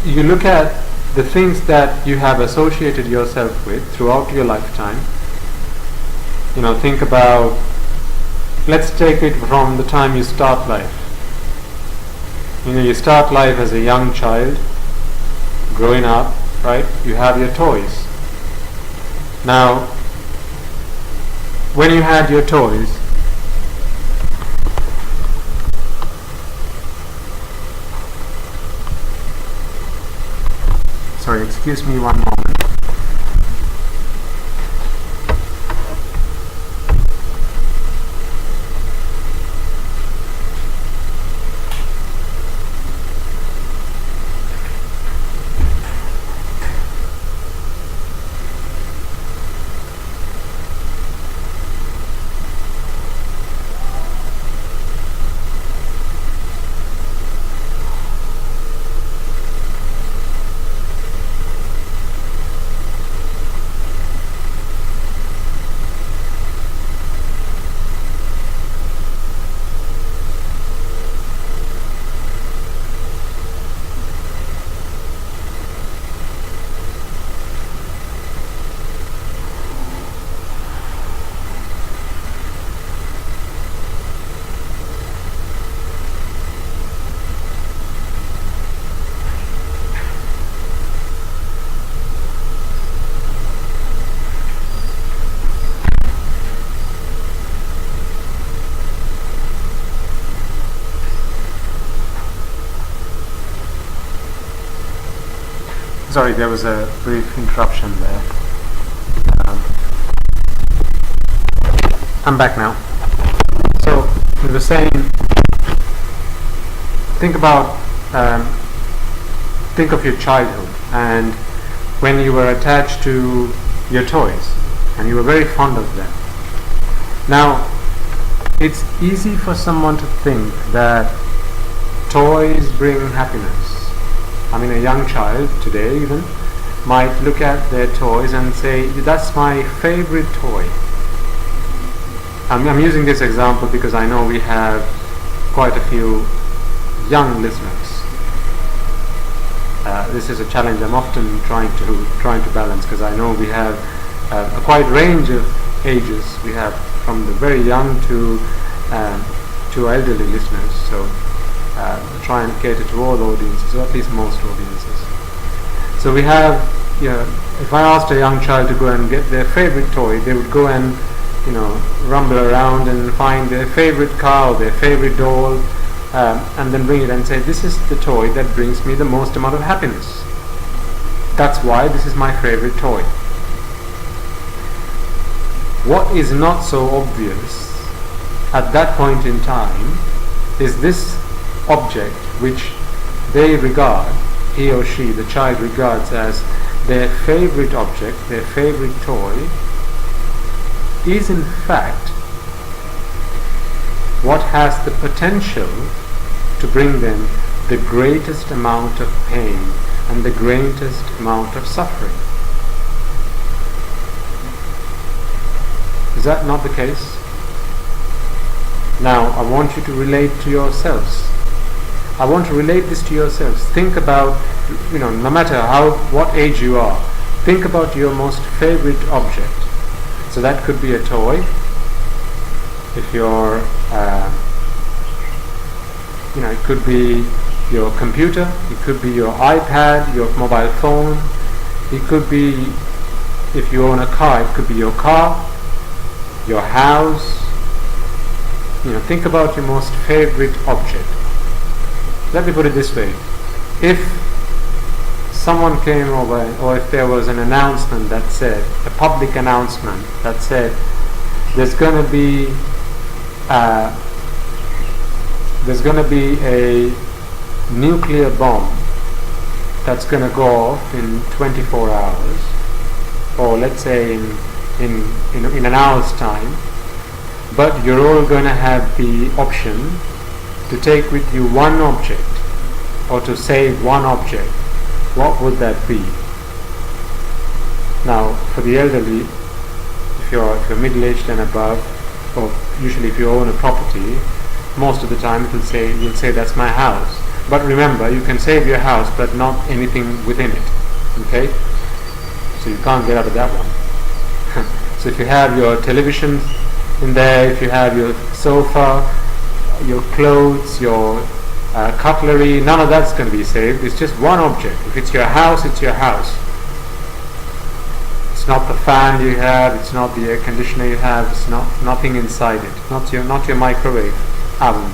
you look at the things that you have associated yourself with throughout your lifetime. Think about, let's take it from the time you start life. You start life as a young child, growing up, right? You have your toys. Now, when you had your toys, sorry, excuse me one moment. Sorry, there was a brief interruption there. I'm back now. So we were saying, think of your childhood and when you were attached to your toys and you were very fond of them. Now, it's easy for someone to think that toys bring happiness. I mean, a young child today even might look at their toys and say, that's my favorite toy. I'm using this example because I know we have quite a few young listeners. This is a challenge I'm often trying to balance, because I know we have a quite range of ages. We have from the very young to elderly listeners. So try and cater to all audiences, or at least most audiences. So we have, if I asked a young child to go and get their favorite toy, they would go and rumble around and find their favorite car or their favorite doll, and then bring it and say, this is the toy that brings me the most amount of happiness. That's why this is my favorite toy. What is not so obvious at that point in time is this object which they regard, he or she, the child regards as their favorite object, their favorite toy, is in fact what has the potential to bring them the greatest amount of pain and the greatest amount of suffering. Is that not the case? Now, I want you to relate to yourselves. I want to relate this to yourselves. Think about, no matter what age you are, think about your most favorite object. So that could be a toy. If you're, it could be your computer, it could be your iPad, your mobile phone, it could be, if you own a car, it could be your car, your house. Think about your most favorite object. Let me put it this way. If someone came over, or if there was an announcement that said, a public announcement that said, there's going to be a nuclear bomb that's going to go off in 24 hours, or let's say in an hour's time, but you're all going to have the option to take with you one object or to save one object, what would that be? Now, for the elderly, if you're middle-aged and above, or usually if you own a property, most of the time you'll say that's my house. But remember, you can save your house, but not anything within it. Okay? So you can't get out of that one. So if you have your television in there, if you have your sofa, your clothes, your cutlery, none of that's going to be saved. It's just one object. If it's your house, it's your house. It's not the fan you have, it's not the air conditioner you have, it's nothing inside it, not your microwave oven.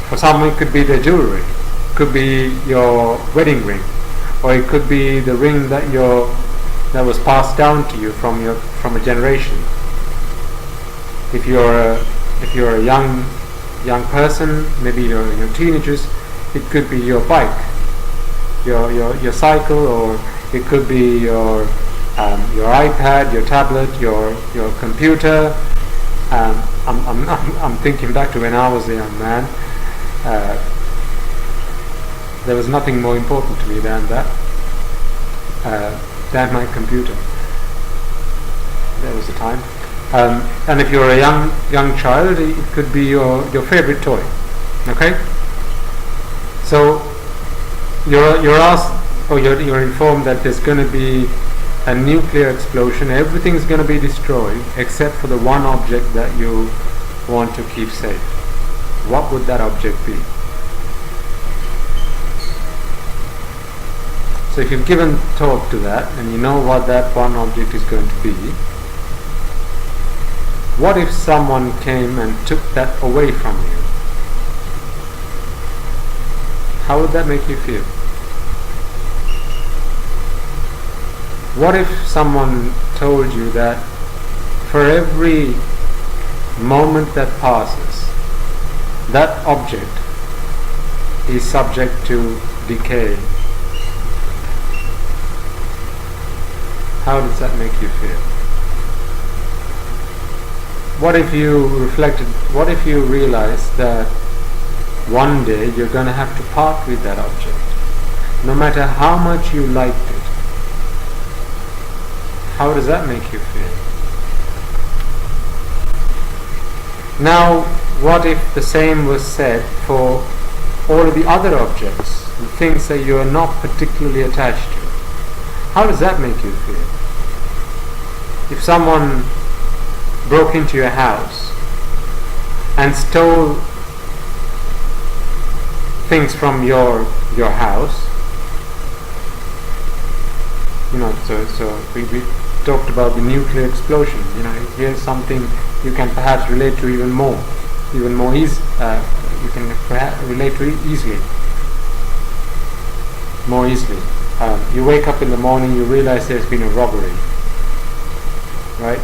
For some it could be their jewelry, it could be your wedding ring, or it could be the ring that was passed down to you from a generation. If you're a young person, maybe you're teenagers, it could be your bike, your cycle, or it could be your iPad, your tablet, your computer. I'm thinking back to when I was a young man. There was nothing more important to me than my computer. There was a time. And if you're a young child, it could be your favorite toy. Okay? So you're asked, or you're informed that there's going to be a nuclear explosion. Everything's going to be destroyed except for the one object that you want to keep safe. What would that object be? So if you've given thought to that and you know what that one object is going to be, what if someone came and took that away from you? How would that make you feel? What if someone told you that for every moment that passes, that object is subject to decay? How does that make you feel? What if you realized that one day you're going to have to part with that object, no matter how much you liked it? How does that make you feel? Now, what if the same was said for all of the other objects, the things that you are not particularly attached to? How does that make you feel? If someone broke into your house and stole things from your house, so we talked about the nuclear explosion. Here's something you can perhaps relate to even more easily, more easily. You wake up in the morning, you realize there's been a robbery, right?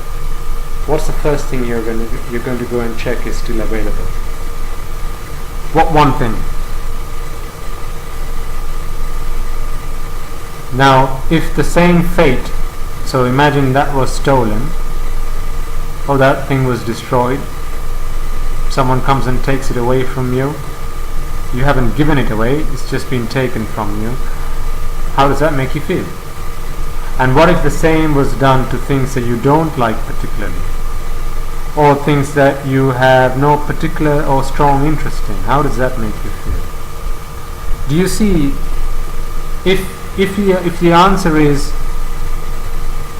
What's the first thing you're going to go and check is still available? What one thing? Now, if the same fate, so imagine that was stolen, or that thing was destroyed, someone comes and takes it away from you, you haven't given it away, it's just been taken from you, how does that make you feel? And what if the same was done to things that you don't like particularly, or things that you have no particular or strong interest in? How does that make you feel? Do you see, if the answer is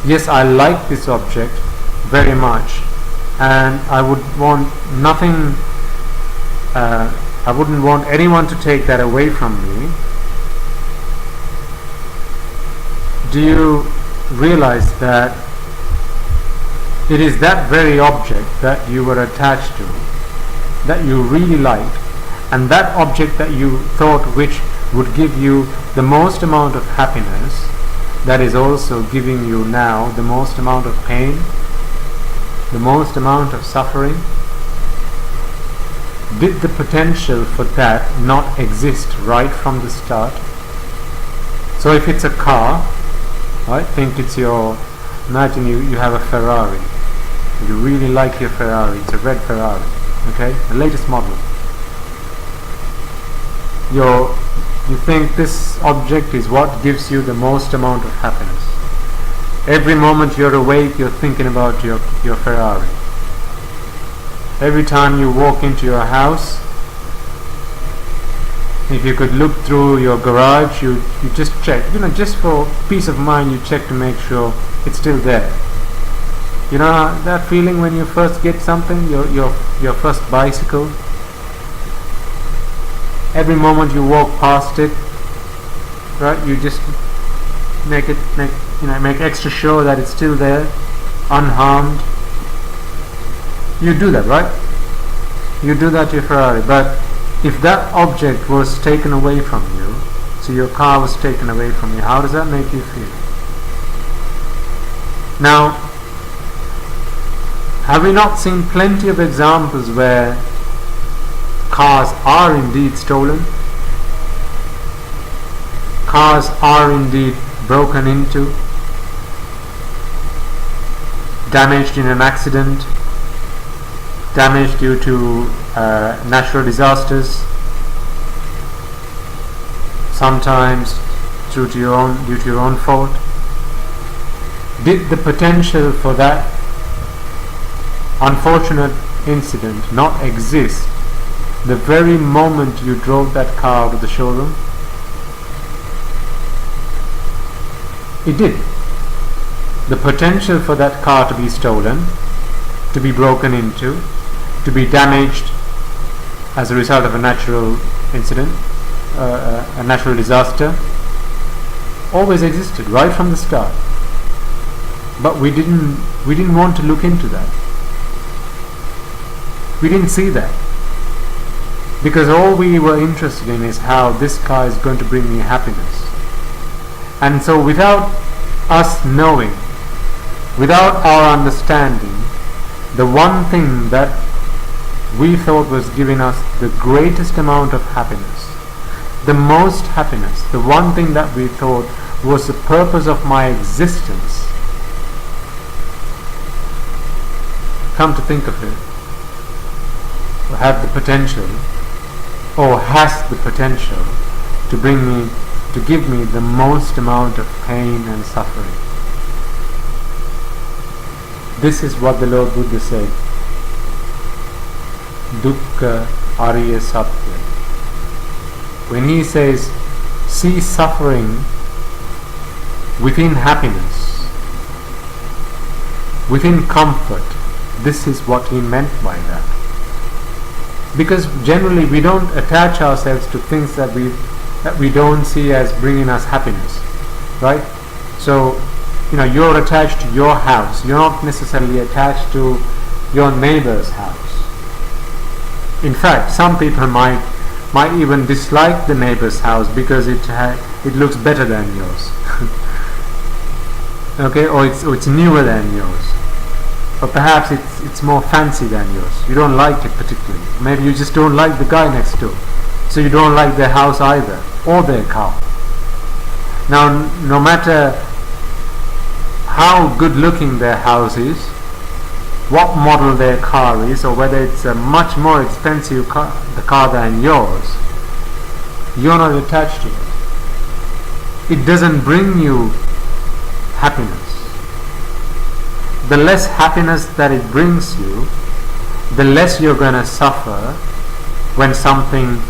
yes, I like this object very much, and I would want nothing, I wouldn't want anyone to take that away from me, do you realize that it is that very object that you were attached to, that you really liked, and that object that you thought which would give you the most amount of happiness, that is also giving you now the most amount of pain, the most amount of suffering? Did the potential for that not exist right from the start? So if it's a car, right, imagine you have a Ferrari, you really like your Ferrari, it's a red Ferrari, okay, the latest model. You think this object is what gives you the most amount of happiness. Every moment you're awake, you're thinking about your Ferrari. Every time you walk into your house, if you could look through your garage, you just check, just for peace of mind, you check to make sure it's still there. You know that feeling when you first get something, your first bicycle? Every moment you walk past it, right, you just make extra sure that it's still there, unharmed. You do that, right? You do that to your Ferrari. But if that object was taken away from you, so your car was taken away from you, how does that make you feel? Now, have we not seen plenty of examples where cars are indeed stolen? Cars are indeed broken into, damaged in an accident, damaged due to natural disasters, sometimes due to your own fault. Did the potential for that unfortunate incident not exist the very moment you drove that car to the showroom? It did. The potential for that car to be stolen, to be broken into, to be damaged as a result of a natural incident, a natural disaster, always existed right from the start. But we didn't want to look into that. We didn't see that. Because all we were interested in is how this car is going to bring me happiness. And so without us knowing, without our understanding, the one thing that we thought was giving us the greatest amount of happiness, the most happiness, the one thing that we thought was the purpose of my existence, come to think of it, have the potential, or has the potential to give me the most amount of pain and suffering. This is what the Lord Buddha said, dukkha ariya satya. When he says, see suffering within happiness, within comfort, this is what he meant by that. Because generally we don't attach ourselves to things that we don't see as bringing us happiness, right? So, you're attached to your house. You're not necessarily attached to your neighbor's house. In fact, some people might even dislike the neighbor's house because it looks better than yours. Okay, or it's newer than yours. Or perhaps it's more fancy than yours. You don't like it particularly. Maybe you just don't like the guy next door. So you don't like their house either, or their car. Now, no matter how good looking their house is, what model their car is, or whether it's a much more expensive car than yours, you're not attached to it. It doesn't bring you happiness. The less happiness that it brings you, the less you're going to suffer when something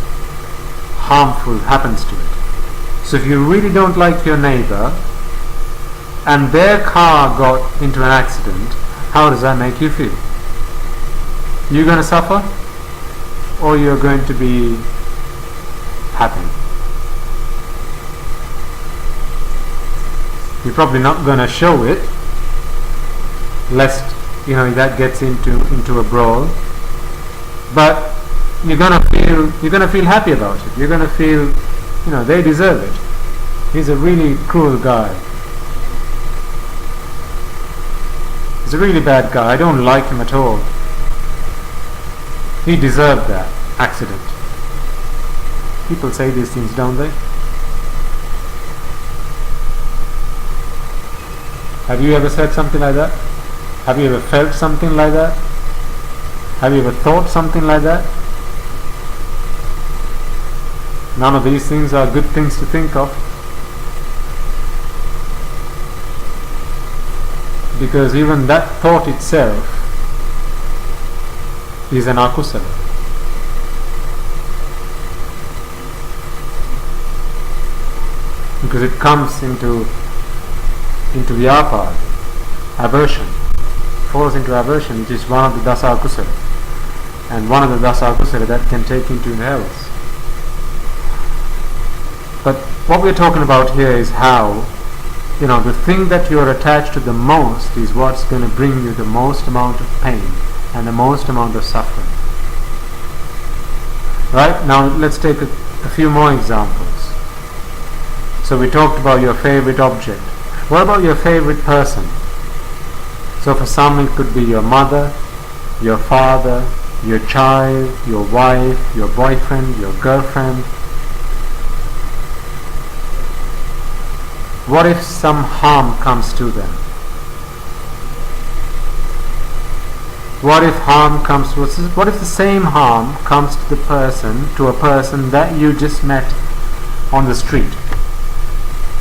harmful happens to it. So if you really don't like your neighbor and their car got into an accident, how does that make you feel? You're going to suffer, or you're going to be happy? You're probably not going to show it, lest that gets into a brawl. But you're gonna feel happy about it. You're gonna feel, they deserve it. He's a really cruel guy. He's a really bad guy. I don't like him at all. He deserved that accident. People say these things, don't they? Have you ever said something like that? Have you ever felt something like that? Have you ever thought something like that? None of these things are good things to think of. Because even that thought itself is an akusala. Because it comes into vyapara, aversion, falls into aversion, which is one of the dasa akusala, and one of the dasa akusala that can take into hells. But what we're talking about here is how, the thing that you're attached to the most is what's going to bring you the most amount of pain and the most amount of suffering. Right? Now let's take a few more examples. So we talked about your favorite object. What about your favorite person? So for some it could be your mother, your father, your child, your wife, your boyfriend, your girlfriend. What if some harm comes to them? What if the same harm comes to a person that you just met on the street?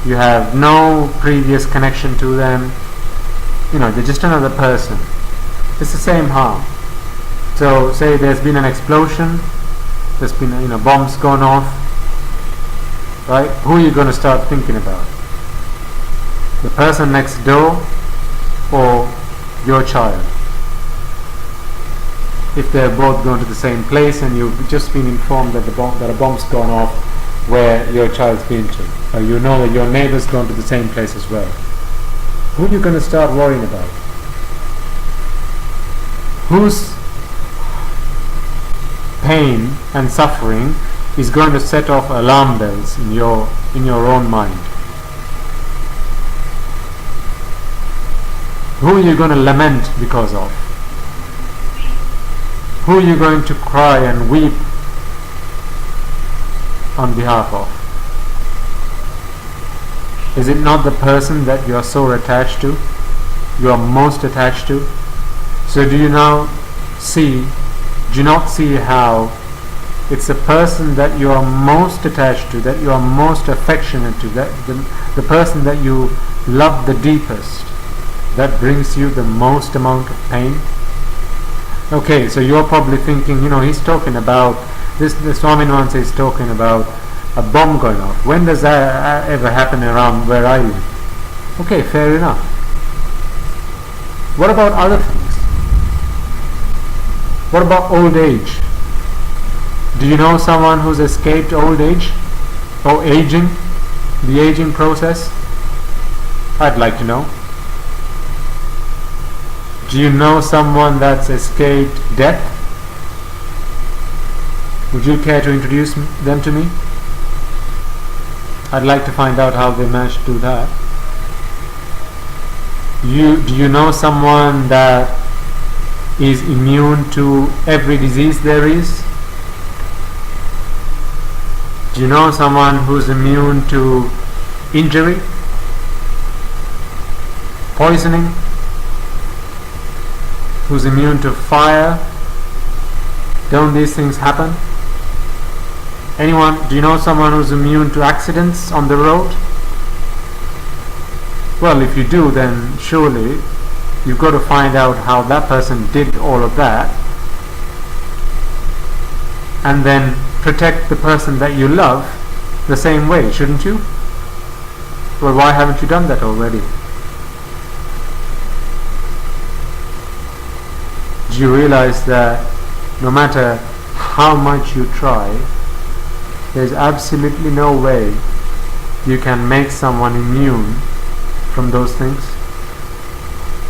You have no previous connection to them. They're just another person. It's the same harm. So say there's been an explosion, there's been bombs gone off, right? Who are you going to start thinking about? The person next door or your child? If they're both going to the same place and you've just been informed that a bomb's gone off where your child's been to, or you know that your neighbor's gone to the same place as well, who are you going to start worrying about? Whose pain and suffering is going to set off alarm bells in your own mind. Who are you going to lament because of? Who are you going to cry and weep on behalf of? Is it not the person that you are so attached to, you are most attached to? So do you not see how it's a person that you are most attached to, that you are most affectionate to, that the person that you love the deepest, that brings you the most amount of pain? Okay, so you're probably thinking, he's talking about this, the Swaminathan is talking about a bomb going off. When does that ever happen around where I live? Okay, fair enough. What about other things? What about old age? Do you know someone who's escaped old age or aging, the aging process? I'd like to know. Do you know someone that's escaped death? Would you care to introduce them to me? I'd like to find out how they managed to do that. Do you know someone that is immune to every disease there is? Do you know someone who's immune to injury, poisoning, who's immune to fire? Don't these things happen? Anyone? Do you know someone who's immune to accidents on the road? Well, if you do, then surely you've got to find out how that person did all of that and then protect the person that you love the same way, shouldn't you? Well, why haven't you done that already? Do you realize that no matter how much you try, there's absolutely no way you can make someone immune from those things,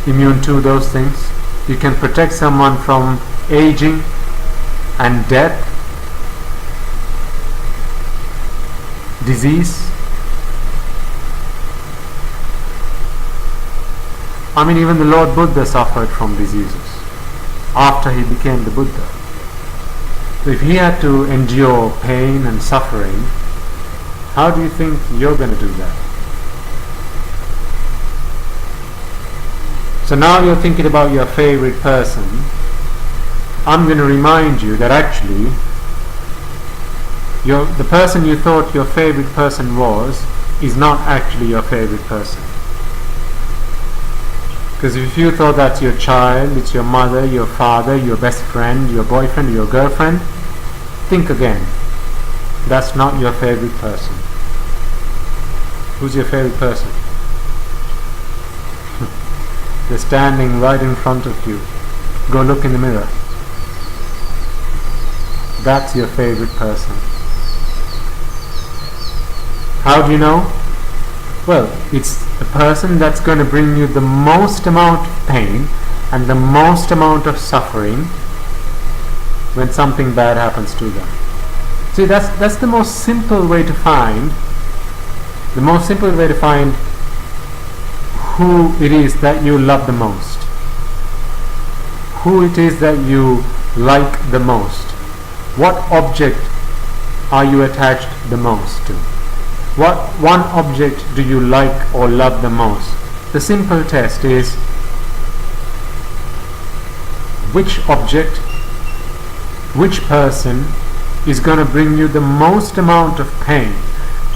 immune to those things? You can protect someone from aging and death, disease. I mean, even the Lord Buddha suffered from diseases after he became the Buddha. So if he had to endure pain and suffering, how do you think you're going to do that? So now you're thinking about your favorite person. I'm going to remind you that actually the person you thought your favorite person was is not actually your favorite person. Because if you thought that's your child, it's your mother, your father, your best friend, your boyfriend, your girlfriend, think again. That's not your favorite person. Who's your favorite person? They're standing right in front of you. Go look in the mirror. That's your favorite person. How do you know? Well, it's the person that's going to bring you the most amount of pain and the most amount of suffering when something bad happens to them. See, that's the most simple way to find who it is that you love the most, who it is that you like the most, what object are you attached the most to, what one object do you like or love the most. The simple test is which object, which person is going to bring you the most amount of pain,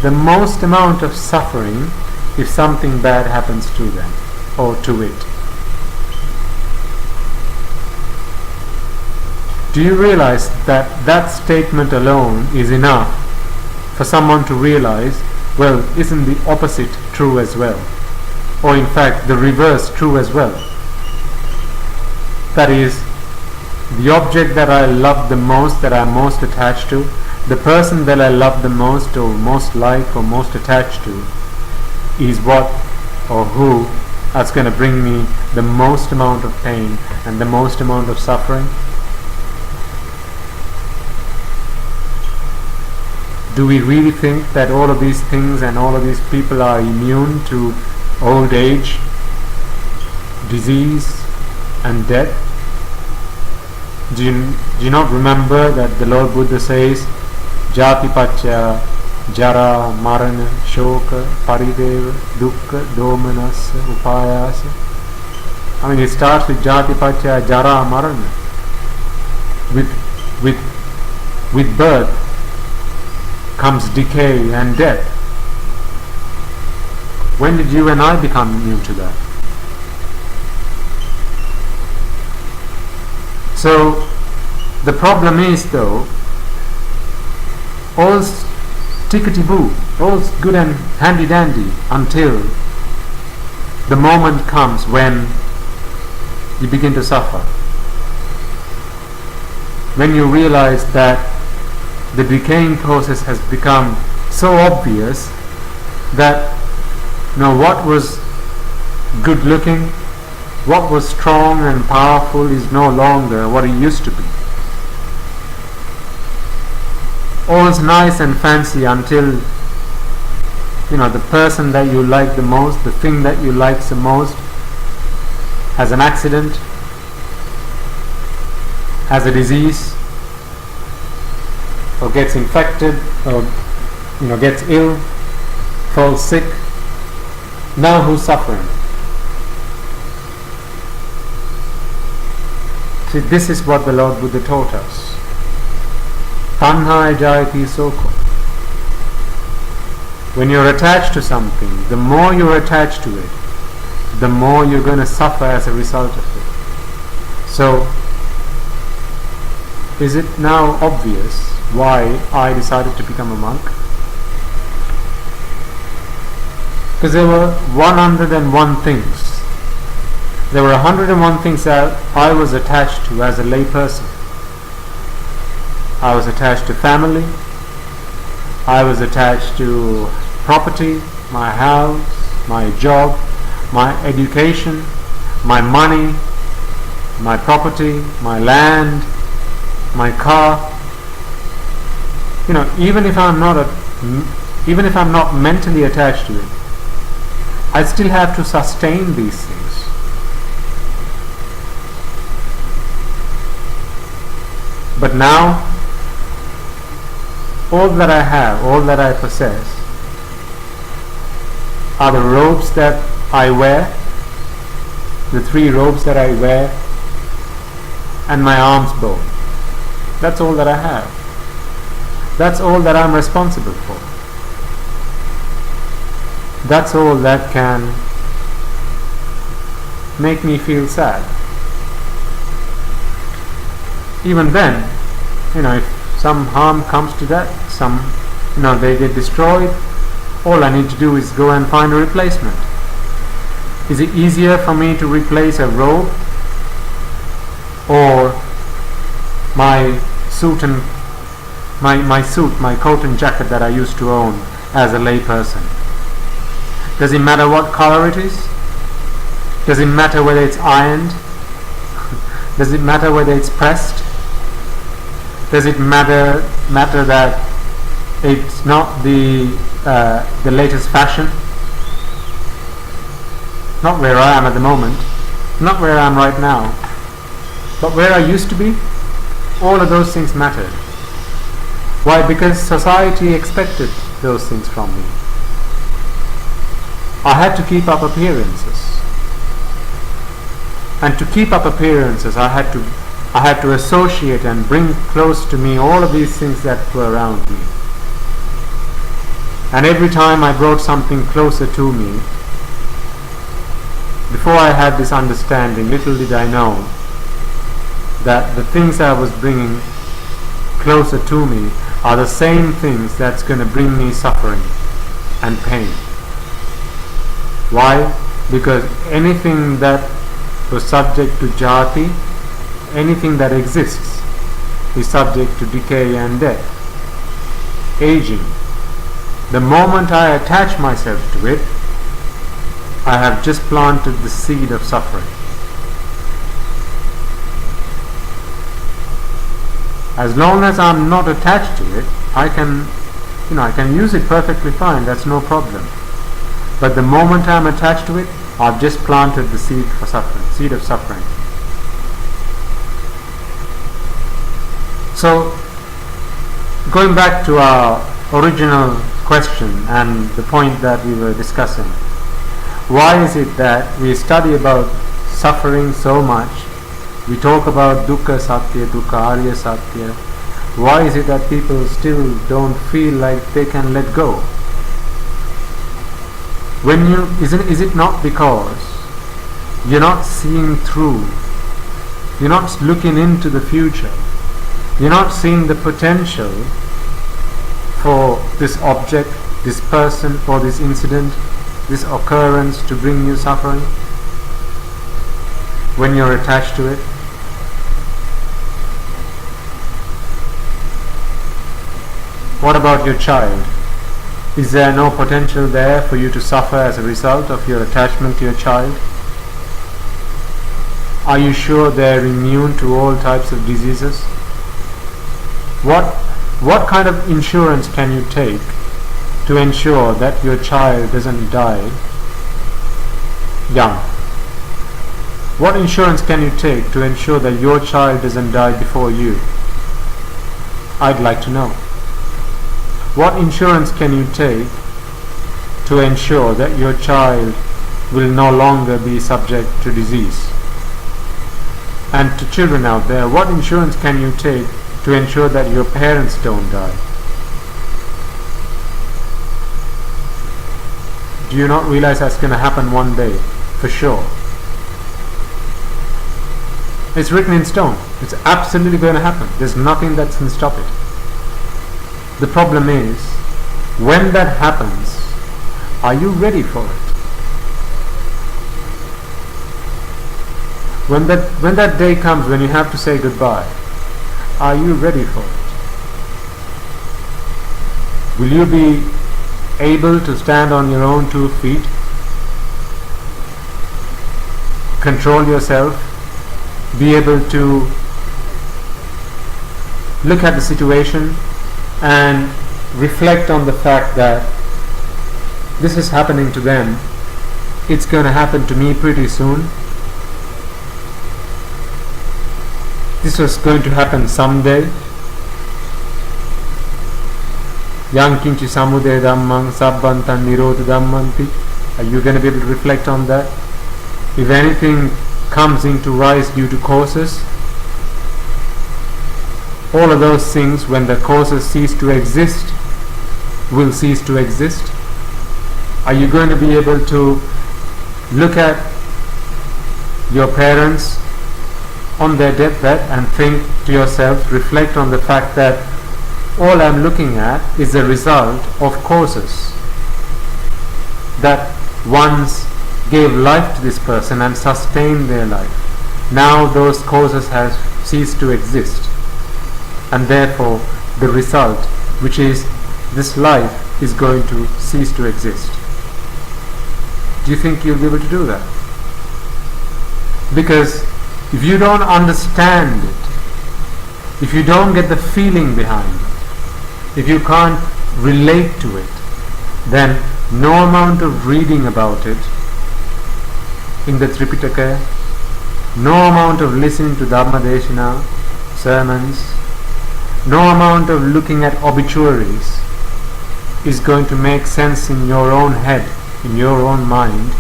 the most amount of suffering if something bad happens to them or to it. Do you realize that that statement alone is enough for someone to realize, well, isn't the opposite true as well? Or in fact, the reverse true as well? That is, the object that I love the most, that I'm most attached to, the person that I love the most or most like or most attached to, is what or who that's going to bring me the most amount of pain and the most amount of suffering. Do we really think that all of these things and all of these people are immune to old age, disease and death? Do you not remember that the Lord Buddha says, Jati Paccha, Jara, Marana, Shoka, Parideva, Dukkha, Domanasa, Upayasa? I mean, it starts with Jati Paccha, Jara, Marana. With birth comes decay and death. When did you and I become immune to that? So the problem is, though, all's tickety-boo, all's good and handy-dandy until the moment comes when you begin to suffer. When you realize that the decaying process has become so obvious that what was good looking, what was strong and powerful is no longer what it used to be. All's nice and fancy until the person that you like the most, the thing that you like the most, has an accident, has a disease, or gets infected, or gets ill, falls sick. Now who's suffering? See, this is what the Lord Buddha taught us. Tanha jayati soko. When you're attached to something, the more you're attached to it, the more you're going to suffer as a result of it. So, is it now obvious why I decided to become a monk? Because there were 101 things. There were 101 things that I was attached to as a lay person. I was attached to family. I was attached to property, my house, my job, my education, my money, my property, my land, my car. Even if I'm not mentally attached to it, I still have to sustain these things. But now, all that I have, all that I possess, are the robes that I wear, the 3 robes that I wear, and my arms bow. That's all that I have. That's all that I'm responsible for. That's all that can make me feel sad. Even then, if some harm comes to that, they get destroyed, all I need to do is go and find a replacement. Is it easier for me to replace a robe or my suit and my coat and jacket that I used to own as a lay person? Does it matter what color it is? Does it matter whether it's ironed? Does it matter whether it's pressed? Does it matter that it's not the latest fashion? Not where I am at the moment, not where I am right now, but where I used to be. All of those things mattered. Why? Because society expected those things from me. I had to keep up appearances, and to keep up appearances I had to associate and bring close to me all of these things that were around me. And every time I brought something closer to me, before I had this understanding, little did I know that the things I was bringing closer to me are the same things that's going to bring me suffering and pain. Why? Because anything that was subject to jati, anything that exists, is subject to decay and death, aging. The moment I attach myself to it, I have just planted the seed of suffering. As long as I'm not attached to it, I can I can use it perfectly fine, that's no problem. But the moment I'm attached to it, I've just planted the seed for suffering, seed of suffering. So, going back to our original question and the point that we were discussing, why is it that we study about suffering so much? We talk about dukkha satya, dukkha arya satya. Why is it that people still don't feel like they can let go? Is it not because you're not seeing through, you're not looking into the future, you're not seeing the potential for this object, this person, or this incident, this occurrence to bring you suffering when you're attached to it? What about your child? Is there no potential there for you to suffer as a result of your attachment to your child? Are you sure they're immune to all types of diseases? What kind of insurance can you take to ensure that your child doesn't die young? What insurance can you take to ensure that your child doesn't die before you? I'd like to know. What insurance can you take to ensure that your child will no longer be subject to disease? And to children out there, what insurance can you take to ensure that your parents don't die? Do you not realize that's going to happen one day, for sure? It's written in stone. It's absolutely going to happen. There's nothing that can stop it. The problem is, when that happens, are you ready for it? When that day comes when you have to say goodbye, are you ready for it? Will you be able to stand on your own 2 feet, control yourself, be able to look at the situation and reflect on the fact that this is happening to them, it's going to happen to me pretty soon, this was going to happen someday? Yang kinchi samude dhammang sabbantan nirodha dhammanti. Are you going to be able to reflect on that? If anything comes into rise due to causes, all of those things, when the causes cease to exist, will cease to exist. Are you going to be able to look at your parents on their deathbed and think to yourself, reflect on the fact that all I'm looking at is the result of causes that once gave life to this person and sustained their life? Now those causes have ceased to exist, and therefore the result, which is this life, is going to cease to exist. Do you think you'll be able to do that? Because if you don't understand it, if you don't get the feeling behind it, if you can't relate to it, then no amount of reading about it in the Tripitaka, no amount of listening to Dhammadesana, sermons, no amount of looking at obituaries is going to make sense in your own head, in your own mind,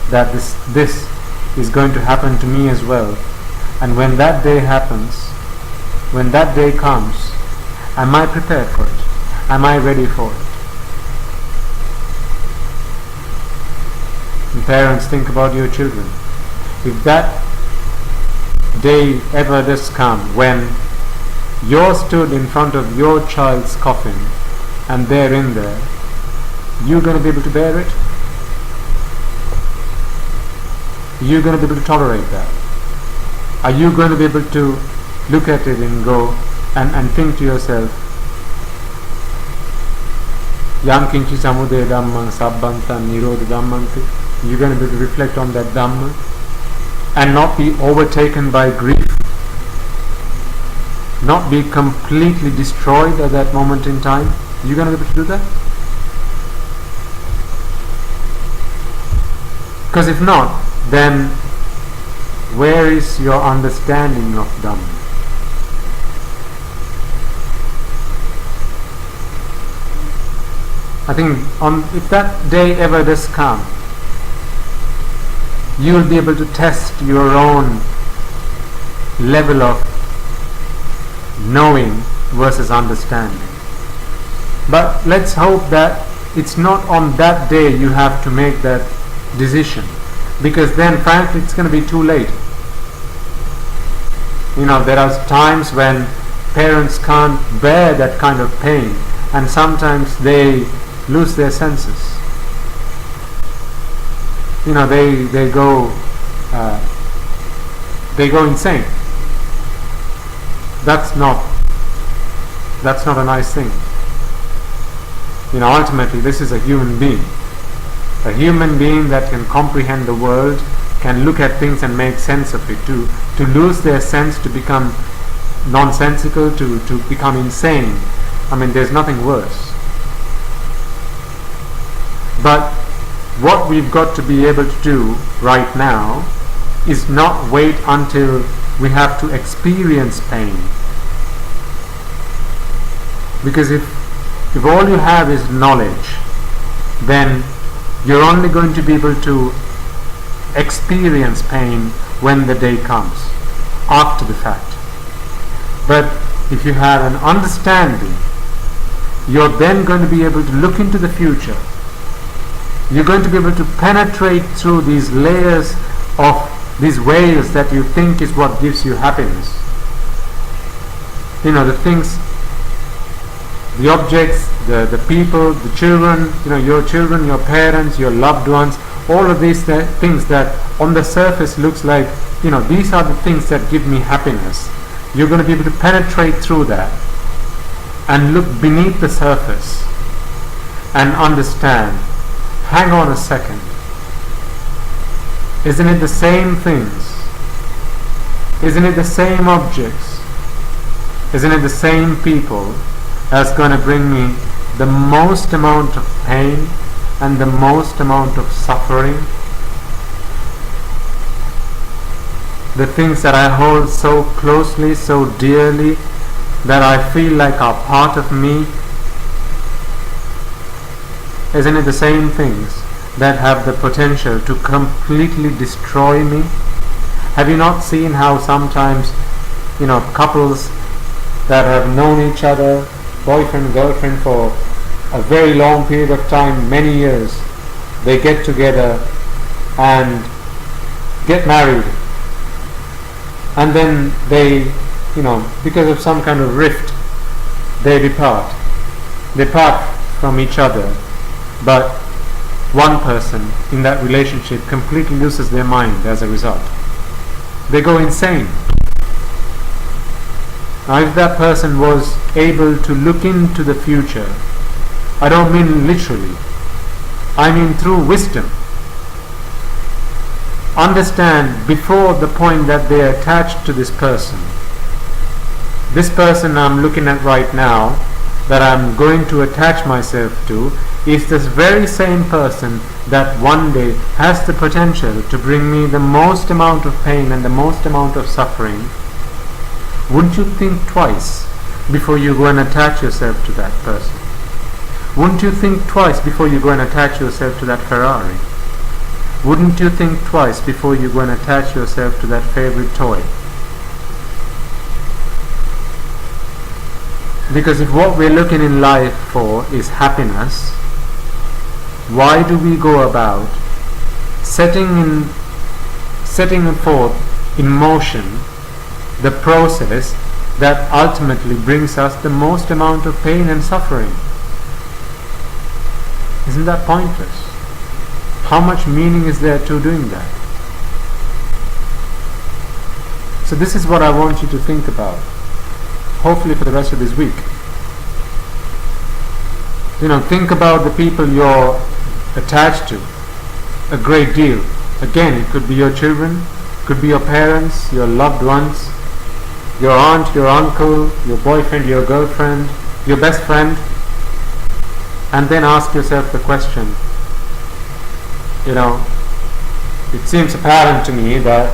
that this is going to happen to me as well. And when that day happens, when that day comes, am I prepared for it? Am I ready for it? And parents, think about your children. If that day ever does come when you're stood in front of your child's coffin and they're in there, you're going to be able to bear it? You're going to be able to tolerate that? Are you going to be able to look at it and go and think to yourself, Yang kinchi samude dhammang sabbanta nirodha dhammanti? You're going to be able to reflect on that Dhamma and not be overtaken by grief, not be completely destroyed at that moment in time You going to be able to do that? Because if not, then where is your understanding of Dhamma? I think if that day ever does come, you will be able to test your own level of knowing versus understanding. But let's hope that it's not on that day you have to make that decision, because then frankly it's going to be too late. There are times when parents can't bear that kind of pain, and sometimes they lose their senses. They go insane. That's not a nice thing. Ultimately this is a human being that can comprehend the world, can look at things and make sense of it. To lose their sense, to become nonsensical, to become insane, there's nothing worse. But what we've got to be able to do right now is not wait until we have to experience pain. Because if all you have is knowledge, then you're only going to be able to experience pain when the day comes, after the fact. But if you have an understanding, you're then going to be able to look into the future. You're going to be able to penetrate through these layers of these veils that you think is what gives you happiness. The things, the objects, the people, the children, your children, your parents, your loved ones, all of these things that on the surface looks like, these are the things that give me happiness. You're going to be able to penetrate through that and look beneath the surface and understand, hang on a second, isn't it the same things? Isn't it the same objects? Isn't it the same people that's going to bring me the most amount of pain and the most amount of suffering? The things that I hold so closely, so dearly, that I feel like are part of me, isn't it the same things that have the potential to completely destroy me? Have you not seen how sometimes, couples that have known each other, boyfriend, girlfriend, for a very long period of time, many years, they get together and get married, and then they, because of some kind of rift, they depart from each other. But one person in that relationship completely loses their mind as a result. They go insane. Now, if that person was able to look into the future, I don't mean literally, I mean through wisdom, understand before the point that they are attached to this person I'm looking at right now, that I'm going to attach myself to, is this very same person that one day has the potential to bring me the most amount of pain and the most amount of suffering. Wouldn't you think twice before you go and attach yourself to that person? Wouldn't you think twice before you go and attach yourself to that Ferrari? Wouldn't you think twice before you go and attach yourself to that favorite toy? Because if what we're looking in life for is happiness, why do we go about setting forth in motion the process that ultimately brings us the most amount of pain and suffering? Isn't that pointless? How much meaning is there to doing that? So this is what I want you to think about, hopefully for the rest of this week. Think about the people you're attached to a great deal. Again, it could be your children, could be your parents, your loved ones, your aunt, your uncle, your boyfriend, your girlfriend, your best friend. and then ask yourself the question, it seems apparent to me that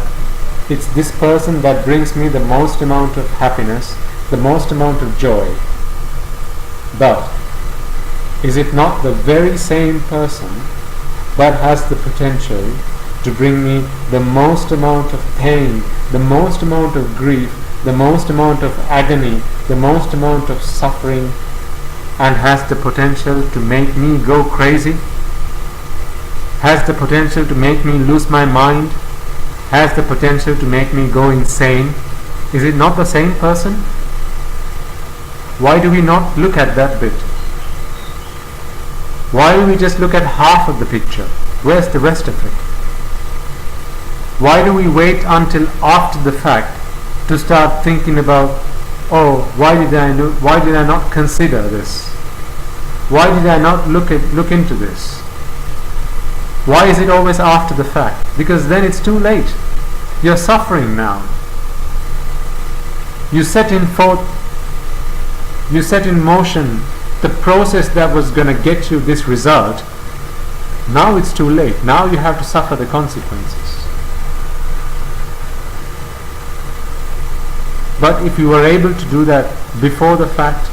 it's this person that brings me the most amount of happiness, the most amount of joy. But is it not the very same person that has the potential to bring me the most amount of pain, the most amount of grief, the most amount of agony, the most amount of suffering, and has the potential to make me go crazy? Has the potential to make me lose my mind? Has the potential to make me go insane? Is it not the same person? Why do we not look at that bit? Why do we just look at half of the picture? Where's the rest of it? Why do we wait until after the fact to start thinking about, why did I not consider this? Why did I not look into this? Why is it always after the fact? Because then it's too late. You're suffering now. You set in motion the process that was going to get you this result. Now it's too late. Now you have to suffer the consequences. But if you were able to do that before the fact,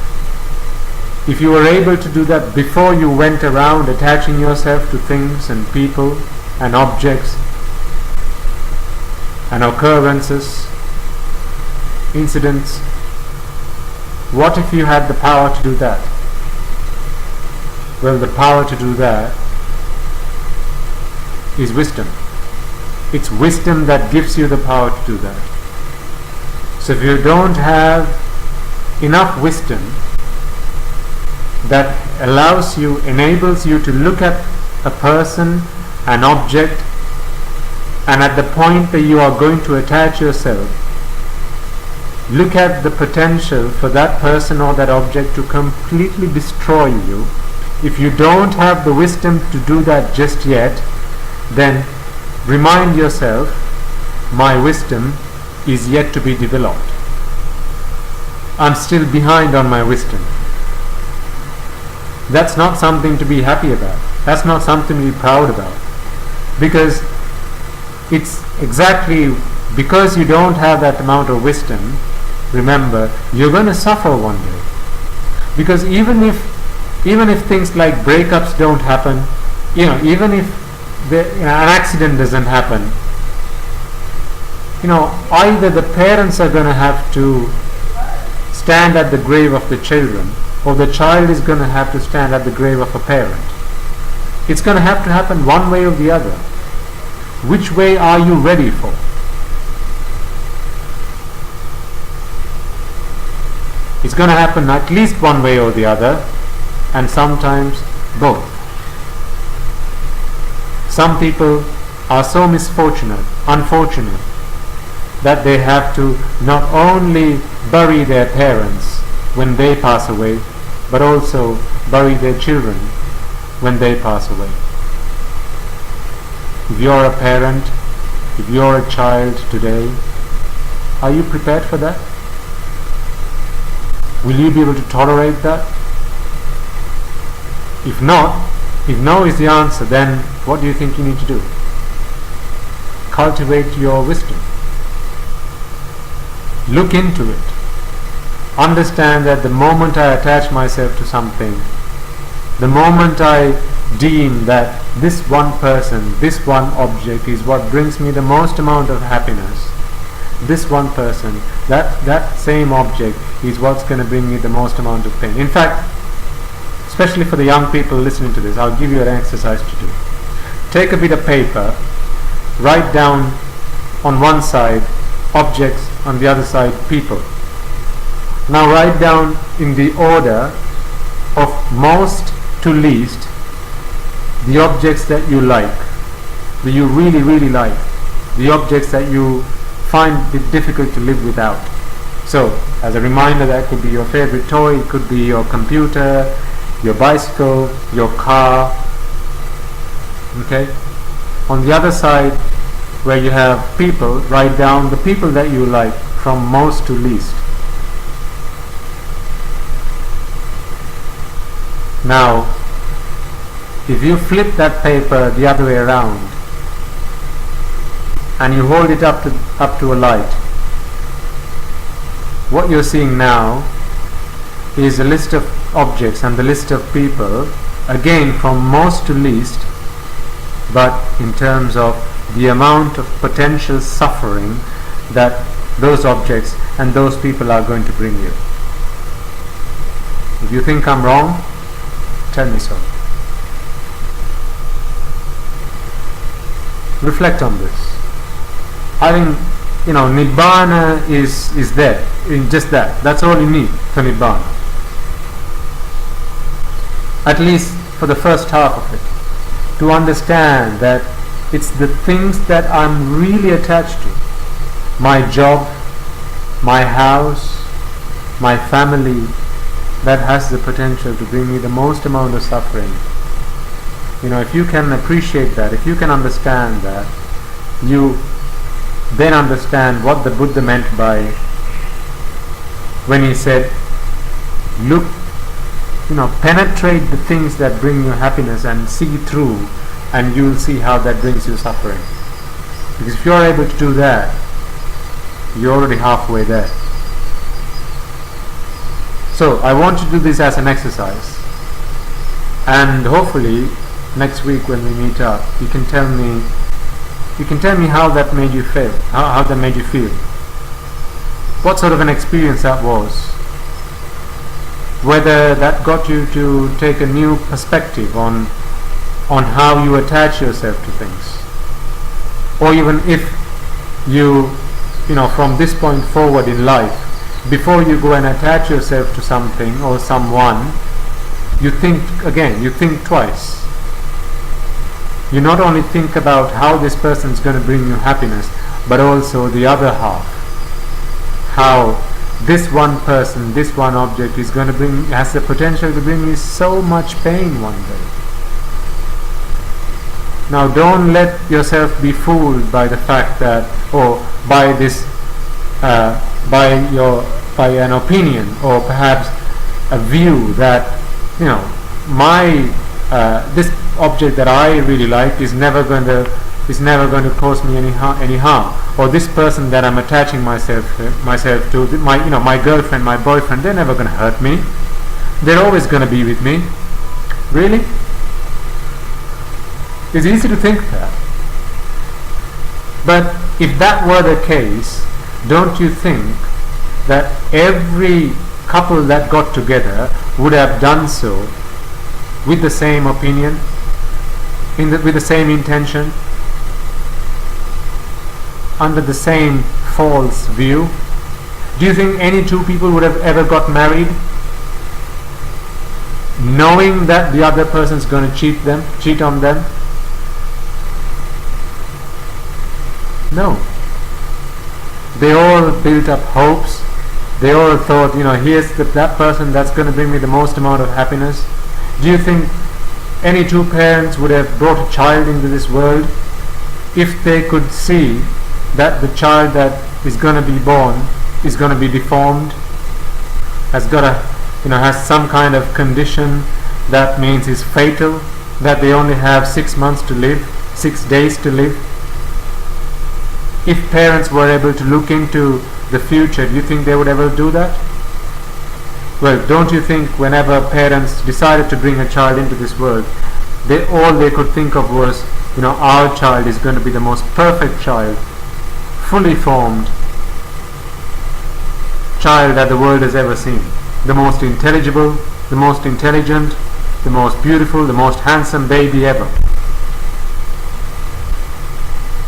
if you were able to do that before you went around attaching yourself to things and people and objects and occurrences, incidents, what if you had the power to do that? Well, the power to do that is wisdom. It's wisdom that gives you the power to do that. So if you don't have enough wisdom that enables you to look at a person, an object, and at the point that you are going to attach yourself, look at the potential for that person or that object to completely destroy you. If you don't have the wisdom to do that just yet, then remind yourself, my wisdom is yet to be developed. I'm still behind on my wisdom. That's not something to be happy about. That's not something to be proud about. Because it's exactly because you don't have that amount of wisdom, remember, you're going to suffer one day. Because even if things like breakups don't happen, even if an accident doesn't happen, either the parents are going to have to stand at the grave of the children, or the child is going to have to stand at the grave of a parent. It's going to have to happen one way or the other. Which way are you ready for? It's going to happen at least one way or the other, and sometimes both. Some people are so unfortunate, that they have to not only bury their parents when they pass away, but also bury their children when they pass away. If you're a parent, if you're a child today, are you prepared for that? Will you be able to tolerate that? If no is the answer, then what do you think you need to do? Cultivate your wisdom. Look into it. Understand that the moment I attach myself to something, the moment I deem that this one person, this one object is what brings me the most amount of happiness, this one person, that same object is what's going to bring me the most amount of pain. In fact, especially for the young people listening to this, I'll give you an exercise to do. Take a bit of paper, write down on one side objects, on the other side people. Now write down in the order of most to least the objects that you like, that you really, really like, the objects that you find it difficult to live without. So, as a reminder, that could be your favorite toy, it could be your computer, your bicycle, your car. Okay? On the other side, where you have people, write down the people that you like from most to least. Now, if you flip that paper the other way around and you hold it up to a light, what you're seeing now is a list of objects and the list of people, again from most to least, but in terms of the amount of potential suffering that those objects and those people are going to bring you. If you think I'm wrong, tell me so. Reflect on this. I think, Nibbana is there, in just that. That's all you need for Nibbana. At least for the first half of it. To understand that it's the things that I'm really attached to. My job, my house, my family, that has the potential to bring me the most amount of suffering. If you can appreciate that, if you can understand that, you then understand what the Buddha meant by when he said, look, penetrate the things that bring you happiness and see through, and you'll see how that brings you suffering. Because if you're able to do that, you're already halfway there. So I want you to do this as an exercise, and hopefully next week when we meet up, you can tell me how that made you feel, how that made you feel, what sort of an experience that was, whether that got you to take a new perspective on how you attach yourself to things, or even if you from this point forward in life, before you go and attach yourself to something or someone, you think twice. You not only think about how this person is going to bring you happiness, but also the other half, how this one person, this one object has the potential to bring you so much pain one day. Now don't let yourself be fooled by the fact that, or by this, by an opinion, or perhaps a view that, this object that I really like is never going to cause me any harm, or this person that I'm attaching myself to, my girlfriend, my boyfriend, they're never going to hurt me. They're always going to be with me. Really? It's easy to think that. But if that were the case, don't you think that every couple that got together would have done so with the same opinion, with the same intention, under the same false view? Do you think any two people would have ever got married knowing that the other person is going to cheat on them? No. They all built up hopes. They all thought, here's that person that's going to bring me the most amount of happiness. Do you think any two parents would have brought a child into this world if they could see that the child that is going to be born is going to be deformed, has some kind of condition that means is fatal, that they only have 6 months to live, 6 days to live? If parents were able to look into the future, do you think they would ever do that? Well, don't you think whenever parents decided to bring a child into this world, all they could think of was, our child is going to be the most perfect child, fully formed child that the world has ever seen, the most intelligible, the most intelligent, the most beautiful, the most handsome baby ever.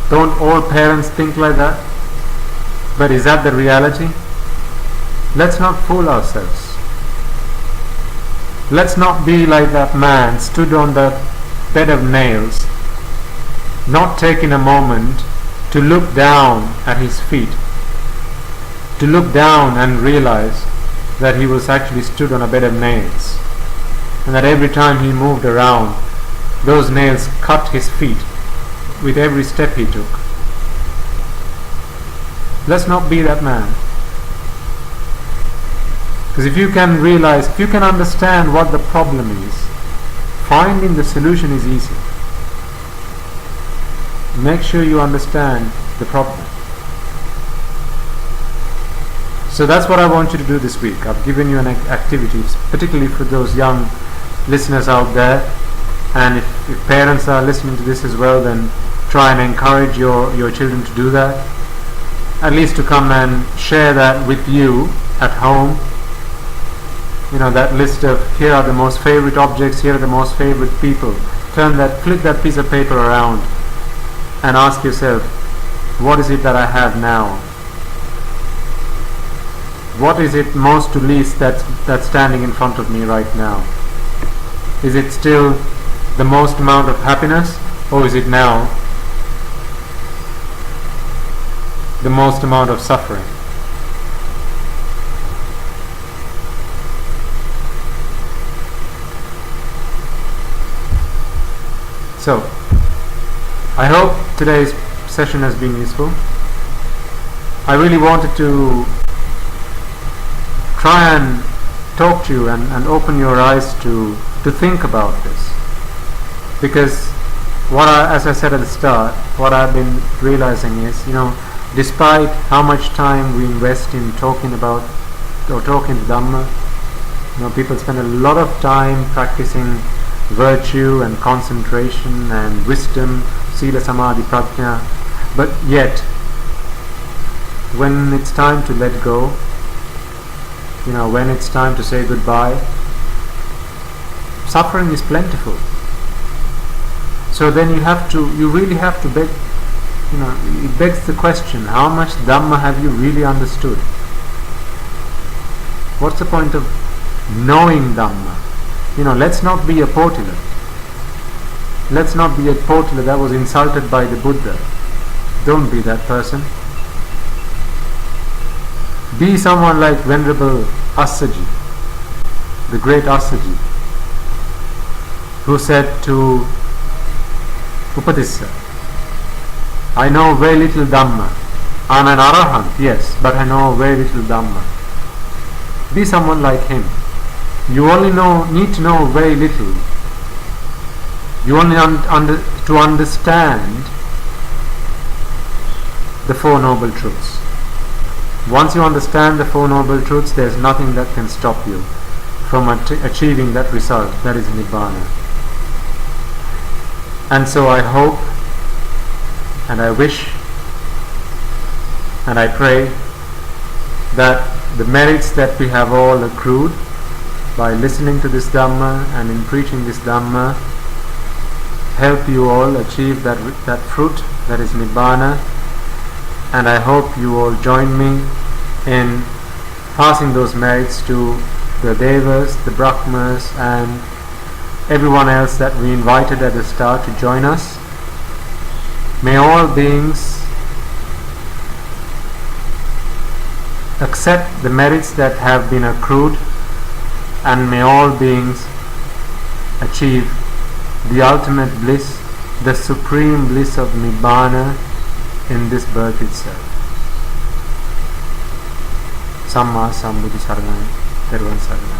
Don't all parents think like that? But is that the reality? Let's not fool ourselves. Let's not be like that man stood on the bed of nails, not taking a moment to look down at his feet, to look down and realize that he was actually stood on a bed of nails, and that every time he moved around, those nails cut his feet with every step he took. Let's not be that man. Because if you can realize, if you can understand what the problem is finding the solution is easy. Make sure you understand the problem. So that's what I want you to do this week. I've given you an activity, particularly for those young listeners out there, and if parents are listening to this as well, then try and encourage your children to do that, at least to come and share that with you at home. That list of, here are the most favorite objects, here are the most favorite people. Flip that piece of paper around and ask yourself, what is it that I have now? What is it most to least that's standing in front of me right now? Is it still the most amount of happiness, or is it now the most amount of suffering? So, I hope today's session has been useful. I really wanted to try and talk to you and open your eyes to think about this, because as I said at the start, what I've been realizing is, despite how much time we invest in talking about or talking to Dhamma, people spend a lot of time practicing virtue and concentration and wisdom, sila, samadhi, prajna, but yet when it's time to let go, when it's time to say goodbye, suffering is plentiful. So then you really have to beg, it begs the question, how much Dhamma have you really understood? What's the point of knowing Dhamma? Let's not be a potila. Let's not be a potila that was insulted by the Buddha. Don't be that person. Be someone like Venerable Assaji, the great Assaji, who said to Upadissa, I know very little Dhamma. I'm an Arahant, yes, but I know very little Dhamma. Be someone like him. You only need to know very little. You only to understand the Four Noble Truths. Once you understand the Four Noble Truths, there is nothing that can stop you from achieving that result, that is Nibbana. And so I hope and I wish and I pray that the merits that we have all accrued by listening to this Dhamma and in preaching this Dhamma help you all achieve that fruit, that is Nibbana. And I hope you all join me in passing those merits to the Devas, the Brahmas, and everyone else that we invited at the start to join us. May all beings accept the merits that have been accrued, and may all beings achieve the ultimate bliss, the supreme bliss of Nibbana in this birth itself. Samma Sambuddhi Saranai, Thero Saranai.